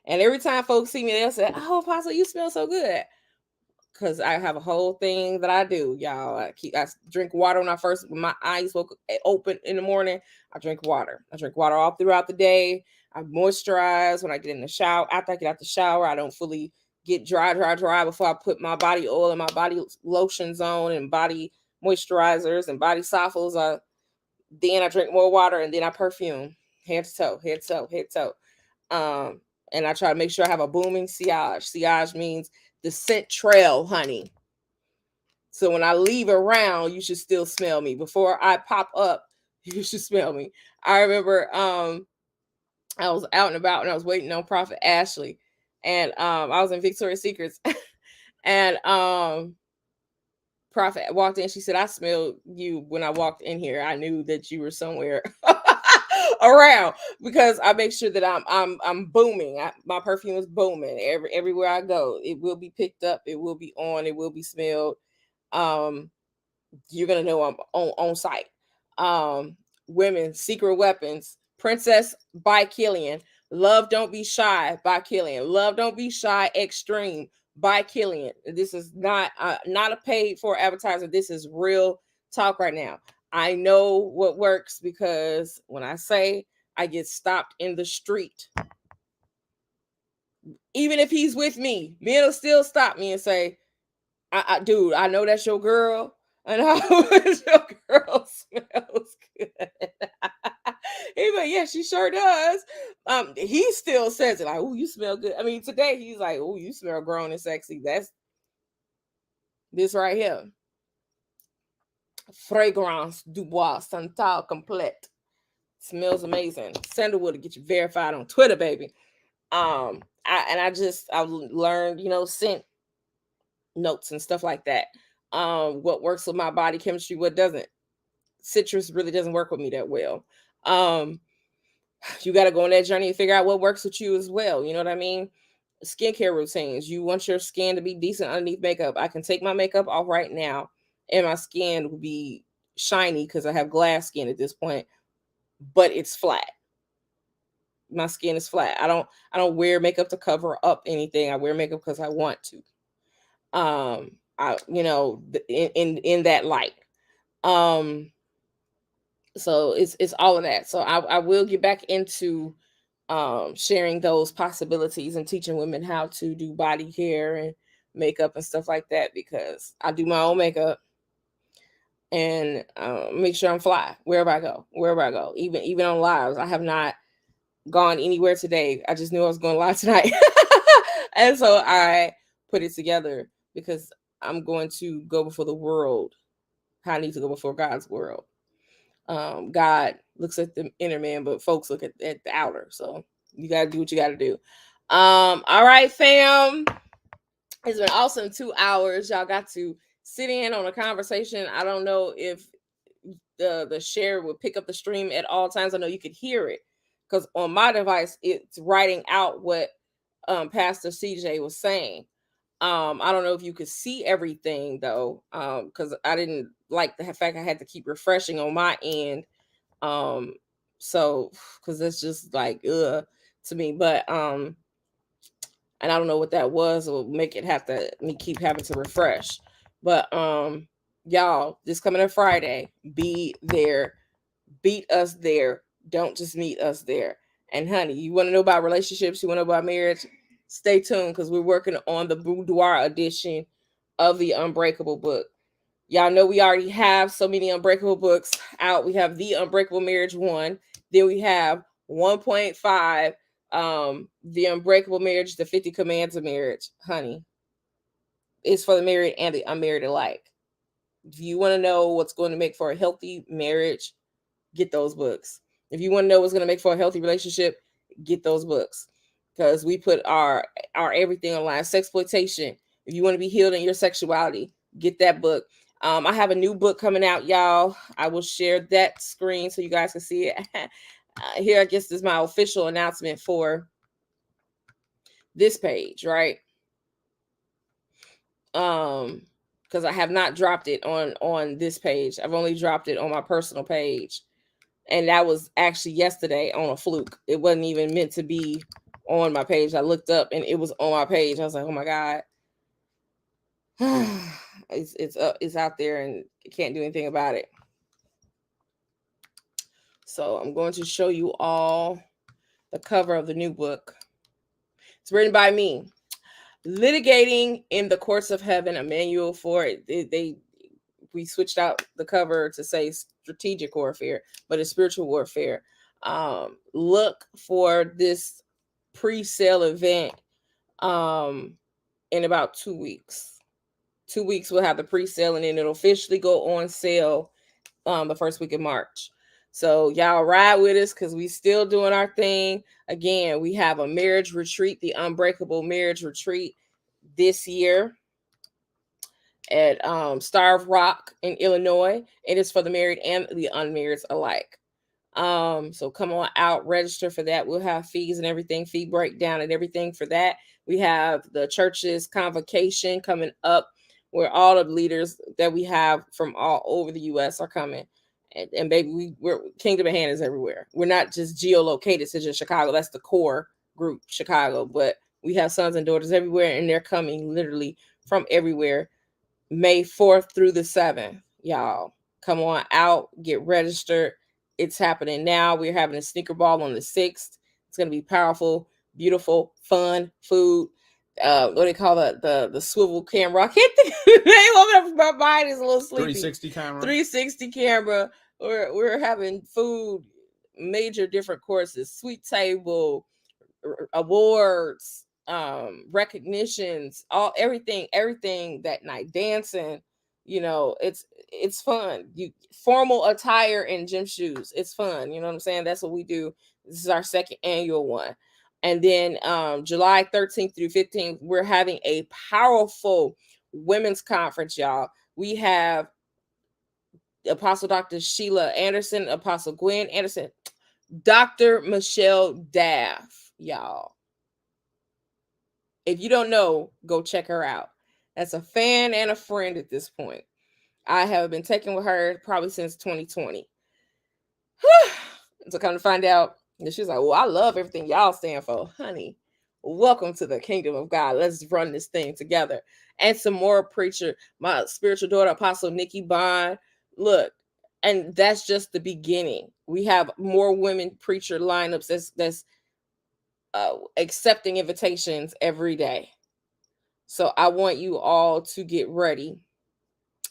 And every time folks see me, they'll say, "Oh, Apostle, you smell so good." Because I have a whole thing that I do, y'all. I drink water when my eyes open in the morning. I drink water. I drink water all throughout the day. I moisturize when I get in the shower. After I get out the shower, I don't fully get dry before I put my body oil and my body lotions on and body moisturizers and body softles. Then I drink more water and then I perfume head to toe. And I try to make sure I have a booming sillage. Sillage means the scent trail, honey. So when I leave around, you should still smell me. Before I pop up, you should smell me. I remember I was out and about and I was waiting on Prophet Ashley. And I was in Victoria's Secrets. And Prophet walked in. She said, "I smelled you when I walked in here. I knew that you were somewhere around because I make sure that I'm booming. My perfume is booming everywhere I go. It will be picked up. It will be on. It will be smelled. You're gonna know I'm on site. Women, Secret Weapons, Princess by Killian, Love Don't Be Shy by Killian, Love Don't Be Shy Extreme by Killian. This is not a paid for advertiser. This is real talk right now. I know what works because when I say I get stopped in the street, even if he's with me, men will still stop me and say, dude, I know that's your girl. And how your girl smells good. He's like, yeah, she sure does. He still says it like, "Oh, you smell good." I mean, today he's like, "Oh, you smell grown and sexy." That's this right here. Fragrance Dubois Santal Complete. Smells amazing. Sandalwood to get you verified on Twitter, baby. I learned, scent notes and stuff like that. What works with my body chemistry, what doesn't. Citrus really doesn't work with me that well. You got to go on that journey and figure out what works with you as well. You know what I mean? Skincare routines. You want your skin to be decent underneath makeup. I can take my makeup off right now and my skin will be shiny because I have glass skin at this point, but it's flat. My skin is flat. I don't wear makeup to cover up anything. I wear makeup because I want to. In that light. So it's all of that. So I will get back into sharing those possibilities and teaching women how to do body care and makeup and stuff like that, because I do my own makeup and make sure I'm fly wherever I go, even on lives. I have not gone anywhere today. I just knew I was going live tonight. And so I put it together because I'm going to go before the world. I need to go before God's world. God looks at the inner man, but folks look at the outer. So you got to do what you got to do. All right, fam. It's been awesome 2 hours. Y'all got to sit in on a conversation. I don't know if the share would pick up the stream at all times. I know you could hear it because on my device, it's writing out what Pastor CJ was saying. I don't know if you could see everything though, because I didn't like the fact I had to keep refreshing on my end. So because it's just like to me, but and I don't know what that was. It will make it have to me keep having to refresh. But y'all, this coming up Friday, be there, beat us there. Don't just meet us there. And honey, you want to know about relationships? You want to know about marriage? Stay tuned because we're working on the boudoir edition of the Unbreakable book. Y'all know we already have so many Unbreakable books out. We have the Unbreakable Marriage 1. Then we have 1.5, the Unbreakable Marriage, the 50 Commands of Marriage. Honey, it's for the married and the unmarried alike. If you want to know what's going to make for a healthy marriage, get those books. If you want to know what's going to make for a healthy relationship, get those books. Because we put our everything online. Sexploitation. If you want to be healed in your sexuality, get that book. I have a new book coming out, y'all. I will share that screen so you guys can see it. Here, I guess, is my official announcement for this page, right? Because I have not dropped it on this page. I've only dropped it on my personal page. And that was actually yesterday on a fluke. It wasn't even meant to be on my page. I looked up and it was on my page. I was like, oh my God. It's out there and I can't do anything about it. So I'm going to show you all the cover of the new book. It's written by me. Litigating in the Courts of Heaven, a manual for it. We switched out the cover to say strategic warfare, but it's spiritual warfare. Look for this pre-sale event in about 2 weeks. 2 weeks we'll have the pre-sale, and then it'll officially go on sale the first week of March. So y'all ride with us because we still doing our thing. Again, we have a marriage retreat, the Unbreakable Marriage Retreat this year at Starve Rock in Illinois. It is for the married and the unmarried alike. So come on out, register for that. We'll have fees and everything, fee breakdown and everything for that. We have the church's convocation coming up where all the leaders that we have from all over the U.S. are coming. And baby, we're Kingdom of Hannah is everywhere. We're not just geolocated to just Chicago. That's the core group, Chicago. But we have sons and daughters everywhere, and they're coming literally from everywhere. May 4th through the 7th, y'all. Come on out, get registered. It's happening now. We're having a sneaker ball on the 6th. It's going to be powerful, beautiful, fun, food. What do they call the swivel camera? I can't think of the name of it. My mind is a little sleepy. 360 camera. 360 camera. We're having food, major different courses, sweet table, awards, recognitions, everything that night, dancing. You know, it's fun. You formal attire and gym shoes. It's fun. You know what I'm saying? That's what we do. This is our second annual one. And then July 13th through 15th, we're having a powerful women's conference, y'all. We have Apostle Dr. Sheila Anderson, Apostle Gwen Anderson, Dr. Michelle Daff, y'all. If you don't know, go check her out. That's a fan and a friend at this point. I have been taking with her probably since 2020. So come to find out, and she's like, well, I love everything y'all stand for. Honey, welcome to the kingdom of God. Let's run this thing together. And some more preacher, my spiritual daughter, Apostle Nikki Bond. Look, and that's just the beginning. We have more women preacher lineups that's accepting invitations every day. So I want you all to get ready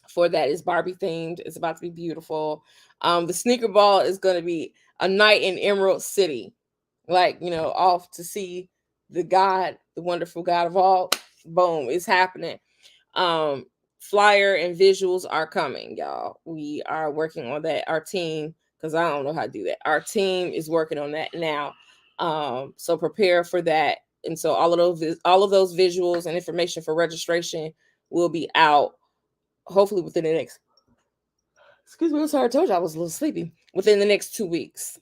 for that. It's Barbie themed. It's about to be beautiful. The sneaker ball is going to be a night in Emerald City, like, you know, off to see the God, the wonderful God of all. Boom, it's happening. Flyer and visuals are coming, y'all. We are working on that. Our team, because I don't know how to do that. Our team is working on that now. So prepare for that. And so all of those visuals and information for registration will be out hopefully within the next, excuse me, I'm sorry, I told you I was a little sleepy, within the next 2 weeks.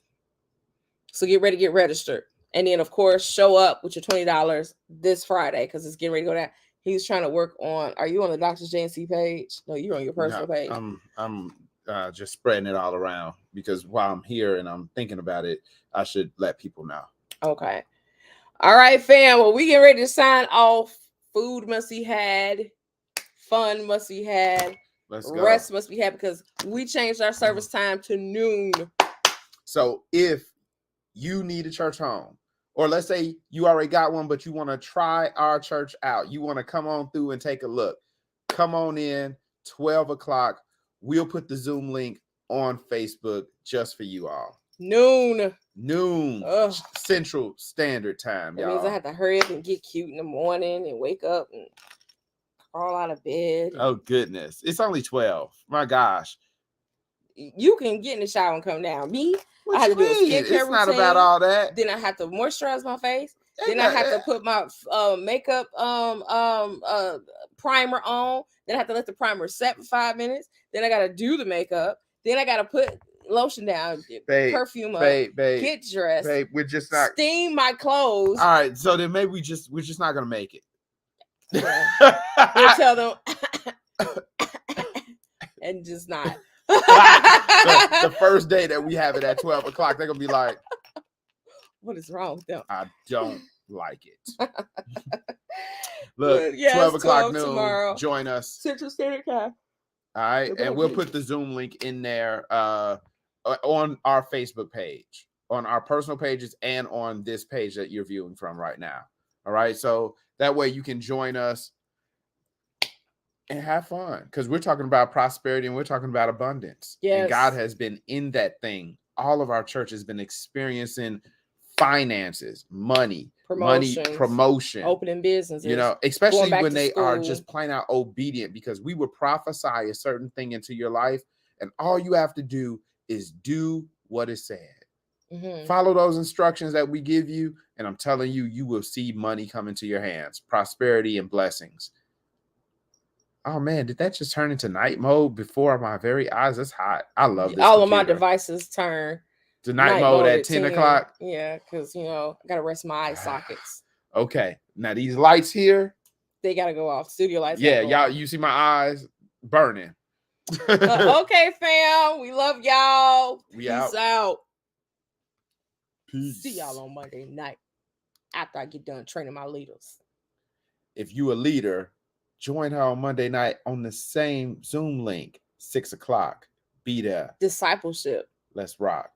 So get ready, get registered. And then of course, show up with your $20 this Friday, because it's getting ready to go down. He's trying to work on, are you on the Dr. JNC page? No, you're on your personal page. I'm just spreading it all around, because while I'm here and I'm thinking about it, I should let people know. Okay. All right, fam. Well, we get ready to sign off. Food must be had. Fun must be had. Let's go. Rest must be had, because we changed our service time to noon. So if you need a church home, or let's say you already got one, but you want to try our church out, you want to come on through and take a look, come on in, 12 o'clock. We'll put the Zoom link on Facebook just for you all. Noon. Ugh. Central Standard Time, That means I have to hurry up and get cute in the morning and wake up and crawl out of bed. Oh, goodness. It's only 12. My gosh. You can get in the shower and come down. Me, What I had to do a mean? skincare It's routine. not about all that. Then I have to moisturize my face. Then I have to put my makeup primer on. Then I have to let the primer set for 5 minutes. Then I got to do the makeup. Then I got to put lotion down, perfume up, get dressed, we're just not steam my clothes. All right, so then maybe we're just not gonna make it. Yeah. We'll tell them and just not. The first day that we have it at 12 o'clock, they're gonna be like, what is wrong with them? I don't like it. Look, Yes, 12 o'clock 12 noon. tomorrow. Join us. Central Standard Time. All right. Okay. And we'll put the Zoom link in there on our Facebook page, on our personal pages, and on this page that you're viewing from right now. All right. So that way you can join us and have fun, because we're talking about prosperity and we're talking about abundance. Yes. And God has been in that thing. All of our church has been experiencing finances, money, promotion, opening businesses. You know, especially when they are school. just plain out obedient, because we would prophesy a certain thing into your life, and all you have to do is do what is said. Mm-hmm. Follow those instructions that we give you, and I'm telling you, you will see money come into your hands, prosperity and blessings. Oh man, did that just turn into night mode before my very eyes? That's hot. I love this. All of my devices turn to night mode at 10 o'clock. Yeah, because I gotta rest my eye sockets. Okay, now these lights here, they gotta go off. Studio lights. Yeah, y'all, you see my eyes burning. Okay, fam, we love y'all. We Peace out. Peace. See y'all on Monday night after I get done training my leaders. If you a leader, join her on Monday night on the same Zoom link, 6 o'clock. Be there. Discipleship. Let's rock.